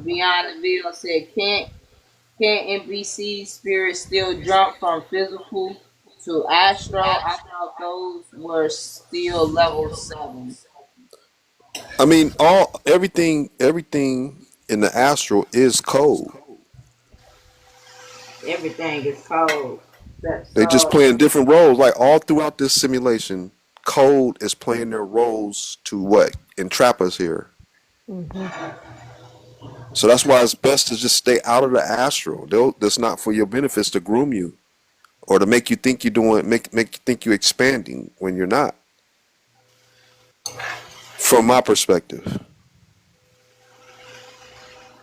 Beyond the Veil said, can't NPC spirits still jump from physical to astral? I thought those were still level 7. I mean, everything in the astral is code. Everything is cold. That's They just so. playing different roles. Like all throughout this simulation, code is playing their roles to what entrap us here. Hmm. So that's why it's best to just stay out of the astral. That's not for your benefits to groom you or to make you think you're doing make you think you're expanding when you're not. From my perspective,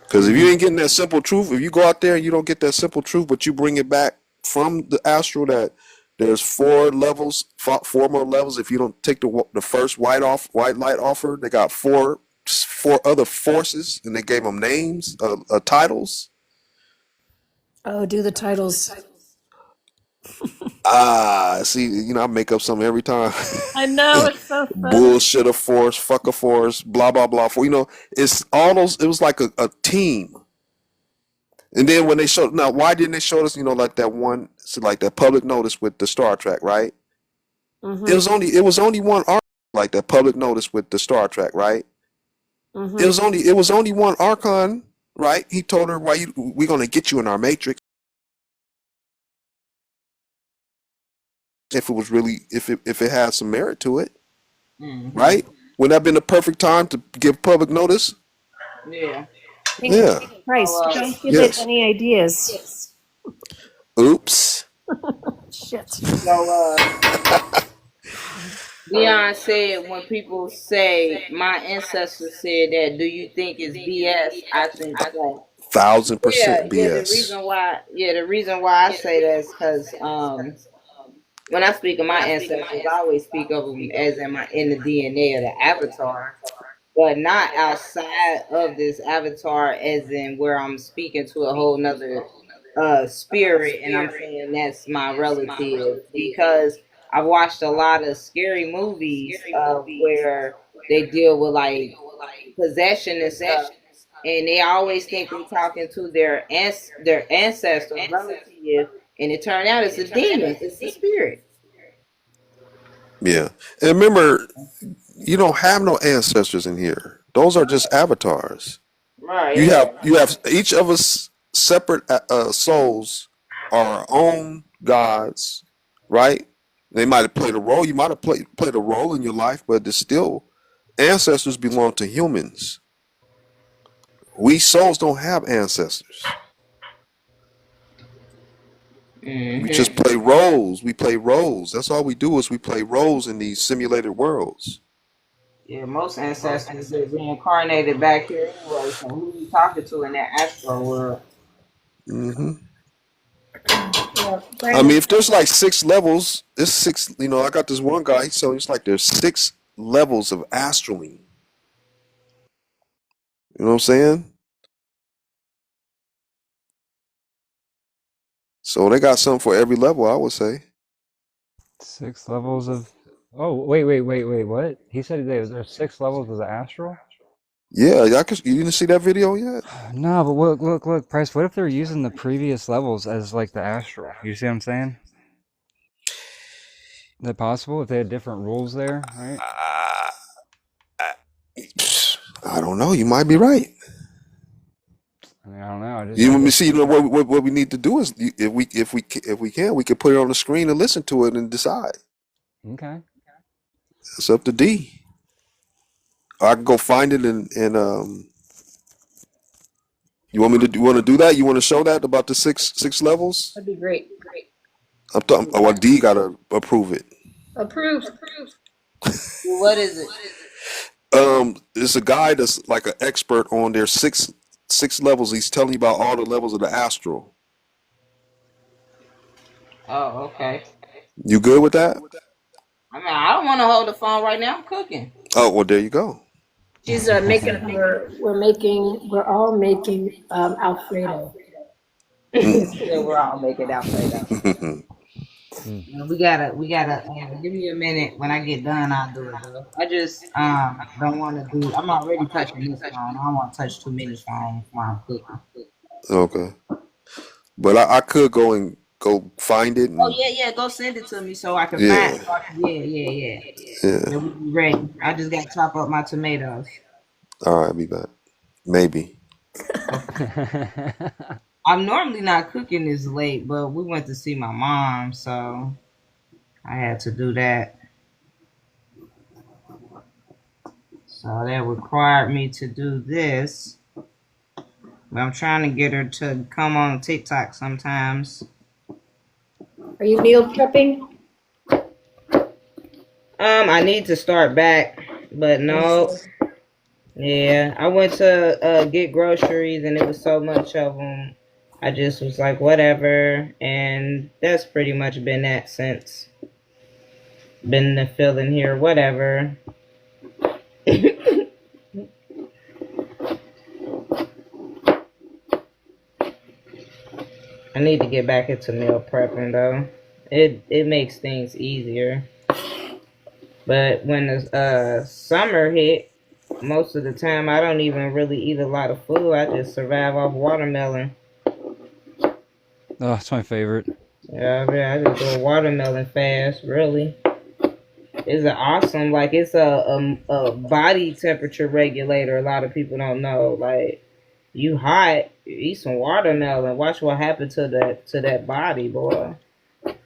because if you ain't getting that simple truth, if you go out there and you don't get that simple truth, but you bring it back from the astral that there's 4 levels, 4 more levels. If you don't take the first white light offer, they got four other forces, and they gave them names, titles. Oh, do the titles. See, I make up something every time. I know, it's so funny. Bullshit a force, fuck a force, blah blah blah. For it's all those. It was like a team. And then when they showed, now why didn't they show us, like that one, so like that public notice with the Star Trek, right? Mm-hmm. It was only one arc, like that public notice with the Star Trek, right? Mm-hmm. It was only one Archon, right? He told her, we're gonna get you in our matrix. If it was really, if it had some merit to it, right? Would that have been the perfect time to give public notice? Yeah. Yeah. Christ, So, don't give it Yes. any ideas. Oops. Shit. so Dion said when people say my ancestors said that, do you think it's BS? I think so. Yeah, 1000% yeah. The BS. reason why, I say that is because when I speak of my ancestors, I always speak of them as in the DNA of the avatar, but not outside of this avatar, as in where I'm speaking to a whole nother spirit, and I'm saying that's my relative, because I've watched a lot of scary movies where they deal with like possession and stuff, and they always think they're talking to their ancestor relative, and it turned out it's a demon, it's a spirit. Yeah. And remember, you don't have no ancestors in here. Those are just avatars. Right, You yeah. have each of us separate souls are our own gods, right? They might have played a role. You might have played a role in your life, but it's still ancestors belong to humans. We souls don't have ancestors. We just Hmm. play roles. We play roles. That's all we do is we play roles in these simulated worlds. Yeah, most ancestors get reincarnated back here anyway. So who you talking to in that astral world? Hmm. Yeah, I mean, Brandon. if there's like 6 levels, there's six. I got this one guy. So it's like there's 6 levels of astraling. You know what I'm saying? So they got something for every level, I would say. 6 levels of. Oh, wait. What? He said there's 6 levels of the astral? Yeah, you didn't see that video yet? No, but look, Price. What if they're using the previous levels as like the astral? You see what I'm saying? Is that possible if they had different rules there, right? I don't know. You might be right. I mean, I don't know. I just You think want me to it's see? What we need to do is if we can, we could put it on the screen and listen to it and decide. okay. It's up to D. I can go find it and you want me to you want to do that? You want to show that about the six levels? That'd be great. I'm talking. Oh, well, D got to approve it. Approved. Well, what is it? It's a guy that's like an expert on their six levels. He's telling you about all the levels of the astral. Oh, okay. You good with that? I mean, I don't want to hold the phone right now. I'm cooking. Oh, well, there you go. She's making her. We're all making Alfredo. She said we're all making Alfredo. We gotta. Give me a minute. When I get done, I'll do it, though. I just don't want to do. I'm already touching this phone. I don't want to touch too many phones while I'm cooking. Okay, but I could go find it Oh and yeah, yeah. Go send it to me so I can find. yeah, Yeah, yeah, yeah. yeah. Yeah, we be ready. I just got to chop up my tomatoes. All right, I'll be back. Maybe. I'm normally not cooking this late, but we went to see my mom, so I had to do that. So that required me to do this. But I'm trying to get her to come on TikTok sometimes. Are you meal prepping? I need to start back, but Are you no. sure? Yeah, I went to get groceries and it was so much of them. I just was like, whatever, and that's pretty much been that since. Been the feeling here, whatever. I need to get back into meal prepping though. It makes things easier. But when the summer hit, most of the time I don't even really eat a lot of food. I just survive off watermelon. Oh, it's my favorite. Yeah, I just do a watermelon fast. Really, it's an awesome. Like it's a body temperature regulator. A lot of people don't know. Like you hot, you eat some watermelon. Watch what happened to that body, boy.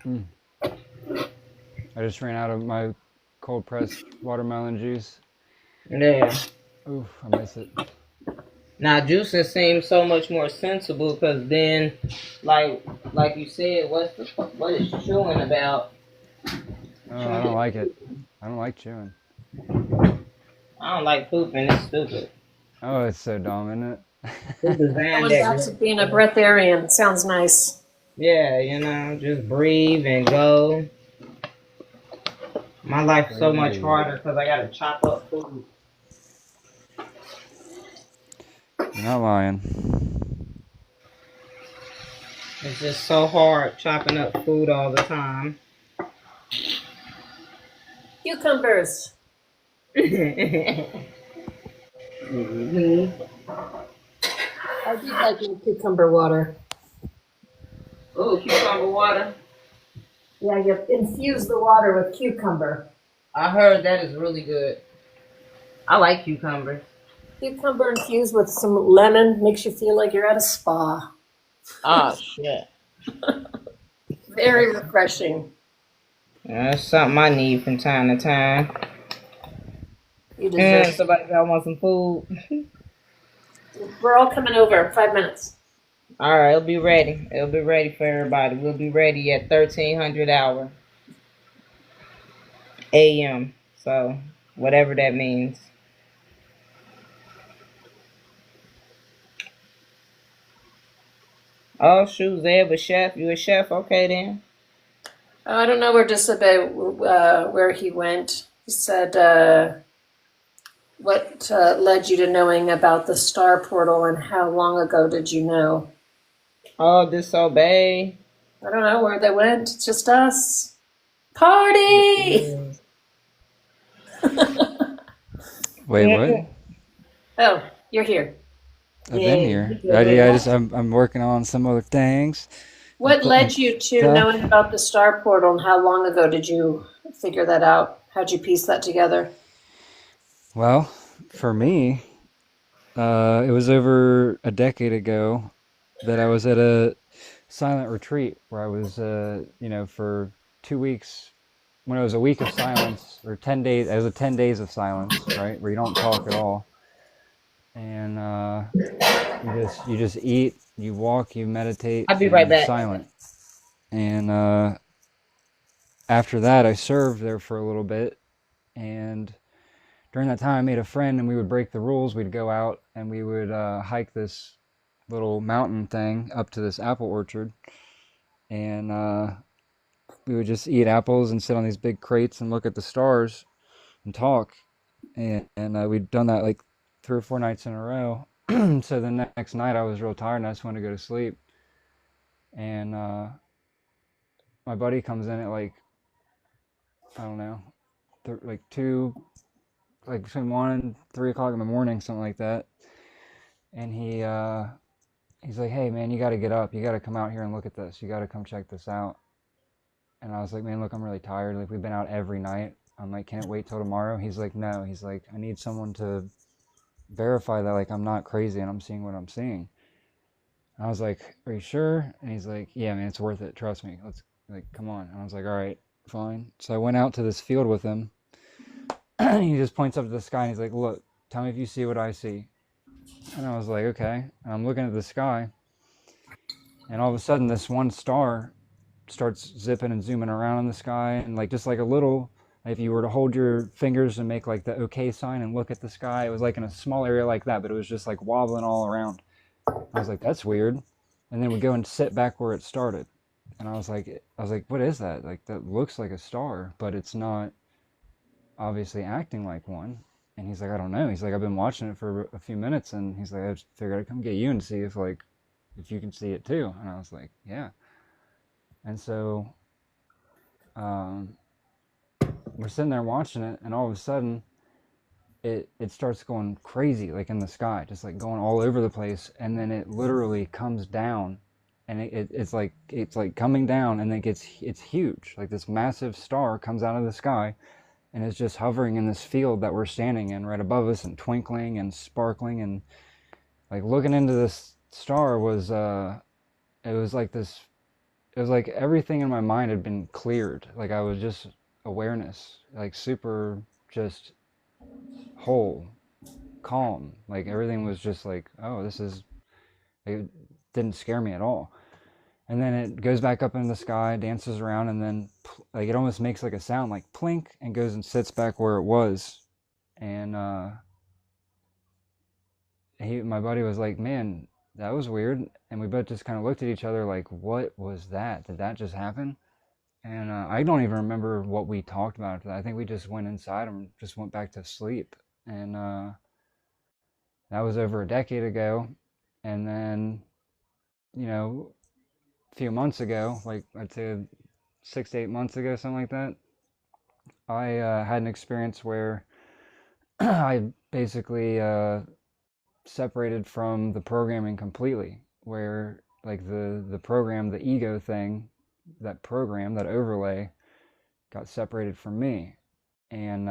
Mm. I just ran out of my cold pressed watermelon juice. Yeah. Oof, I miss it. Now juicing seems so much more sensible because then, like like you said, what is chewing about? Oh, I don't Chewing. like it. I don't like chewing. I don't like pooping. It's stupid. Oh, it's so dumb, isn't Who it? I designed went that? back to being a breatharian. Sounds nice. Yeah, just breathe and go. My life's so much Breathe. harder because I gotta chop up food. You're not lying. It's just so hard chopping up food all the time. Cucumbers. hmm I do like my cucumber water. Oh, cucumber water. Yeah, you infuse the water with cucumber. I heard that is really good. I like cucumbers. Cucumber infused with some lemon makes you feel like you're at a spa. Oh shit. Very refreshing. That's something I need from time to time. You deserve it. Somebody got want some food. We're all coming over in 5 minutes. All right, it'll be ready. It'll be ready for everybody. We'll be ready at 1300 hour a.m. So whatever that means. Oh shoot, Zeb a chef. You a chef? Okay then. Oh, I don't know where just about where he went. He said, what led you to knowing about the star portal and how long ago did you know? Oh, disobey. I don't know where they went. It's just us. Party! Wait, what? Oh, you're here. I've been here. I'm working on some other things. What led you to knowing about the star portal and how long ago did you figure that out? How'd you piece that together? Well, for me, it was over a decade ago that I was at a silent retreat where I was, for 2 weeks, when it was a week of silence, or 10 days, it was 10 days of silence, right, where you don't talk at all. And you just eat, you walk, you meditate, I'll be and right you're back. silent. And after that, I served there for a little bit, and during that time, I made a friend, and we would break the rules. We'd go out and we would hike this little mountain thing up to this apple orchard, and we would just eat apples and sit on these big crates and look at the stars and talk. And we'd done that like 3 or 4 nights in a row. So the next night, I was real tired and I just wanted to go to sleep. And my buddy comes in at like, I don't know, like 2, like between 1 and 3 o'clock in the morning, something like that. And he's like, hey man, you got to get up. You got to come out here and look at this. You got to come check this out. And I was like, man, look, I'm really tired. Like, we've been out every night. I'm like, can't wait till tomorrow. He's like, no. He's like, I need someone to verify that, like, I'm not crazy and I'm seeing what I'm seeing. And I was like, are you sure? And he's like, yeah, man, it's worth it. Trust me. Let's, like, come on. And I was like, all right, fine. So I went out to this field with him. And he just points up to the sky and he's like, look, tell me if you see what I see. And I was like, okay. And I'm looking at the sky. And all of a sudden, this one star starts zipping and zooming around in the sky, and like just like a little, if you were to hold your fingers and make like the okay sign and look at the sky, it was like in a small area like that, but it was just like wobbling all around. I was like, that's weird. And then we go and sit back where it started, and I was like, what is that? Like, that looks like a star, but it's not obviously acting like one. And he's like, I don't know. He's like, I've been watching it for a few minutes, and he's like, I just figured I'd come get you and see if you can see it too. And I was like, yeah. And so we're sitting there watching it, and all of a sudden it starts going crazy, like in the sky, just like going all over the place. And then it literally comes down and it's like coming down, and then it's huge. Like this massive star comes out of the sky, and it's just hovering in this field that we're standing in right above us, and twinkling and sparkling, and like looking into this star was it was like this. It was like everything in my mind had been cleared. Like I was just awareness, like super just whole, calm. Like everything was just like, oh, this is. It didn't scare me at all. And then it goes back up in the sky, dances around, and then like it almost makes like a sound like plink, and goes and sits back where it was. And my buddy was like, man, that was weird. And we both just kind of looked at each other like, what was that? Did that just happen? And I don't even remember what we talked about after that. I think we just went inside and just went back to sleep. And that was over a decade ago. And then, you know, a few months ago, like I'd say 6 to 8 months ago, something like that, I had an experience where I basically separated from the programming completely, where like the program, the ego thing, that program, that overlay got separated from me. And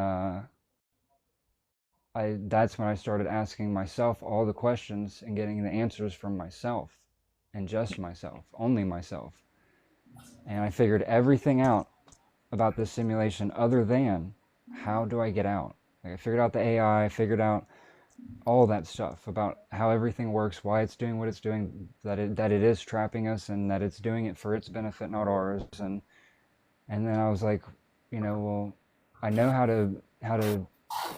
that's when I started asking myself all the questions and getting the answers from myself, and just myself, only myself. And I figured everything out about this simulation other than how do I get out. Like I figured out the AI, I figured out all that stuff about how everything works, why it's doing what it's doing, that it is trapping us, and that it's doing it for its benefit, not ours. And then I was like, well, I know how to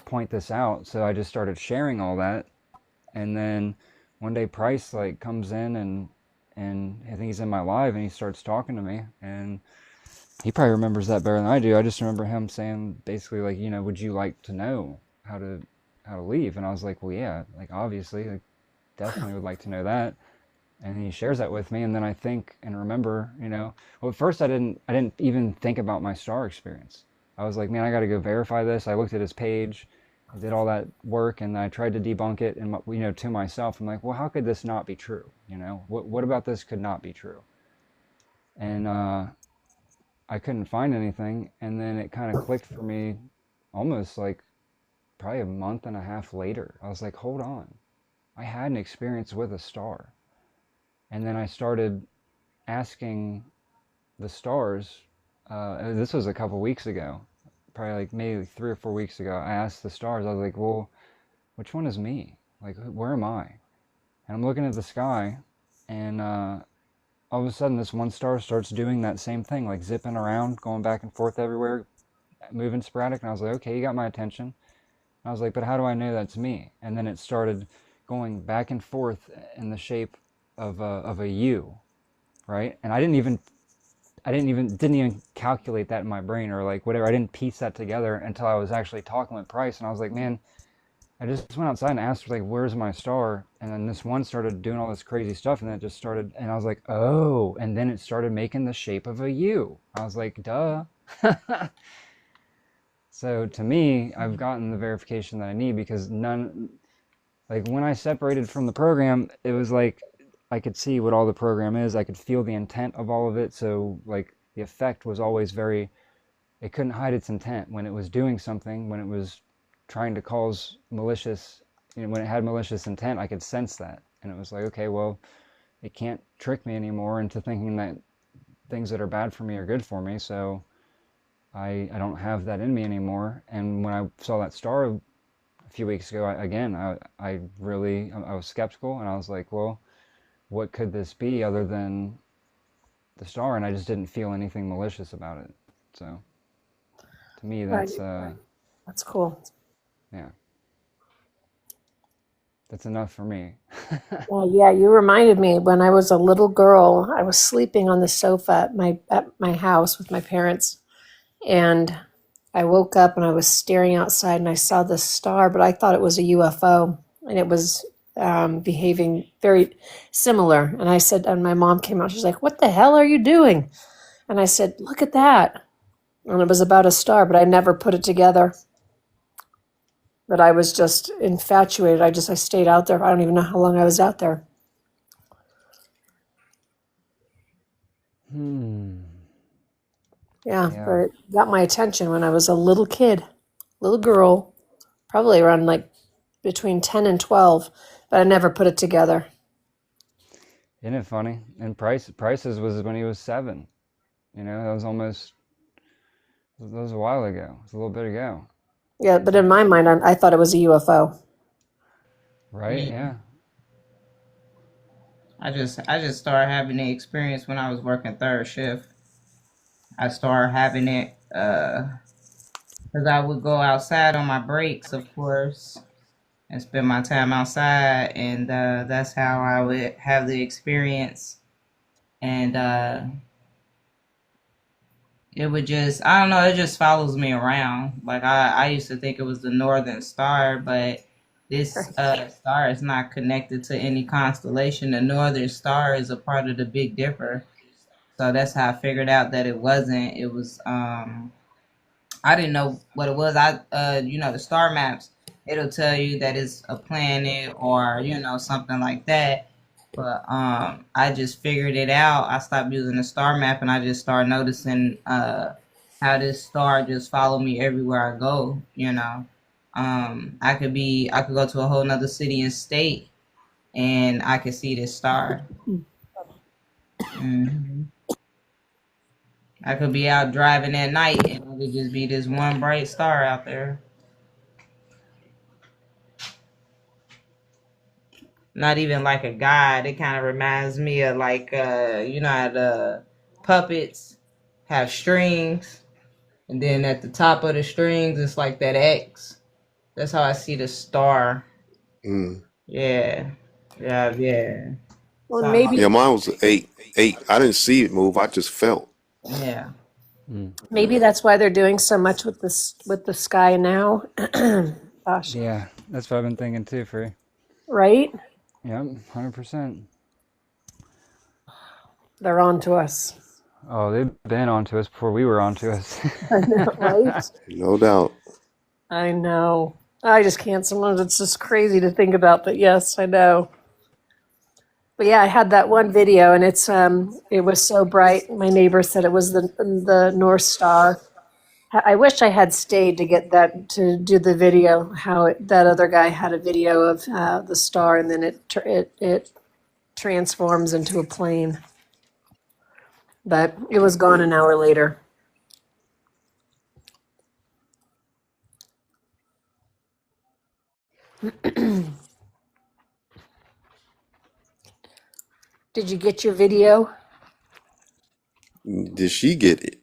point this out, so I just started sharing all that. And then one day Price like comes in, and I think he's in my live, and he starts talking to me, and he probably remembers that better than I do. I just remember him saying basically like, would you like to know how to leave? And I was like, well, yeah, like obviously, like definitely would like to know that. And he shares that with me, and then I think and remember, well, at first I didn't even think about my star experience. I was like, man, I got to go verify this. I looked at his page, I did all that work, and I tried to debunk it, and to myself, I'm like, well, how could this not be true? What about this could not be true? And I couldn't find anything, and then it kind of clicked for me almost like probably a month and a half later. I was like, hold on, I had an experience with a star. And then I started asking the stars, this was a couple weeks ago, probably like maybe 3 or 4 weeks ago. I asked the stars, I was like, well, which one is me? Like, where am I? And I'm looking at the sky, and all of a sudden this one star starts doing that same thing, like zipping around, going back and forth everywhere, moving sporadic. And I was like, okay, you got my attention. And I was like, but how do I know that's me? And then it started going back and forth in the shape of a U, right? And I didn't even calculate that in my brain, or like whatever. I didn't piece that together until I was actually talking with Price, and I was like, man, I just went outside and asked, like, where's my star? And then this one started doing all this crazy stuff, and then it just started, and I was like, oh, and then it started making the shape of a U. I was like, duh. So to me, I've gotten the verification that I need, because like when I separated from the program, it was like I could see what all the program is. I could feel the intent of all of it. So like the effect was always it couldn't hide its intent when it was doing something, when it was trying to cause malicious, when it had malicious intent, I could sense that. And it was like, okay, well, it can't trick me anymore into thinking that things that are bad for me are good for me. So I don't have that in me anymore. And when I saw that star a few weeks ago, I was skeptical, and I was like, well, what could this be other than the star? And I just didn't feel anything malicious about it. So to me, that's that's cool. Yeah, that's enough for me. Well, yeah, you reminded me when I was a little girl, I was sleeping on the sofa at my house with my parents, and I woke up and I was staring outside, and I saw this star, but I thought it was a UFO, and it was behaving very similar. And I said, and my mom came out, she's like, what the hell are you doing? And I said, look at that. And it was about a star, but I never put it together. But I was just infatuated. I stayed out there. I don't even know how long I was out there. Yeah, but Yeah. it got my attention when I was a little kid, little girl, probably around like between 10 and 12, but I never put it together. Isn't it funny? And Prices was when he was 7. You know, that was a while ago. It was a little bit ago. Yeah, but in my mind, I thought it was a UFO. Right? Yeah. Yeah. I just started having the experience when I was working third shift. I started having it because I would go outside on my breaks, of course, and spend my time outside, and that's how I would have the experience. And it would just, I don't know, it just follows me around. Like I used to think it was the Northern Star, but this star is not connected to any constellation. The Northern Star is a part of the Big Dipper. So that's how I figured out that it wasn't. It was I didn't know what it was. The star maps, it'll tell you that it's a planet or, something like that. But I just figured it out. I stopped using the star map and I just started noticing how this star just followed me everywhere I go, I could go to a whole nother city and state and I could see this star. hmm I could be out driving at night and it could just be this one bright star out there. Not even like a god. It kind of reminds me of like how the puppets have strings, and then at the top of the strings it's like that X. That's how I see the star. Mm. Yeah, yeah. Well, Something Yeah, maybe like mine was 8. I didn't see it move. I just felt. yeah. Mm. maybe that's why they're doing so much with this with the sky now. Gosh, Yeah. That's what I've been thinking too, Free. right? Yep. 100%. They're on to us. Oh, they've been onto us before we were onto us. I know, right? No doubt. I know. I just can't. Sometimes it's just crazy to think about, but yes, I know. But yeah, I had that one video, and it was so bright. My neighbor said it was the North Star. I wish I had stayed to get that to do the video. That other guy had a video of the star, and then it transforms into a plane. But it was gone an hour later. Did you get your video? Did she get it?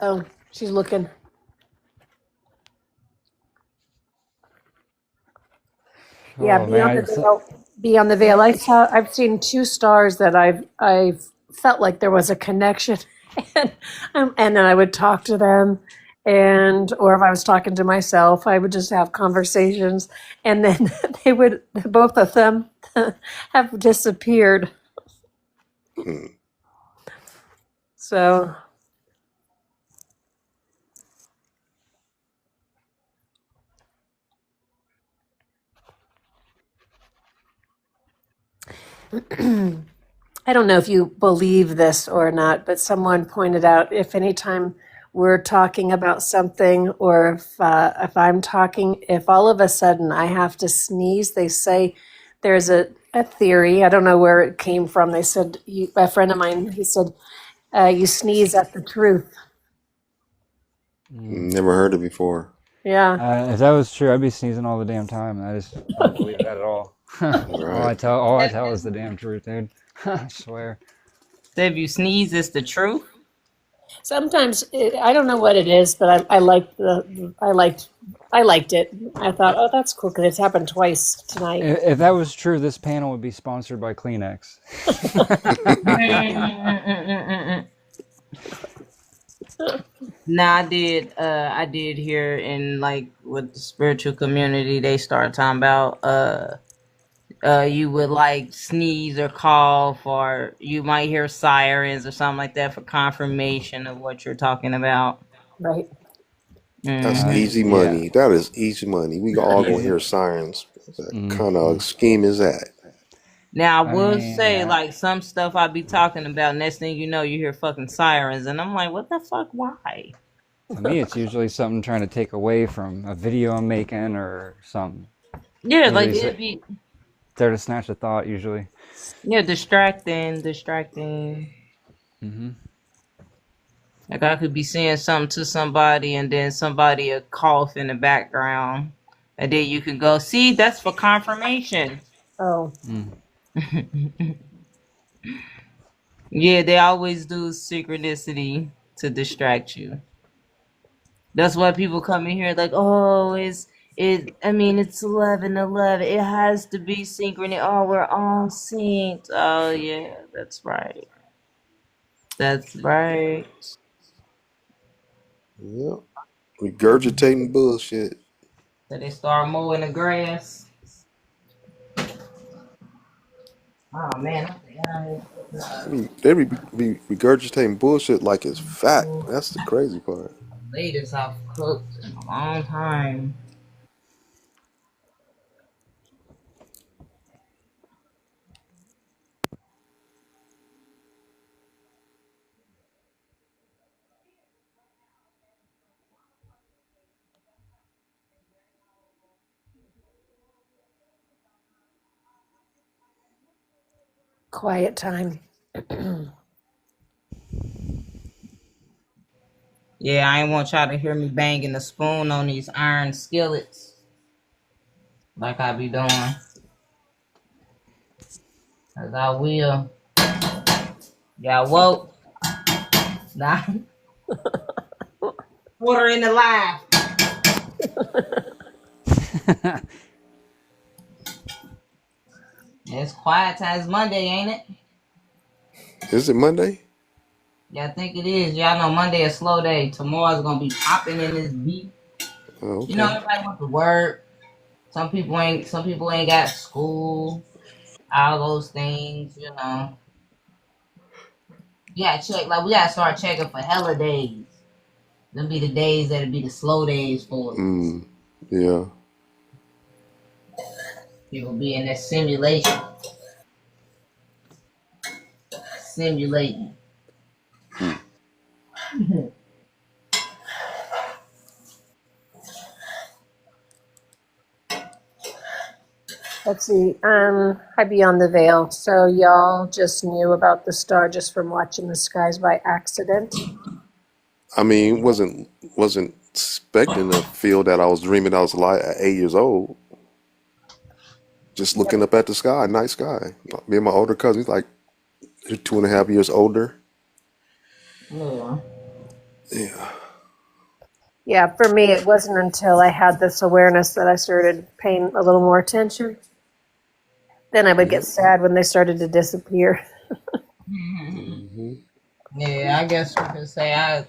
Oh, she's looking. Yeah, Oh man, Be on the veil. I've seen 2 stars that I've felt like there was a connection, and and then I would talk to them, or if I was talking to myself, I would just have conversations, and then both of them have disappeared. Hmm. So I don't know if you believe this or not, but someone pointed out if anytime we're talking about something, or if I'm talking, if all of a sudden I have to sneeze, they say there's a theory. I don't know where it came from. They said, a friend of mine, he said, you sneeze at the truth. Never heard it before. Yeah. if that was true, I'd be sneezing all the damn time. I don't believe that at all. Right. All I tell is the damn truth, dude. I swear. So if you sneeze, it's the truth. Sometimes I don't know what it is, but I liked I liked it. I thought, oh, that's cool because it's happened twice tonight. If that was true, this panel would be sponsored by Kleenex. Nah, I did hear in like with the spiritual community, they start talking about you would like sneeze or cough, or you might hear sirens or something like that for confirmation of what you're talking about. Right. That's Mm. easy Yeah. money. That is easy money. We all gonna Easy. hear sirens. What kind of scheme is that? Now I I will mean, say, yeah. like some stuff I be talking about. Next thing you know, you hear fucking sirens, and I'm like, what the fuck? Why? To me, it's usually something trying to take away from a video I'm making or something. Yeah, Usually, like it's it'd be there to snatch a thought. Usually. distracting. Hmm. Like I could be saying something to somebody, and then somebody will cough in the background, and then you can go, see, that's for confirmation. Oh, Mm. Yeah, they always do synchronicity to distract you. That's why people come in here like, oh, it. I mean, it's 11:11. It has to be synchrony. Oh, we're all synced. Oh yeah, that's right. That's right. Yeah. Regurgitating bullshit. So they start mowing the grass. Oh man, They be regurgitating bullshit like it's fact. That's the crazy part. latest I've cooked in a long time. quiet time. Yeah, I ain't want y'all to hear me banging the spoon on these iron skillets like I be doing. Cause I will. Y'all woke. Nah. Water in the line. It's quiet time. It's Monday, ain't it? Is it Monday? Yeah, I think it is. Y'all know Monday is slow day. Tomorrow's gonna be popping in this beat. Oh, You know, okay. everybody went to work. Some people ain't. Some people ain't got school. All those things. You know. You gotta check. Like we gotta start checking for hella days. Them be the days that'll be the slow days for us. Mm. Yeah. People be in that simulation, simulating. Let's see. Hi, Beyond the Veil. So y'all just knew about the star just from watching the skies by accident? I mean, wasn't expecting to feel that I was dreaming I was like at 8 years old. Just looking up at the sky, night sky. Me and my older cousin, he's like 2.5 years older. Yeah. Yeah. Yeah, for me, it wasn't until I had this awareness that I started paying a little more attention. Then I would get Yep. sad when they started to disappear. Hmm. Yeah, I guess you could say I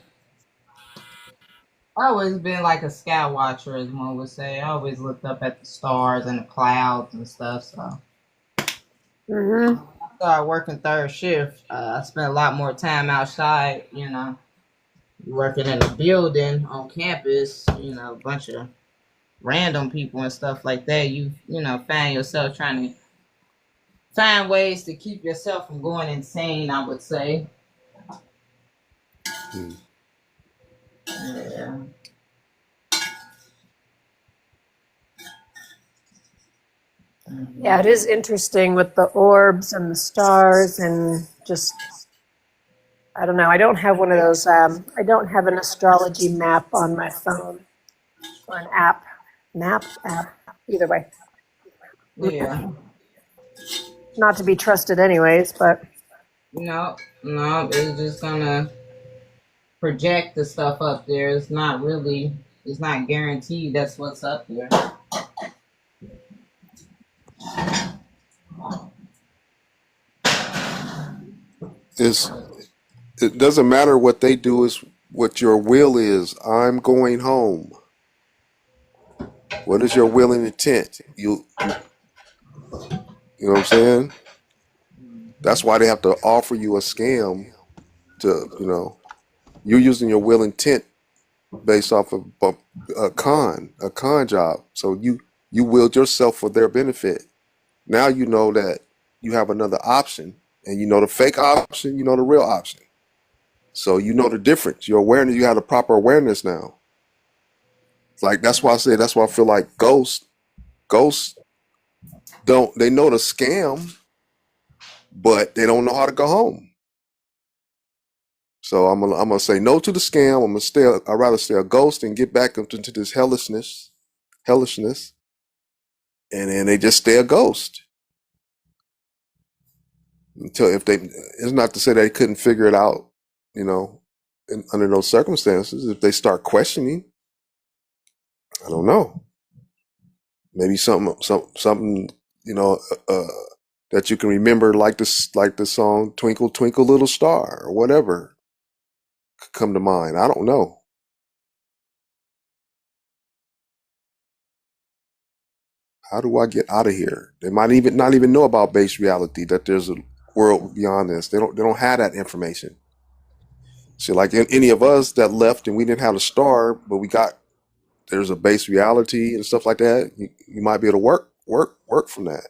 always been like a sky watcher, as one would say. I always looked up at the stars and the clouds and stuff. So Hmm. I started working third shift. I spent a lot more time outside. You know, working in a building on campus. You know, a bunch of random people and stuff like that. You know find yourself trying to find ways to keep yourself from going insane. I would say. Yeah. Yeah, it is interesting with the orbs and the stars and just, I don't know. I don't have one of those, I don't have an astrology map on my phone or an app, either way. Yeah. Not to be trusted anyways, but No, no, it's just gonna project the stuff up there. It's not really, it's not guaranteed that's what's up there. It's it doesn't matter what they do. Is what your will is. I'm going home. What is your will and intent? You know what I'm saying? That's why they have to offer you a scam to, you're using your will intent based off of a con job. So you willed yourself for their benefit. Now you know that you have another option, and you know the fake option, you know the real option. So you know the difference. Your awareness, you have the proper awareness now. Like that's why I said that's why I feel like ghosts don't they know the scam, but they don't know how to go home. So I'm gonna say no to the scam. I'm gonna stay. I'd rather stay a ghost and get back into this hellishness, and then they just stay a ghost until if they. It's not to say they couldn't figure it out, you know, under those circumstances. If they start questioning, I don't know. Maybe something, you know, that you can remember, like the song "Twinkle Twinkle Little Star" or whatever could come to mind. I don't know. How do I get out of here? They might even not even know about base reality, that there's a world beyond this. They don't have that information. See, like any of us that left and we didn't have a star, but there's a base reality and stuff like that. You might be able to work from that.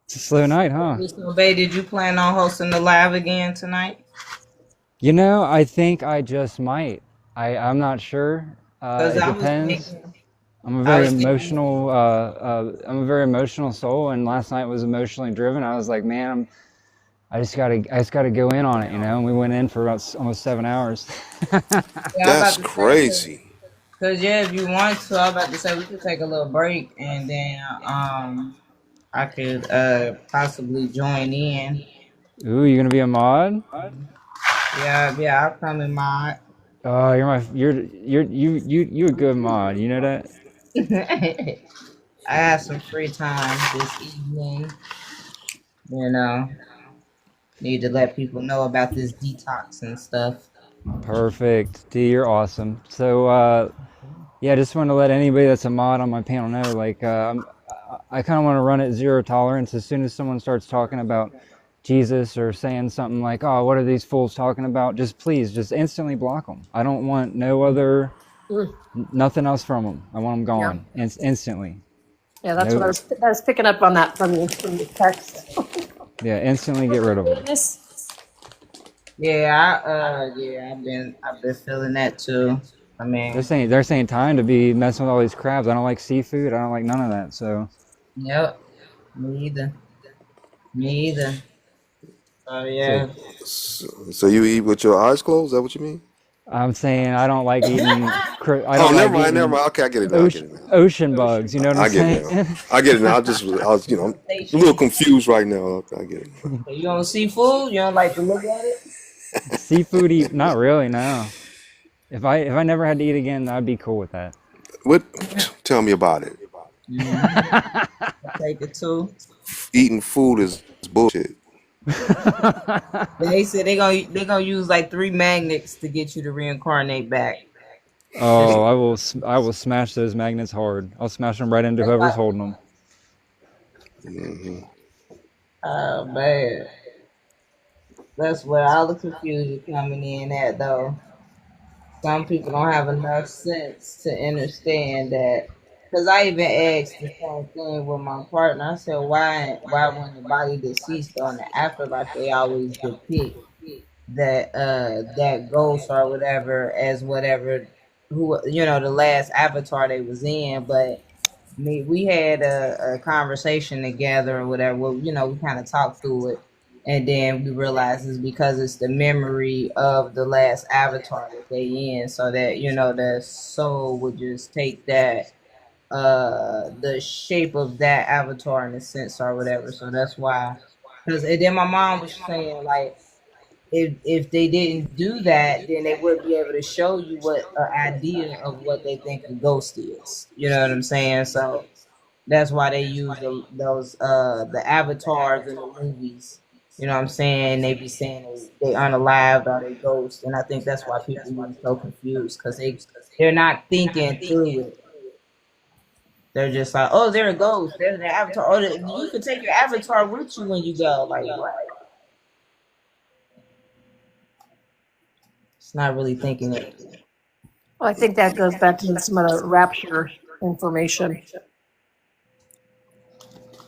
It's a slow night, huh? So, babe, did you plan on hosting the live again tonight? You know, I think I just might. I'm not sure. Because It I was depends. thinking, I'm a I very was thinking, emotional. I'm a very emotional soul, and last night was emotionally driven. I was like, man, I just gotta go in on it, you know. And we went in for about almost 7 hours. yeah, I'm about That's to say, crazy. because yeah, if you want to, I'm about to say we could take a little break and then I could possibly join in. Ooh, you gonna be a mod? Yeah, yeah, I'll come in my. Oh, you're a good mod. You know that? I have some free time this evening. You know, need to let people know about this detox and stuff. Perfect. D, you're awesome. So, yeah, I just want to let anybody that's a mod on my panel know, like, I kind of want to run at zero tolerance. As soon as someone starts talking about Jesus or saying something like, "Oh, what are these fools talking about?" Just please, just instantly block them. I don't want no other, nothing else from them. I want them Yeah. gone instantly. Yeah, that's what No, I was picking up on that from the text. yeah, instantly get rid of them. Yeah, I've been feeling that too. I mean, They're saying time to be messing with all these crabs. I don't like seafood. I don't like none of that. So yep, me either. Me either. So so yeah. So you eat with your eyes closed? Is that what you mean? I'm saying I don't like eating. I Oh, don't never like mind, never eating mind. Okay, I get it now. I get it now. ocean bugs. You know what I'm I get it saying? now. I get it now. I was, I'm a little confused right now. Okay, I get it now. So you don't see food? You don't like to look at it? Seafood eat? Not really. No. If I never had to eat again, I'd be cool with that. What? Tell me about it. I take it too. Eating food is bullshit. They said they gonna use like 3 magnets to get you to reincarnate back. That's Oh, I will smash those magnets hard. I'll smash them right into that's whoever's why. holding them. Hmm. Oh man, that's where all the confusion coming in at though. Some people don't have enough sense to understand that. Because I even asked the same thing with my partner. I said, why when the body deceased on the afterlife, they always depict that ghost or whatever as whatever who the last avatar they was in. But we had a conversation together or whatever. Well, we kind of talked through it, and then we realized it's because it's the memory of the last avatar that they in, so that the soul would just take that the shape of that avatar in a sense or whatever. So that's why. Because and then my mom was saying like if they didn't do that, then they would be able to show you what an idea of what they think a ghost is. You know what I'm saying? So that's why they use those the avatars in the movies You know what I'm saying? They be saying they unalived or they ghosts, and I think that's why people be so confused because they're not thinking through it. They're just like, oh, they're a ghost. They're the avatar. Oh, you can take your avatar with you when you go. Like, what? It's not really thinking it. Well, I think that goes back to some of the rapture information.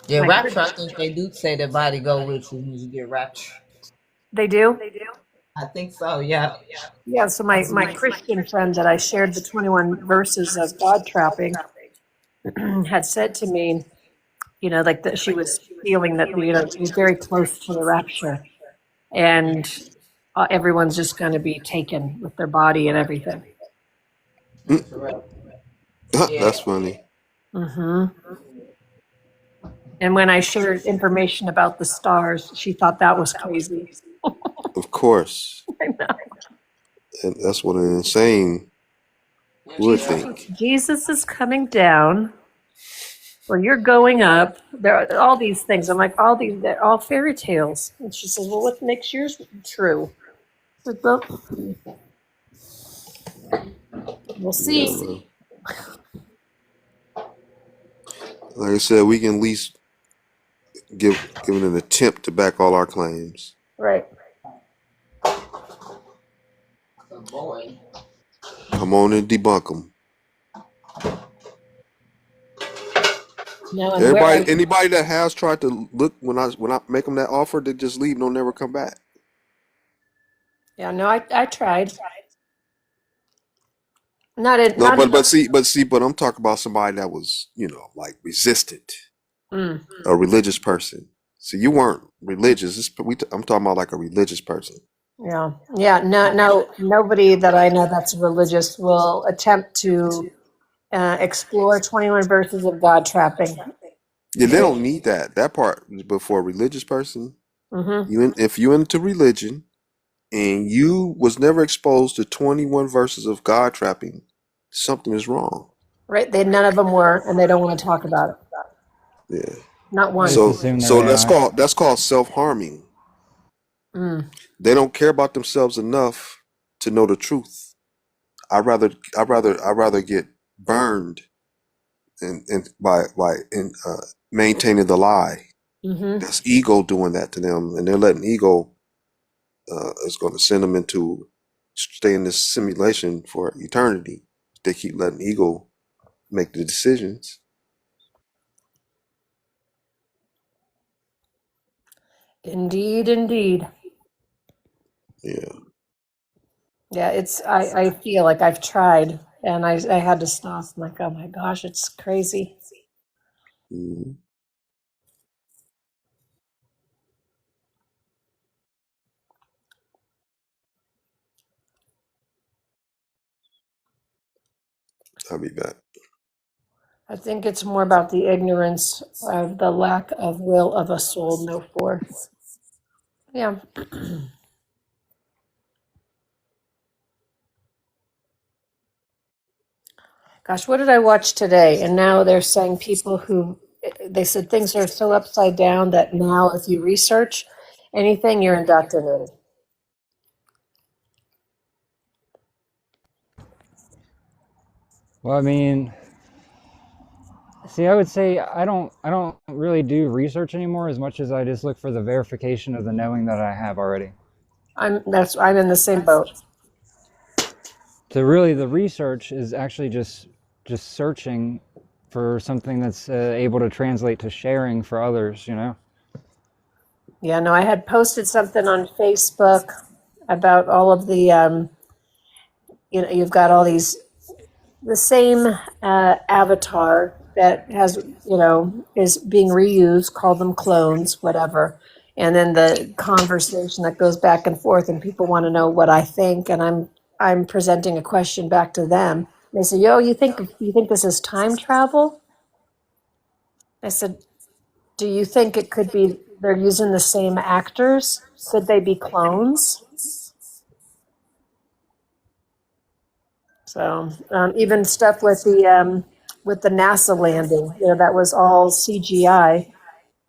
Yeah, My rapture. I think they do say the body go with you when you get rapture. They do? I think so. Yeah. Yeah, so my Christian friend that I shared the 21 verses of God trapping had said to me, like that she was feeling that, it was very close to the rapture. And everyone's just going to be taken with their body and everything. Mm. That's funny. hmm And when I shared information about the stars, she thought that was crazy. Of course. I know. And that's what an insane would think. Jesus is coming down, or you're going up. There are all these things. I'm like, they're all fairy tales. And she says, well, what makes yours true? I said, well, we'll see. Yeah, like I said, we can at least give it an attempt to back all our claims. Right. Boy. Come on and debunk them. Now, and Anybody that has tried to look when I make them that offer, they just leave and they'll never come back. yeah, no, I tried. Not in, No, not in. but I'm talking about somebody that was, like resistant, Mm, a religious person. See, you weren't religious. I'm talking about like a religious person. yeah, yeah. No, nobody that I know that's religious will attempt to explore 21 verses of God trapping. Yeah, they don't need that. That part, but for a religious person, Mm-hmm. if you into religion and you was never exposed to 21 verses of God trapping, something is wrong. Right? None of them were, and they don't want to talk about it. Yeah. Not They one. just So assume they're so that's AI. called self-harming. Mm. They don't care about themselves enough to know the truth. I rather get burned and maintaining the lie. Mm-hmm. That's ego doing that to them, and they're letting ego is going to send them into stay in this simulation for eternity. They keep letting ego make the decisions. Indeed, indeed. Yeah. Yeah, I feel like I've tried, and I had to stop. I'm like, oh my gosh, it's crazy. Mm-hmm. I'll be back. I think it's more about the ignorance of the lack of will of a soul, no force. Yeah. Gosh, what did I watch today? And now they're saying they said things are so upside down that now if you research anything, you're indoctrinated. Well, I mean, see, I would say I don't really do research anymore as much as I just look for the verification of the knowing that I have already. I'm in the same boat. So really, the research is actually just searching for something that's able to translate to sharing for others. Yeah, no, I had posted something on Facebook about all of the you've got all these the same avatar that has is being reused, call them clones, whatever, and then the conversation that goes back and forth, and people want to know what I think, and I'm presenting a question back to them. They say, "Yo, you think this is time travel?" I said, "Do you think it could be they're using the same actors? Could they be clones?" So even stuff with the NASA landing, that was all CGI,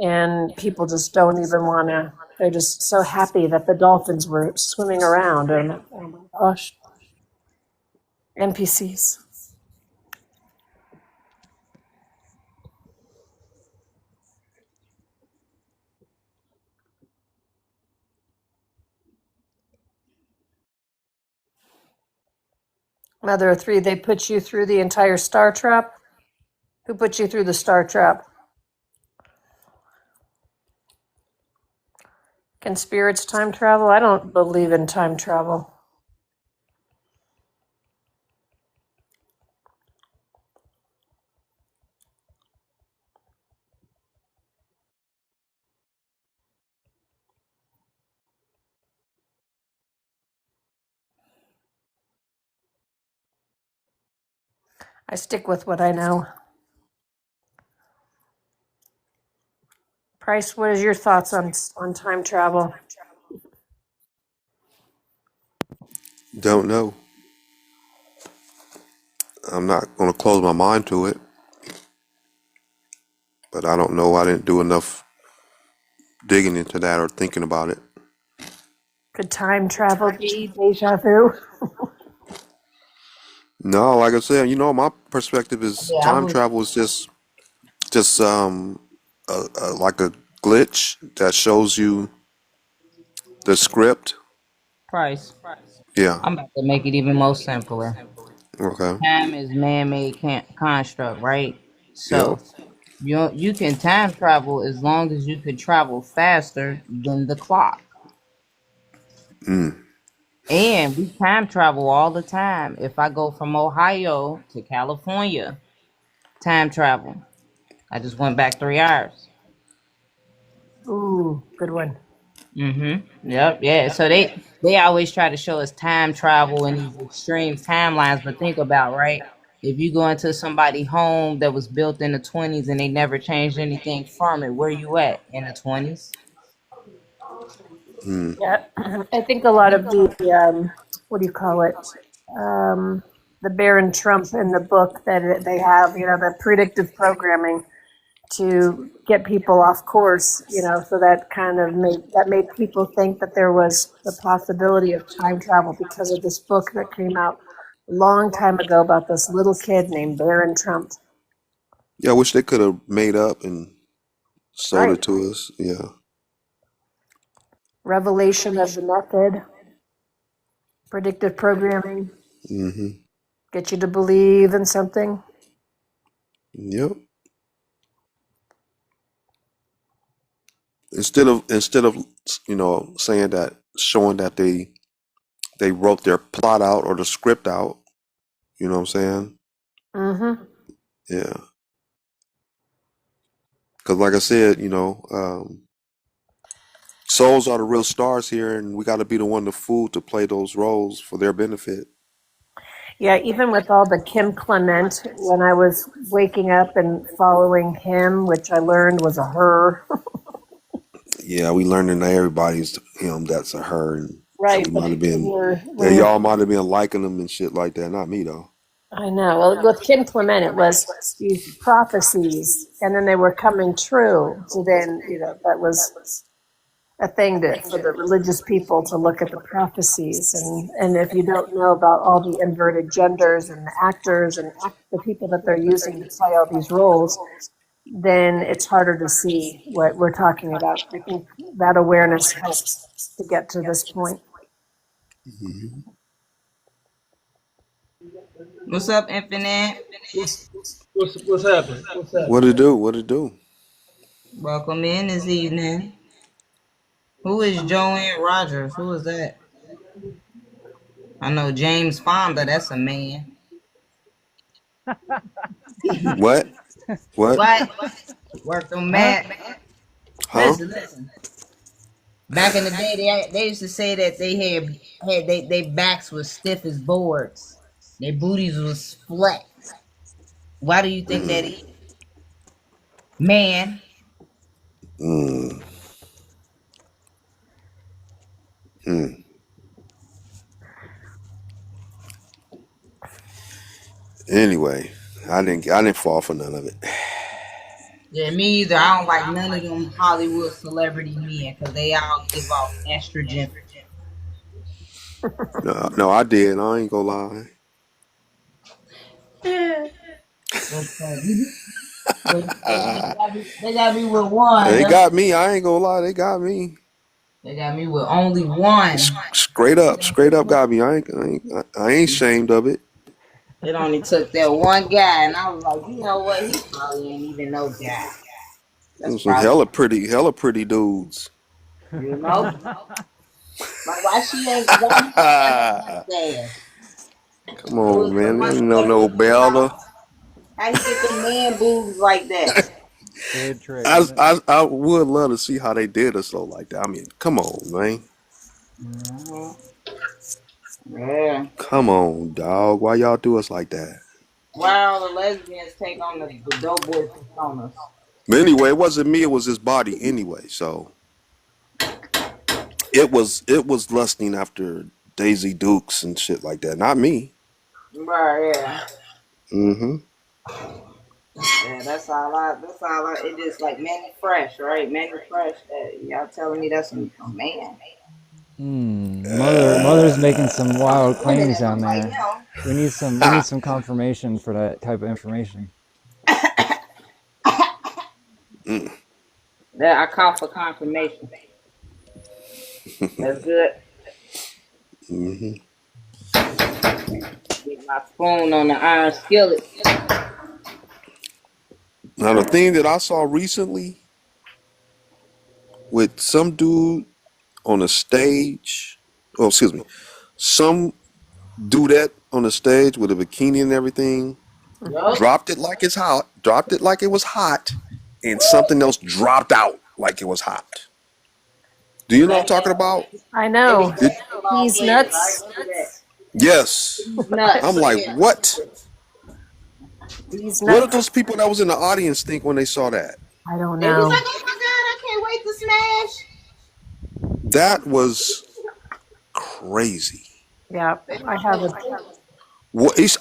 and people just don't even want to. They're just so happy that the dolphins were swimming around. And oh my gosh, NPCs. Mother of three, they put you through the entire star trap? Who put you through the star trap? Can spirits time travel? I don't believe in time travel. I stick with what I know. Price, what is your thoughts on time travel? Don't know. I'm not going to close my mind to it, but I don't know. I didn't do enough digging into that or thinking about it. Could time travel be deja vu? No, like I said, my perspective is Yeah, I time would. travel is just like a glitch that shows you the script. Price. Yeah. I'm about to make it even more simpler. Okay. Time is man-made construct, right? Yeah. So you can time travel as long as you could travel faster than the clock. Mm. And we time travel all the time. If I go from Ohio to California, time travel. I just went back 3 hours. Ooh, good one. Yep. Yeah. So they always try to show us time travel in these extreme timelines, but think about, right? If you go into somebody's home that was built in the 20s and they never changed anything from it, where you at in the 20s? Mm. Yeah, I think a lot of the what do you call it? Um, the Baron Trump in the book that they have, the predictive programming to get people off course, so that kind of made people think that there was the possibility of time travel because of this book that came out a long time ago about this little kid named Baron Trump. Yeah, I wish they could have made up and sold Right. it to us. Yeah. Revelation of the method, predictive programming, Mm-hmm. get you to believe in something. Yep. Instead of saying that, showing that they wrote their plot out or the script out. You know what I'm saying? Mm-hmm. Yeah. Because like I said, souls are the real stars here, and we got to be the one to fool to play those roles for their benefit. Yeah, even with all the Kim Clement, when I was waking up and following him, which I learned was a her. Yeah, we learning that everybody's him. That's a her, and Right, we but might have been. when Yeah, you're, y'all might have been liking them and shit like that. Not me though. I know. Well, with Kim Clement, it was these prophecies, and then they were coming true. So then, that was a thing for the religious people to look at the prophecies, and if you don't know about all the inverted genders and the actors and the people that they're using to play all these roles, then it's harder to see what we're talking about. I think that awareness helps to get to this point. Mm-hmm. What's up, Infinite? What's happening? What's What happening? it do? What it do? Welcome in this evening. Who is Joanne Rogers? Who is that? I know James Fonda. That's a man. What? What? What? Worked on Huh? Matt. Huh? Listen. Back in the day, they used to say that they had they backs was stiff as boards. Their booties was flat. Why do you think that is? Man, Mm. Mm. Anyway, I didn't fall for none of it. Yeah, me either. I don't like none of them Hollywood celebrity men because they all give off estrogen. No, no, I did. I ain't gonna lie. That's funny. They got me with one. They got me. I ain't gonna lie. They got me. They got me with only one. Straight up got me. I ain't ashamed of it. It only took that one guy, and I was like, you know what? He probably ain't even no guy. That's Some probably, hella pretty dudes. you know. Like why he ain't got no mustache? Come It was on, the man. There ain't mustache. no Bella. How he get the man boobs like that? Good trick, isn't it? I would love to see how they did us so like that. I mean, come on, man. Hmm. Yeah. Come on, dog. Why y'all do us like that? Why all the lesbians take on the dope boy personas? But anyway, it wasn't me. It was his body anyway. So it was lusting after Daisy Dukes and shit like that. Not me. Right, yeah. Mm-hmm. Yeah, that's all I, it just like Manny Fresh, right? Manny Fresh, y'all telling me that's a man. Mother's making some wild Women claims that down look like there. him. We need some confirmation for that type of information. Mm. That I call for confirmation. That's good. Mm-hmm. Get my spoon on the iron skillet. Now the thing that I saw recently with some dude on a stage, oh excuse me, some dudette on the stage with a bikini and everything, Yup. dropped it like it was hot, and something else dropped out like it was hot. Do you know what I'm Like talking about? I they be know. Did, basketball He's players. I nuts. remember that. yes. He's I'm nuts. like, Yeah. what? He's What did nuts. those people that was in the audience think when they saw that? I don't They was know. like, oh my god, I can't wait to smash. That was crazy. Yeah, They I thought have that a was cool. What is?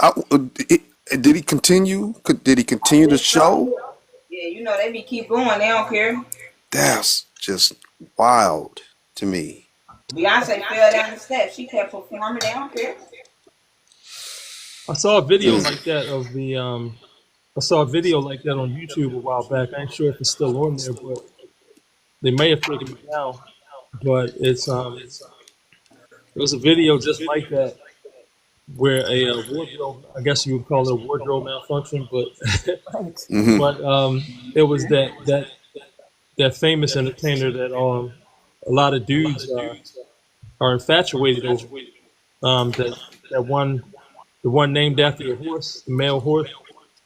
Did he continue? Did he I continue the think so. show? Yeah, you know they be keep going. They don't care. That's just wild to me. Beyonce fell down the steps. She kept performing. They don't care. I saw a video Mm. like that of the I saw a video like that on YouTube a while back. I ain't sure if it's still on there, but they may have taken it down. But it was a video just like that where a wardrobe, I guess you would call it a wardrobe malfunction, but right. Hmm. it was that famous entertainer that a lot of dudes are infatuated over. That one, the one named after the horse, the male horse.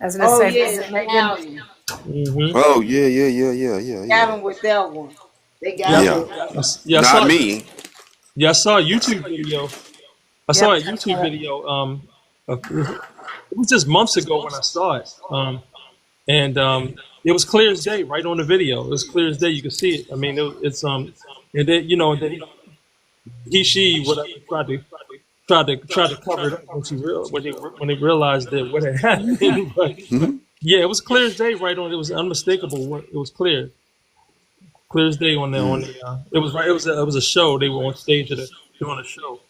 I was gonna Oh say, was yeah, it the Megan? stallion. Hmm. Oh yeah. Got him with that one. They got Yep. him Yeah. with that one. Yeah, I Not saw. me. Yeah, I saw a YouTube video. I saw Yep, a I YouTube saw it. video. It was just months ago when I saw it. And it was clear as day, right on the video. It was clear as day. You could see it. I mean, it's and then and then she whatever tried to cover it up when when they realized that what had happened. But Hmm. yeah, it was clear as day, right on. It was unmistakable. It was clear as day on Mm. the. It was right. It was a show. They were on stage doing a show,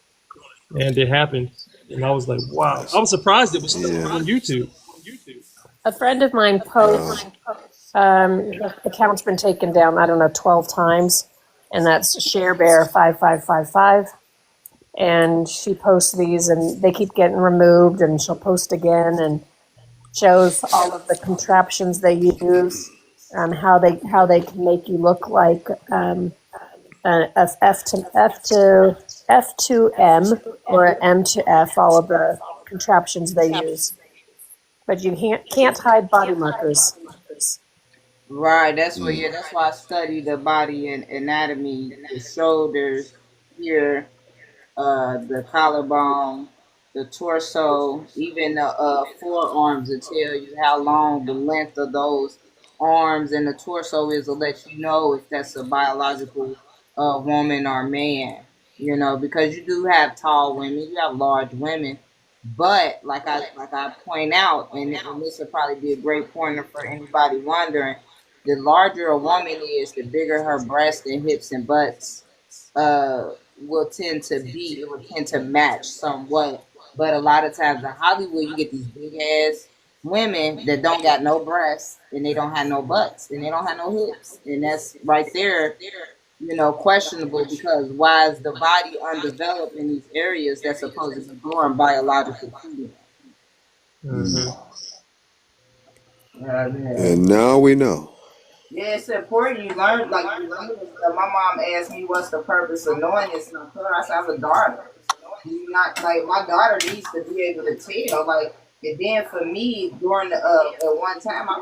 and it happened. And I was like, wow. I That's, was surprised it was still yeah. on YouTube. A friend of mine Wow. posts. The account's been taken down. I don't know, 12 times, and that's Share Bear 5555. And she posts these, and they keep getting removed, and she'll post again, and shows all of the contraptions they use, how they can make you look like a F to M or an M to F. All of the contraptions they use, but you can't hide body markers. Right. That's why. Mm. Yeah. That's why I study the body and anatomy, the shoulders, here, the collarbone, the torso, even the forearms to tell you how long the length of those arms and the torso is to let you know if that's a biological woman or man. You know, because you do have tall women, you have large women, but like I point out, and this will probably be a great pointer for anybody wondering. the larger a woman is, the bigger her breasts and hips and butts will tend to be. It will tend to match somewhat. But a lot of times in Hollywood, you get these big ass women that don't got no breasts and they don't have no butts and they don't have no hips, and that's right there, questionable, because why is the body undeveloped in these areas that's supposed to be growing biological female? Mm. Yeah. And now we know. Yeah, it's important you learn. Like you learn this stuff. My mom asked me, "What's the purpose of knowing this stuff?" I said, "I have a daughter. You not like my daughter needs to be able to tell." Like, and then for me, during the at one time, I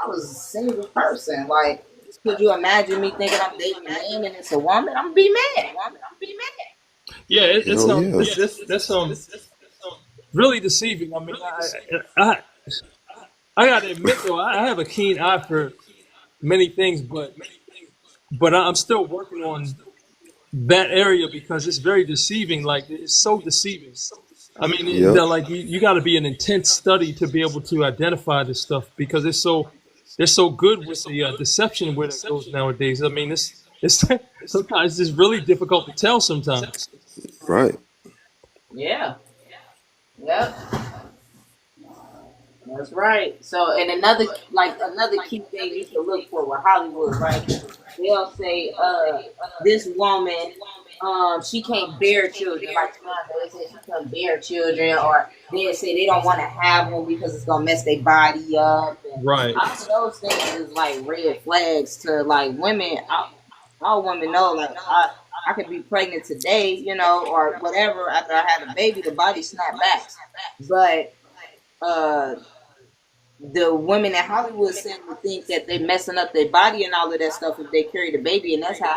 was a single person. Like, could you imagine me thinking I'm dating a man and it's a woman? I'm gonna be mad. Yeah, it's Hell yeah. that's really deceiving. I mean, I gotta admit though, I have a keen eye for many things, but I'm still working on that area because it's very deceiving. Like it's so deceiving. I mean, Yep. like you got to be an intense study to be able to identify this stuff because they're so good with the deception where it goes nowadays. I mean, it's sometimes it's really difficult to tell sometimes. Right. Yeah. Yep. That's right. So, and another key thing you should look for with Hollywood, right? They'll say, this woman, she can't bear children. Like, they say she can't bear children, or they say they don't want to have them because it's gonna mess their body up. And Right. all of those things is like red flags to like women. All women know, like I could be pregnant today, or whatever. After I had a baby, the body snap back, but uh the women in Hollywood seem to think that they messing up their body and all of that stuff if they carry the baby, and that's how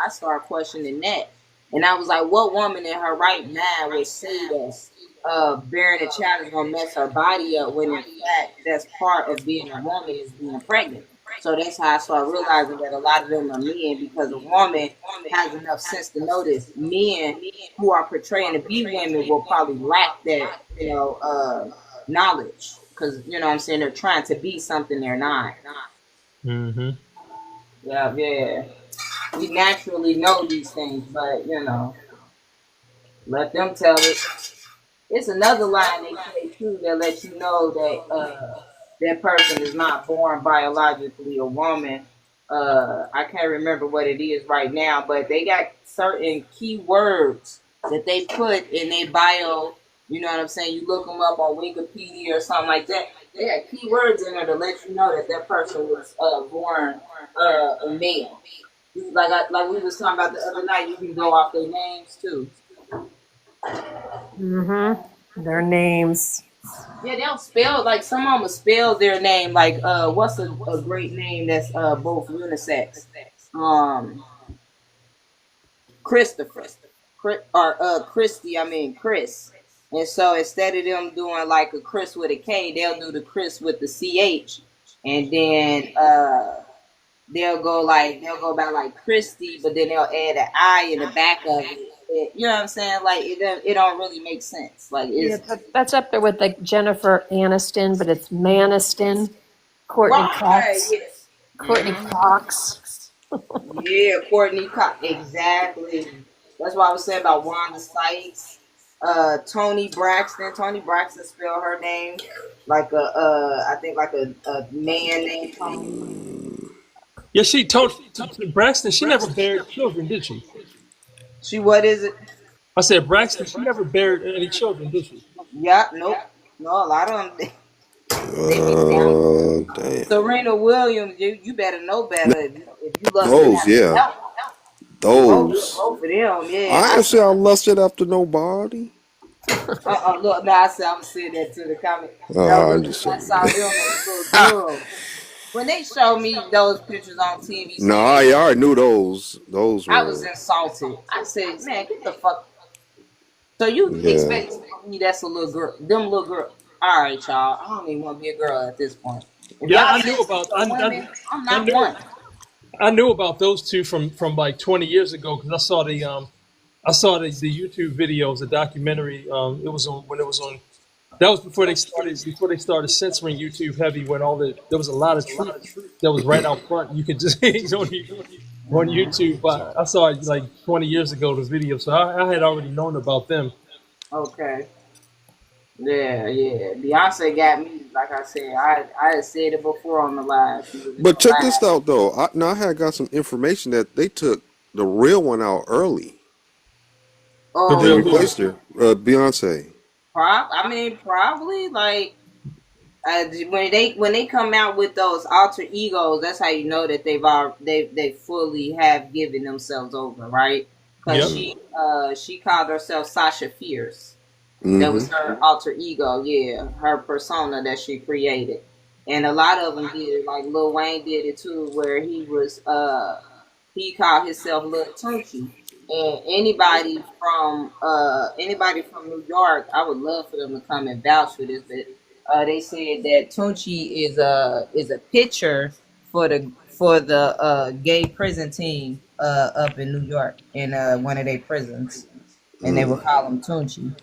I start questioning that. And I was like, what woman in her right mind would say that bearing a child is gonna mess her body up when in fact that's part of being a woman is being pregnant. So that's how I started realizing that a lot of them are men, because a woman has enough sense to notice men who are portraying to be women will probably lack that, knowledge, because what I'm saying, they're trying to be something they're not. Mm-hmm. Yeah. We naturally know these things, but let them tell it. It's another line they say too that lets you know that that person is not born biologically a woman. I can't remember what it is right now, but they got certain key words that they put in their bio. You know what I'm saying? You look them up on Wikipedia or something like that. They got key words in there to let you know that that person was born a male. Like we was talking about the other night, you can go off their names too. Their names. Yeah, they'll spell, like some of them will spell their name like what's a great name that's both unisex? Christopher. Or Christy, I mean Chris. And so instead of them doing like a Chris with a K, they'll do the Chris with the CH. And then they'll go by like Christy, but then they'll add an I in the back of it. You know what I'm saying? Like it don't really make sense. Like it's That's up there with like Jennifer Aniston, but it's Maniston. Courtney right, Cox. yes. Courtney Cox. Yeah, Courtney Cox. Exactly. That's what I was saying about Wanda Sykes. Tony Braxton. Tony Braxton spelled her name like I think like a man named Tony. Yeah, she told Braxton she never buried children, did she? She, what is it? I said Braxton, she never buried any children, did she? Yeah, nope. No, a lot of them. They be down. Damn. Serena Williams, you better know better if you lusting Those, after yeah. help. Those. Both of them, yeah. I ain't say I lusted after nobody. Look, no, I'm saying that to the comment. No, I'm but just I saying. saw them as little girls. When they showed me those pictures on TV, No, saying I already knew those. Those I was were, insulted. I said, man, get the fuck. So you yeah. expect me that's a little girl, them little girl. All right, y'all. I don't even want to be a girl at this point. If Yeah, y'all think women, I'm I not knew one. I knew about those two from like 20 years ago because I saw the YouTube videos, the documentary. It was on when it was on That was before they started censoring YouTube heavy, when there was a lot of truth that was right out front. You could just on YouTube. I saw it like 20 years ago, this video, so I had already known about them. Okay. Yeah, yeah. Beyonce got me. Like I said, I had said it before on the live. She was in But the check this live. out though. I had got some information that they took the real one out early. The They real Oh, who? replaced her, Beyonce. I mean, probably like when they come out with those alter egos, that's how you know that they fully have given themselves over, right? Because Yep. Mm. she called herself Sasha Fierce. That Mm-hmm. was her alter ego, yeah, her persona that she created. And a lot of them did it, like Lil Wayne did it too, where he called himself Lil Tunchi. And anybody from New York, I would love for them to come and vouch for this. But they said that Tunchi is a pitcher for the gay prison team up in New York in one of their prisons, and they would Mm. call him Tunchi.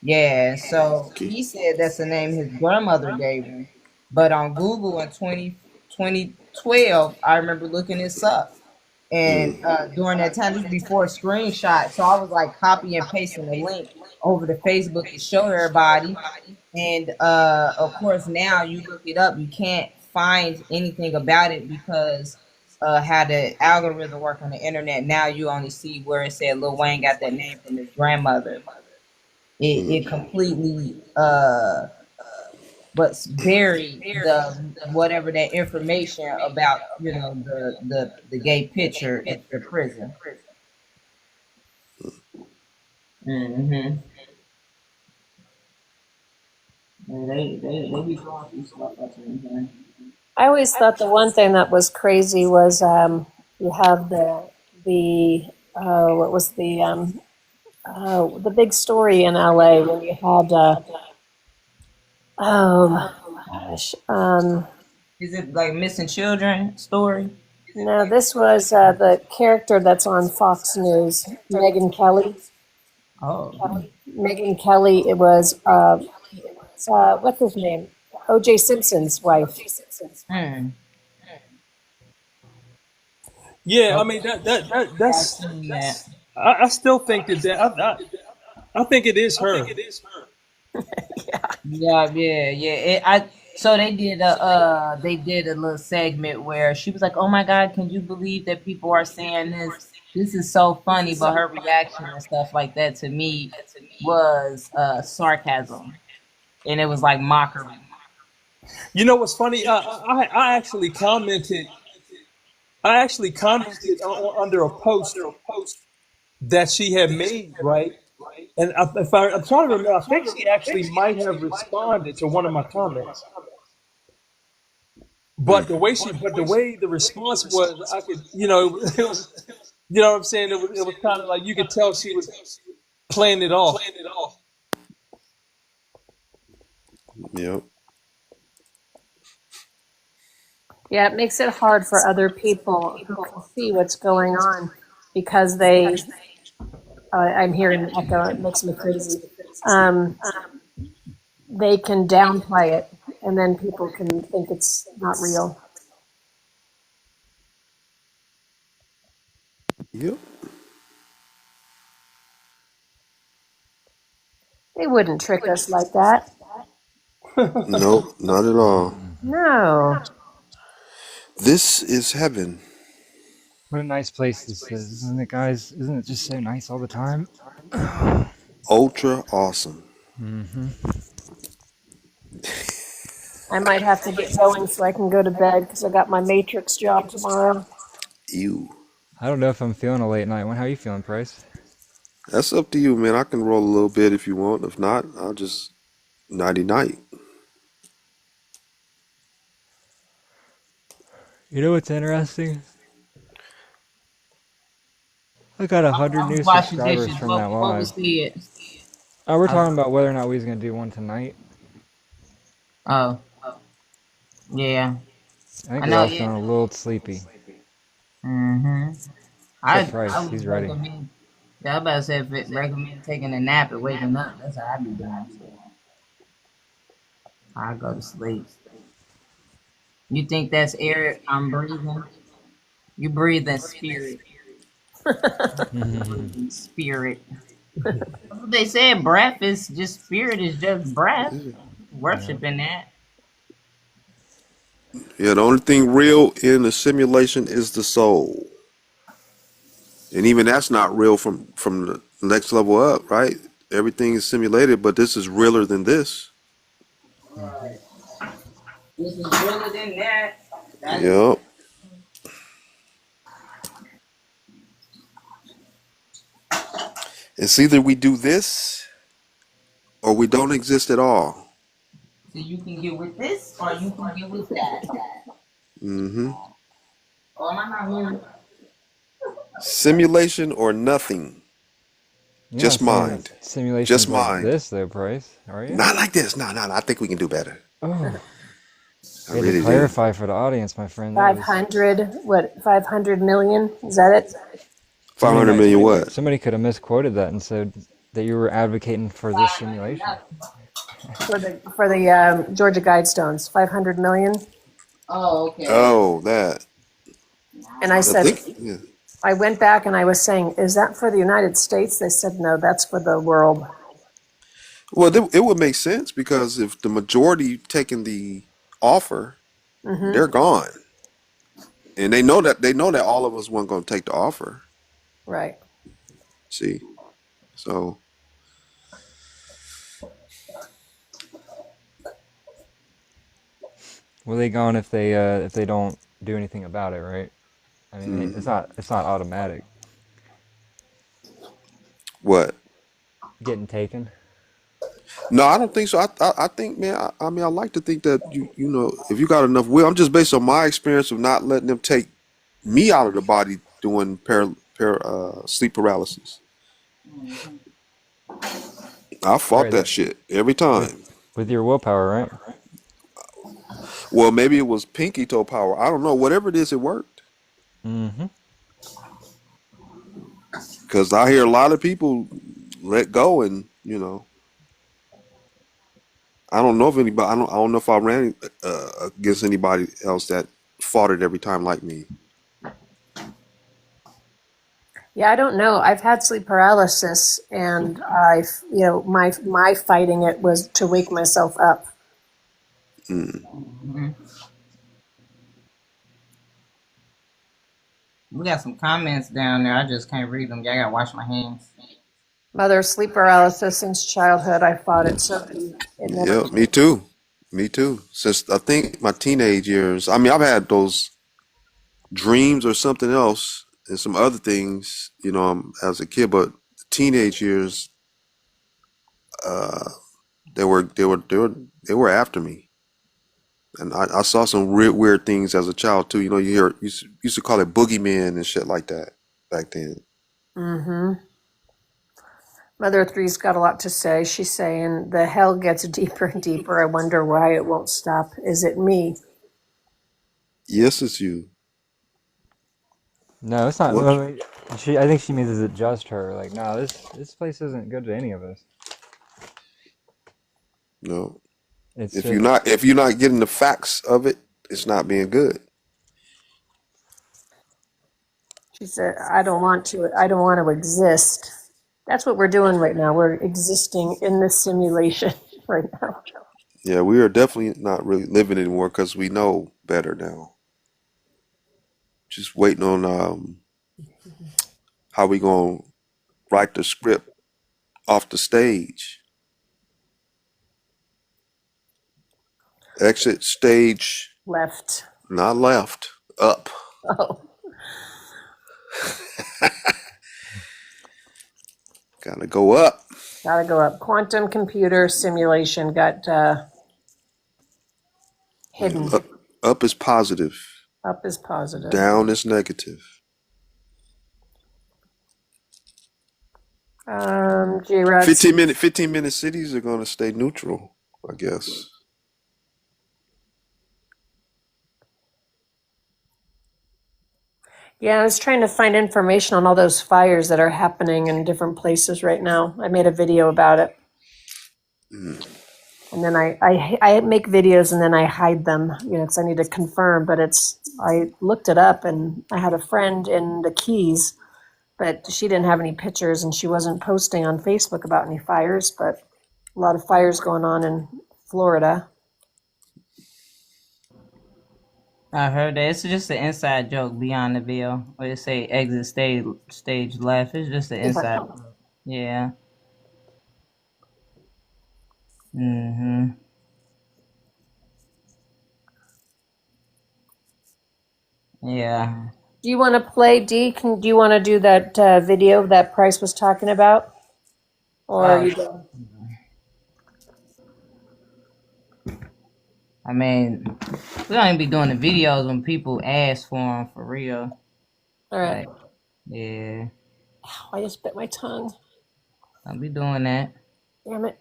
Yeah, so Okay. he said that's the name his grandmother gave him. But on Google in 2012, I remember looking this up. And Mm. during that time, this was before screenshot. So I was like copy and pasting the link over to Facebook to show everybody. And of course, now you look it up, you can't find anything about it because how the algorithm work on the internet. Now you only see where it said Lil Wayne got that name from his grandmother. It Mm. completely but buried the whatever that information about the gay picture at the prison. Mm-hmm. And they be going through stuff up in here. I always thought the one thing that was crazy was you have the what was the big story in LA when you had oh gosh Is it like missing children story? no, this was the character that's on Fox News, Megan Kelly. Oh. Megan Kelly. It was what's his name? O.J. Simpson's wife. Hmm. Yeah, I Okay. mean I've that's. seen that. I still think I think it is her. Yeah, yeah, yeah. So they did a little segment where she was like, "Oh my God, can you believe that people are saying this? This is so funny." But her reaction and stuff like that to me was sarcasm, and it was like mockery. You know what's funny? I actually commented. I actually commented under a post that she had made, right? And I'm trying to remember, I think she actually might have responded to one of my comments. Mm. But the way the response was, I could, it was, you know what I'm saying? It was kind of like you could tell she was playing it off. Yep. Yeah, it makes it hard for other people who can see what's going on because they. I'm hearing an echo. It makes me crazy. Um, they can downplay it, and then people can think it's not real. Yep. They wouldn't trick us like that. Nope, not at all. No. This is heaven. What a nice place this is, isn't it, guys? Isn't it just so nice all the time? Ultra awesome. Mm-hmm. I might have to get going so I can go to bed because I got my Matrix job tomorrow. Ew. I don't know if I'm feeling a late night one. How are you feeling, Price? That's up to you, man. I can roll a little bit if you want. If not, I'll just nighty night. You know what's interesting? I got 100 I was new washing subscribers dishes. from that What live. was said? Oh, we're I, talking about whether or not we was gonna do one tonight. oh, yeah. I think I we're know. all Yeah. feeling a little sleepy. Mm-hmm. Except I Price, would he's ready. recommend. Yeah, I about to say if it recommend taking a nap and waking up. That's how I be doing. So. I go to sleep. You think that's air I'm breathing? You breathe in spirit. Spirit. They said breath is just spirit is just breath. Worshiping that. Yeah, the only thing real in the simulation is the soul. And even that's not real from the next level up, right? Everything is simulated, but this is realer than this. This is realer than that. Yep. It's either we do this or we don't exist at all. So you can get with this or you can get with that. Mm-hmm. Or am I not hearing? Simulation or nothing. You're Just not saying mind. simulations Just like mind. this, though, Price, are you? Not like this. No. I think we can do better. Oh, I you had to really do. clarify for the audience, my friend. That was 500, what, 500 million? Is that it? 500 million what? somebody could have misquoted that and said that you were advocating for this simulation. For the Georgia Guidestones, 500 million. Oh, okay. Oh, that. And I I said, think, yeah. I went back and I was saying, is that for the United States? They said, no, that's for the world. Well, it would make sense because if the majority taking the offer, they're gone, and they know that all of us weren't going to take the offer. Right. See, so Well, they gone if they don't do anything about it, right? I mean, it's not automatic what? getting taken. No, I don't think so. I think, man. I mean, I like to think that you know if you got enough will. I'm just based on my experience of not letting them take me out of the body doing sleep paralysis. I fought Right, that shit every time. with your willpower, right? Well, maybe it was pinky toe power. I don't know. Whatever it is, it worked. Mm-hmm. Because I hear a lot of people let go, and you know, I don't know if anybody. I don't know if I ran against anybody else that fought it every time like me. Yeah, I don't know. I've had sleep paralysis, and my fighting it was to wake myself up. Mm-hmm. We got some comments down there. I just can't read them. Yeah, I gotta wash my hands. Mother, sleep paralysis since childhood. I fought it so it never. Yeah, me too. Me too. Since I think my teenage years. I mean, I've had those dreams or something else and some other things, you know, as a kid, but teenage years, uh, they were after me, and I saw some weird things as a child too. You know, used to call it boogeyman and shit like that back then. Mm-hmm. Mother Three's got a lot to say. She's saying the hell gets deeper and deeper. I wonder why it won't stop. Is it me? Yes, it's you. No, it's not. What? I mean, I think she means is it just her? Like, no, this place isn't good to any of us. No. It's If just, you're not getting the facts of it, it's not being good. She said, I don't want to exist. That's what we're doing right now. We're existing in this simulation right now. Yeah, we are definitely not really living anymore because we know better now. Just waiting on how we gonna write the script off the stage. Exit stage, Left. not left, up. Oh, Gotta go up. gotta go up. Quantum computer simulation got hidden. Up is positive, Up is positive. down is negative. J-Rod. 15-minute cities are gonna stay neutral, I guess. Yeah, I was trying to find information on all those fires that are happening in different places right now. I made a video about it. And then I make videos and then I hide them, because I need to confirm. But I looked it up and I had a friend in the Keys, but she didn't have any pictures and she wasn't posting on Facebook about any fires. But a lot of fires going on in Florida. I heard that it's just an inside joke beyond the veil. Where they say exit stage left. It's just an inside joke. Yeah. Mm-hmm. Yeah. Do you want to play, Dee? Do you want to do that video that Price was talking about? Or are Oh, you done? I mean, we don't even be doing the videos when people ask for them for real. All right. Like, yeah. Ow, I just bit my tongue. Don't be doing that. Damn it.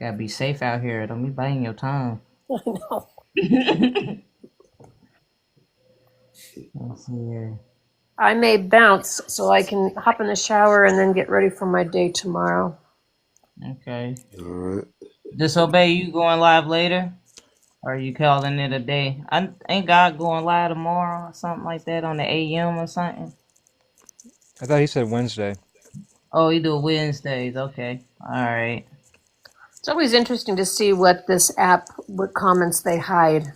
Gotta be safe out here. Don't be biting your tongue. I know. Let's see here. I may bounce so I can hop in the shower and then get ready for my day tomorrow. Okay. All right. Disobey, you going live later? Or are you calling it a day? Ain't God going live tomorrow or something like that on the AM or something? I thought he said Wednesday. Oh, you do Wednesdays. Okay. All right. It's always interesting to see what comments they hide.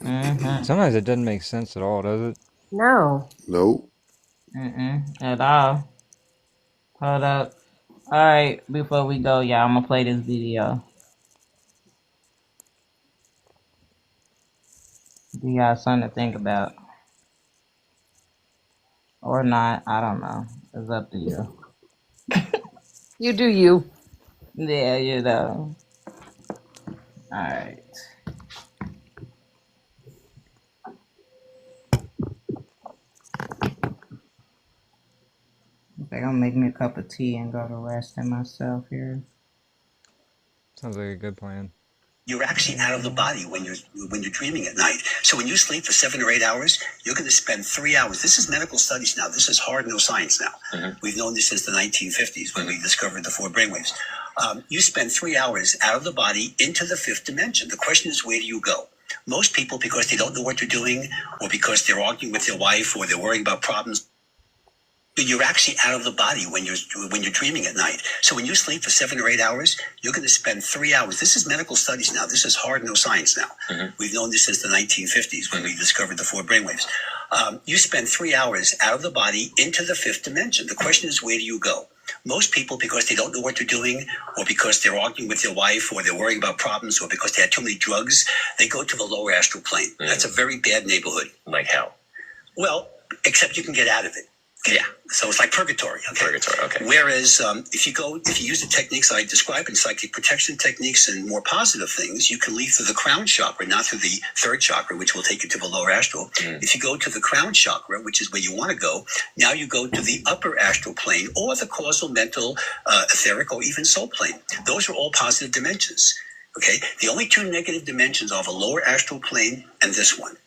Mm-hmm. Sometimes it doesn't make sense at all, does it? No. Nope. At all. Hold up. All right. Before we go, y'all, I'm gonna play this video. You got something to think about. Or not. I don't know. It's up to you. You do you. Yeah, you know. Alright. I think I'll make me a cup of tea and go to resting myself here. Sounds like a good plan. You're actually out of the body when you're dreaming at night. So when you sleep for 7 or 8 hours, you're going to spend 3 hours. This is medical studies now. This is hard, no science now. Mm-hmm. We've known this since the 1950s when we discovered the 4 brainwaves. You spend 3 hours out of the body into the 5th dimension. The question is, where do you go? Most people, because they don't know what they're doing, or because they're arguing with their wife, or they're worrying about problems, you're actually out of the body when you're dreaming at night. So when you sleep for 7 or 8 hours, you're going to spend 3 hours. This is medical studies now. This is hard, no science now. Mm-hmm. We've known this since the 1950s when we discovered the 4 brainwaves. You spend 3 hours out of the body into the 5th dimension. The question is, where do you go? Most people, because they don't know what they're doing, or because they're arguing with their wife, or they're worrying about problems, or because they had too many drugs, they go to the lower astral plane. Mm-hmm. That's a very bad neighborhood. Like how? Well, except you can get out of it. Yeah, so it's like purgatory. Okay. Purgatory. Okay. Whereas if you use the techniques I describe in psychic protection techniques and more positive things, you can leave through the crown chakra, not through the 3rd chakra, which will take you to the lower astral. Mm. If you go to the crown chakra, which is where you want to go, now you go to the upper astral plane or the causal, mental, etheric, or even soul plane. Those are all positive dimensions. Okay. The only 2 negative dimensions are the lower astral plane and this one.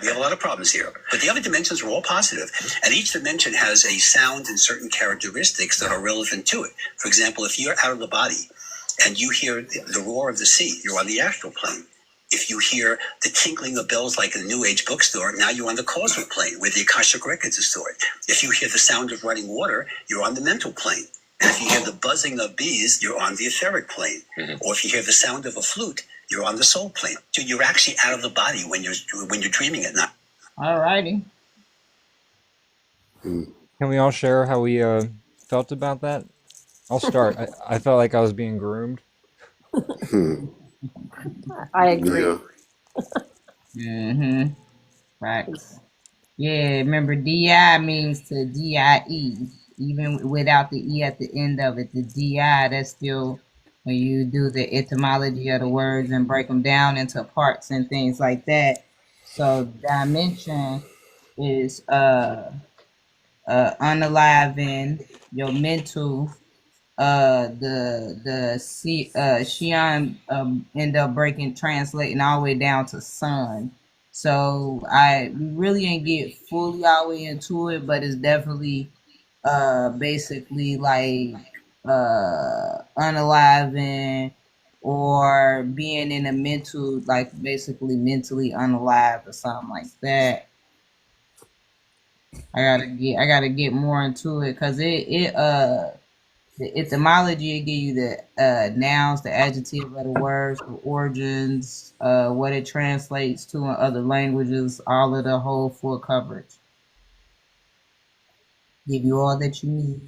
We have a lot of problems here. But the other dimensions are all positive. And each dimension has a sound and certain characteristics that are relevant to it. For example, if you're out of the body and you hear the roar of the sea, you're on the astral plane. If you hear the tinkling of bells like in a New Age bookstore, now you're on the causal plane where the Akashic records are stored. If you hear the sound of running water, you're on the mental plane. And if you hear the buzzing of bees, you're on the etheric plane. Mm-hmm. Or if you hear the sound of a flute, you're on the soul plane. So you're actually out of the body when you're dreaming at night. Alrighty. Can we all share how we felt about that? I'll start. I felt like I was being groomed. I agree. Yeah. Mm-hmm. Right. Yeah, remember DI means to DIE. Even without the E at the end of it, the DI, that's still when you do the etymology of the words and break them down into parts and things like that. So dimension is unaliving your mental, the Shion end up translating all the way down to sun. So we really didn't get fully all the way into it, but it's definitely basically like unaliving or being in a mental, like basically mentally unalive or something like that. I gotta get more into it because the etymology will give you the nouns, the adjective of the words, the origins, what it translates to in other languages, all of the whole full coverage. Give you all that you need.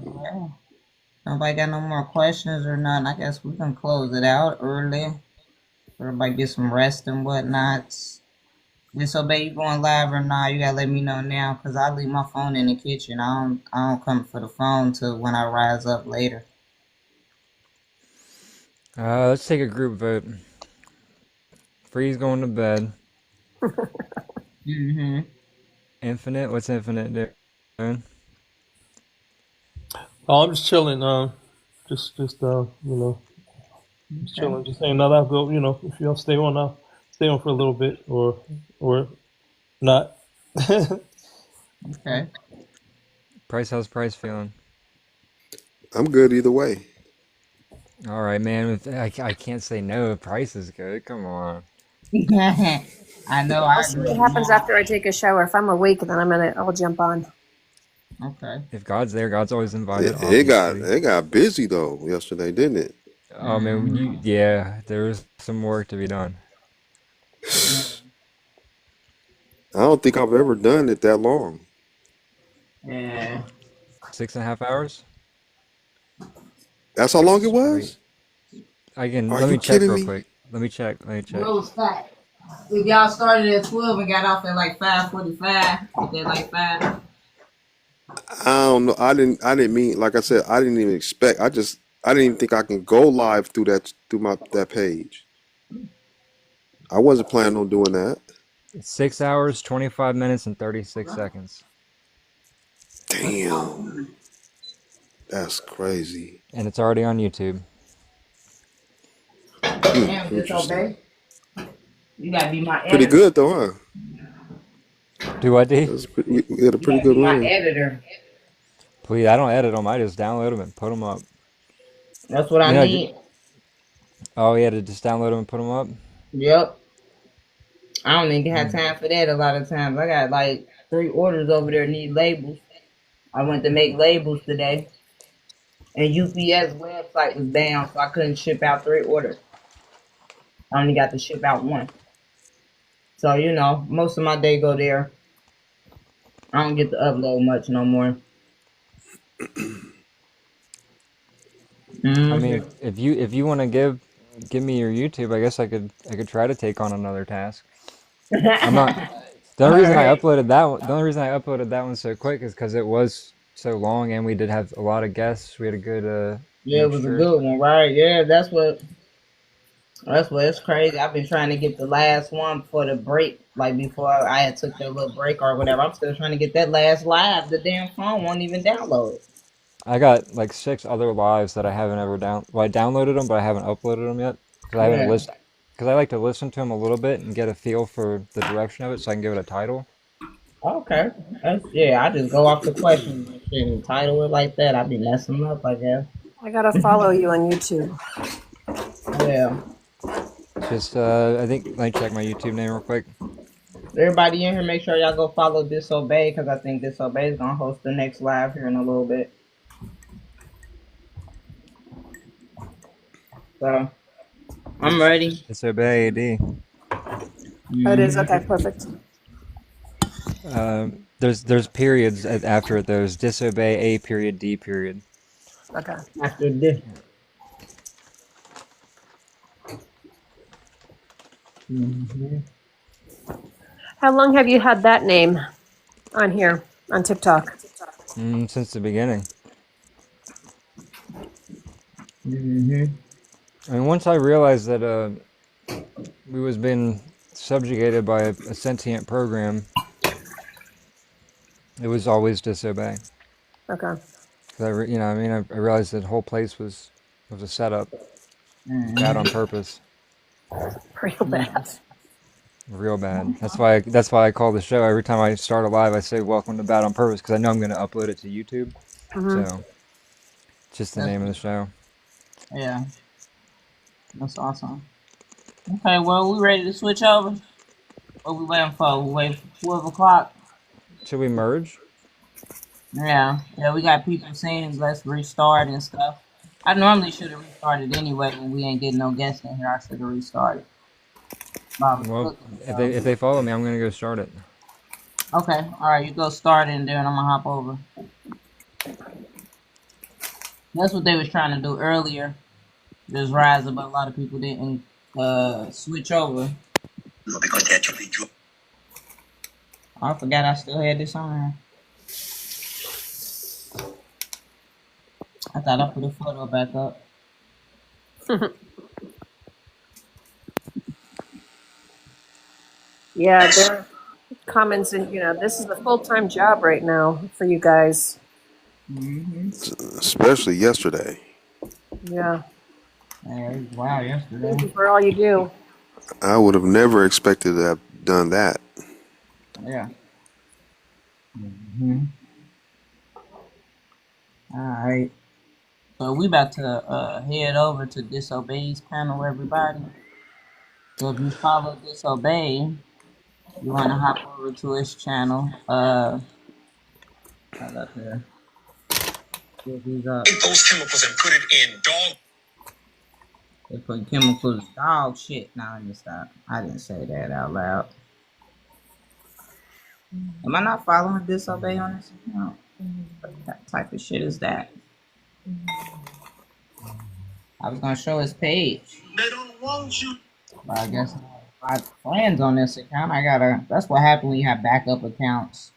Yeah. Nobody got no more questions or nothing. I guess we can close it out early. Everybody get some rest and whatnot. Disobey, you going live or not? You gotta let me know now, cause I leave my phone in the kitchen. I don't come for the phone till when I rise up later. Let's take a group vote. Free's going to bed. Mm-hmm. Infinite, what's Infinite doing? Oh, I'm just chilling. Just just Okay. chilling. Just saying that I'll go. If y'all stay on, I'll stay on for a little bit, or not. Okay. Price, how's Price feeling? I'm good either way. All right, man. I can't say no. Price is good. Come on. I know. I I'll see agree what with happens mom. after I take a shower. If I'm awake, then I'll jump on. Okay. If God's there, God's always invited, It obviously. got busy though yesterday, didn't it? Oh man, Mm-hmm. yeah, there was some work to be done. I don't think I've ever done it that long. Yeah. 6.5 hours? That's how long it Sweet. was? Are Let you me check kidding real me? quick. Let me check. What was fat? If y'all started at 12 and got off at like 5:45, they like 5. I don't know. I didn't mean, like I said, I didn't even expect. I didn't even think I can go live through that page. I wasn't planning on doing that. It's 6 hours, 25 minutes, and 36 seconds. Damn. That's crazy. And it's already on YouTube. Damn, Interesting. disobey. You gotta be my Pretty editor. good though, huh? Do what, D? We had a You pretty gotta good be my run. editor. Please, I don't edit them. I just download them and put them up. That's what I You know, need. oh yeah, to just download them and put them up. Yep. I don't even have Mm. time for that a lot of times. I got like 3 orders over there need labels. I went to make labels today, and UPS website was down, so I couldn't ship out 3 orders. I only got to ship out 1. So, most of my day go there. I don't get to upload much no more. I mean, Mm-hmm. if you want to give me your YouTube, I guess I could try to take on another task. I'm not. The All only reason I right. uploaded that one, the only reason I uploaded that one so quick is because it was so long, and we did have a lot of guests. We had a good Yeah, it was a mixture. good one, right? Yeah, that's what it's crazy. I've been trying to get the last one for the break, like before I had took that little break or whatever. I'm still trying to get that last live. The damn phone won't even download. I got like 6 other lives that I haven't ever down. Well, I downloaded them, but I haven't uploaded them yet because I haven't Yeah. listened. Because I like to listen to them a little bit and get a feel for the direction of it, so I can give it a title. Okay. Yeah, I just go off the questions and shit and title it like that. I be messing up, I guess. I gotta follow you on YouTube. Yeah. Just I think let me check my YouTube name real quick. Everybody in here, make sure y'all go follow Disobey because I think Disobey is gonna host the next live here in a little bit. So I'm ready. Disobey AD. Oh, it is? Mm-hmm. Okay, perfect. There's periods after it. There's disobey A period D period. Okay. After this. Mm-hmm. How long have you had that name on here on TikTok? Since the beginning. Mm-hmm. I mean, once I realized that we was being subjugated by a sentient program, it was always disobey. Okay. Cause I realized that the whole place was a setup, bad on Mm-hmm. purpose. Real bad. Real bad. That's why I call the show every time I start a live. I say "Welcome to Bad" on purpose because I know I'm going to upload it to YouTube. Hmm. So, it's just the That's name of the show. yeah. That's awesome. Okay, well, we ready to switch over? What we waiting for? We wait for 12 o'clock. Should we merge? Yeah, yeah. We got people saying let's restart and stuff. I normally should have restarted anyway when we ain't getting no guests in here. I should have restarted. But I was Well, cooking, if so. they follow me, I'm going to go start it. Okay, all right. You go start it, and then I'm gonna hop over. That's what they was trying to do earlier. Just rise up, but a lot of people didn't switch over. Because that should be I forgot I still had this on. I thought I put a photo back up. Yeah, there are comments, and this is a full-time job right now for you guys. Mm-hmm. Especially yesterday. Yeah. Wow, yesterday. Thank you for all you do. I would have never expected to have done that. Yeah. Mm-hmm. All right. So we about to head over to Disobey's panel, everybody. So if you follow Disobey, you want to hop over to his channel. Right up there. Take those chemicals and put it in dog. They put chemicals in dog shit. Now let me stop. I didn't say that out loud. Am I not following Disobey on this account? What type of shit is that? I was gonna show his page. They don't want you. But I guess I have friends on this account. That's what happens when you have backup accounts.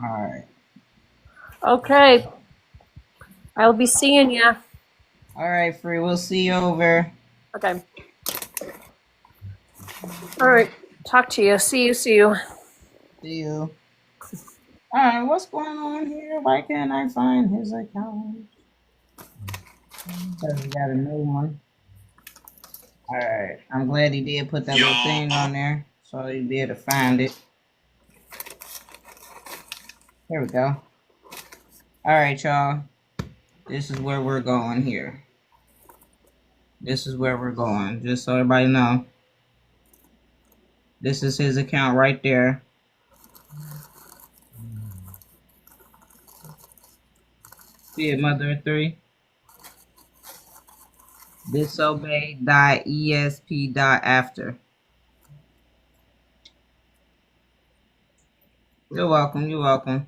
Alright. Okay. I'll be seeing ya. Alright, Free. We'll see you over. Okay. All right. Talk to you. See you. See you. Alright, what's going on here? Why can't I find his account? Because we got a new one. Alright. I'm glad he did put that little thing on there. So you'd be able to find it. There we go. Alright, y'all. This is where we're going here. This is where we're going. Just so everybody know. This is his account right there. See it, Mother of Three? Disobey.esp.after. You're welcome. You're welcome.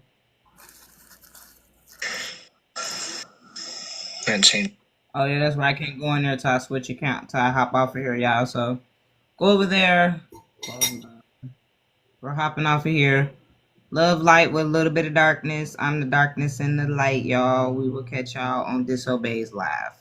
Oh yeah, that's right. I can't go in there until I switch account, until I hop off of here, y'all. So go over there. We're hopping off of here. Love light with a little bit of darkness. I'm the darkness and the light, y'all. We will catch y'all on Disobey's Live.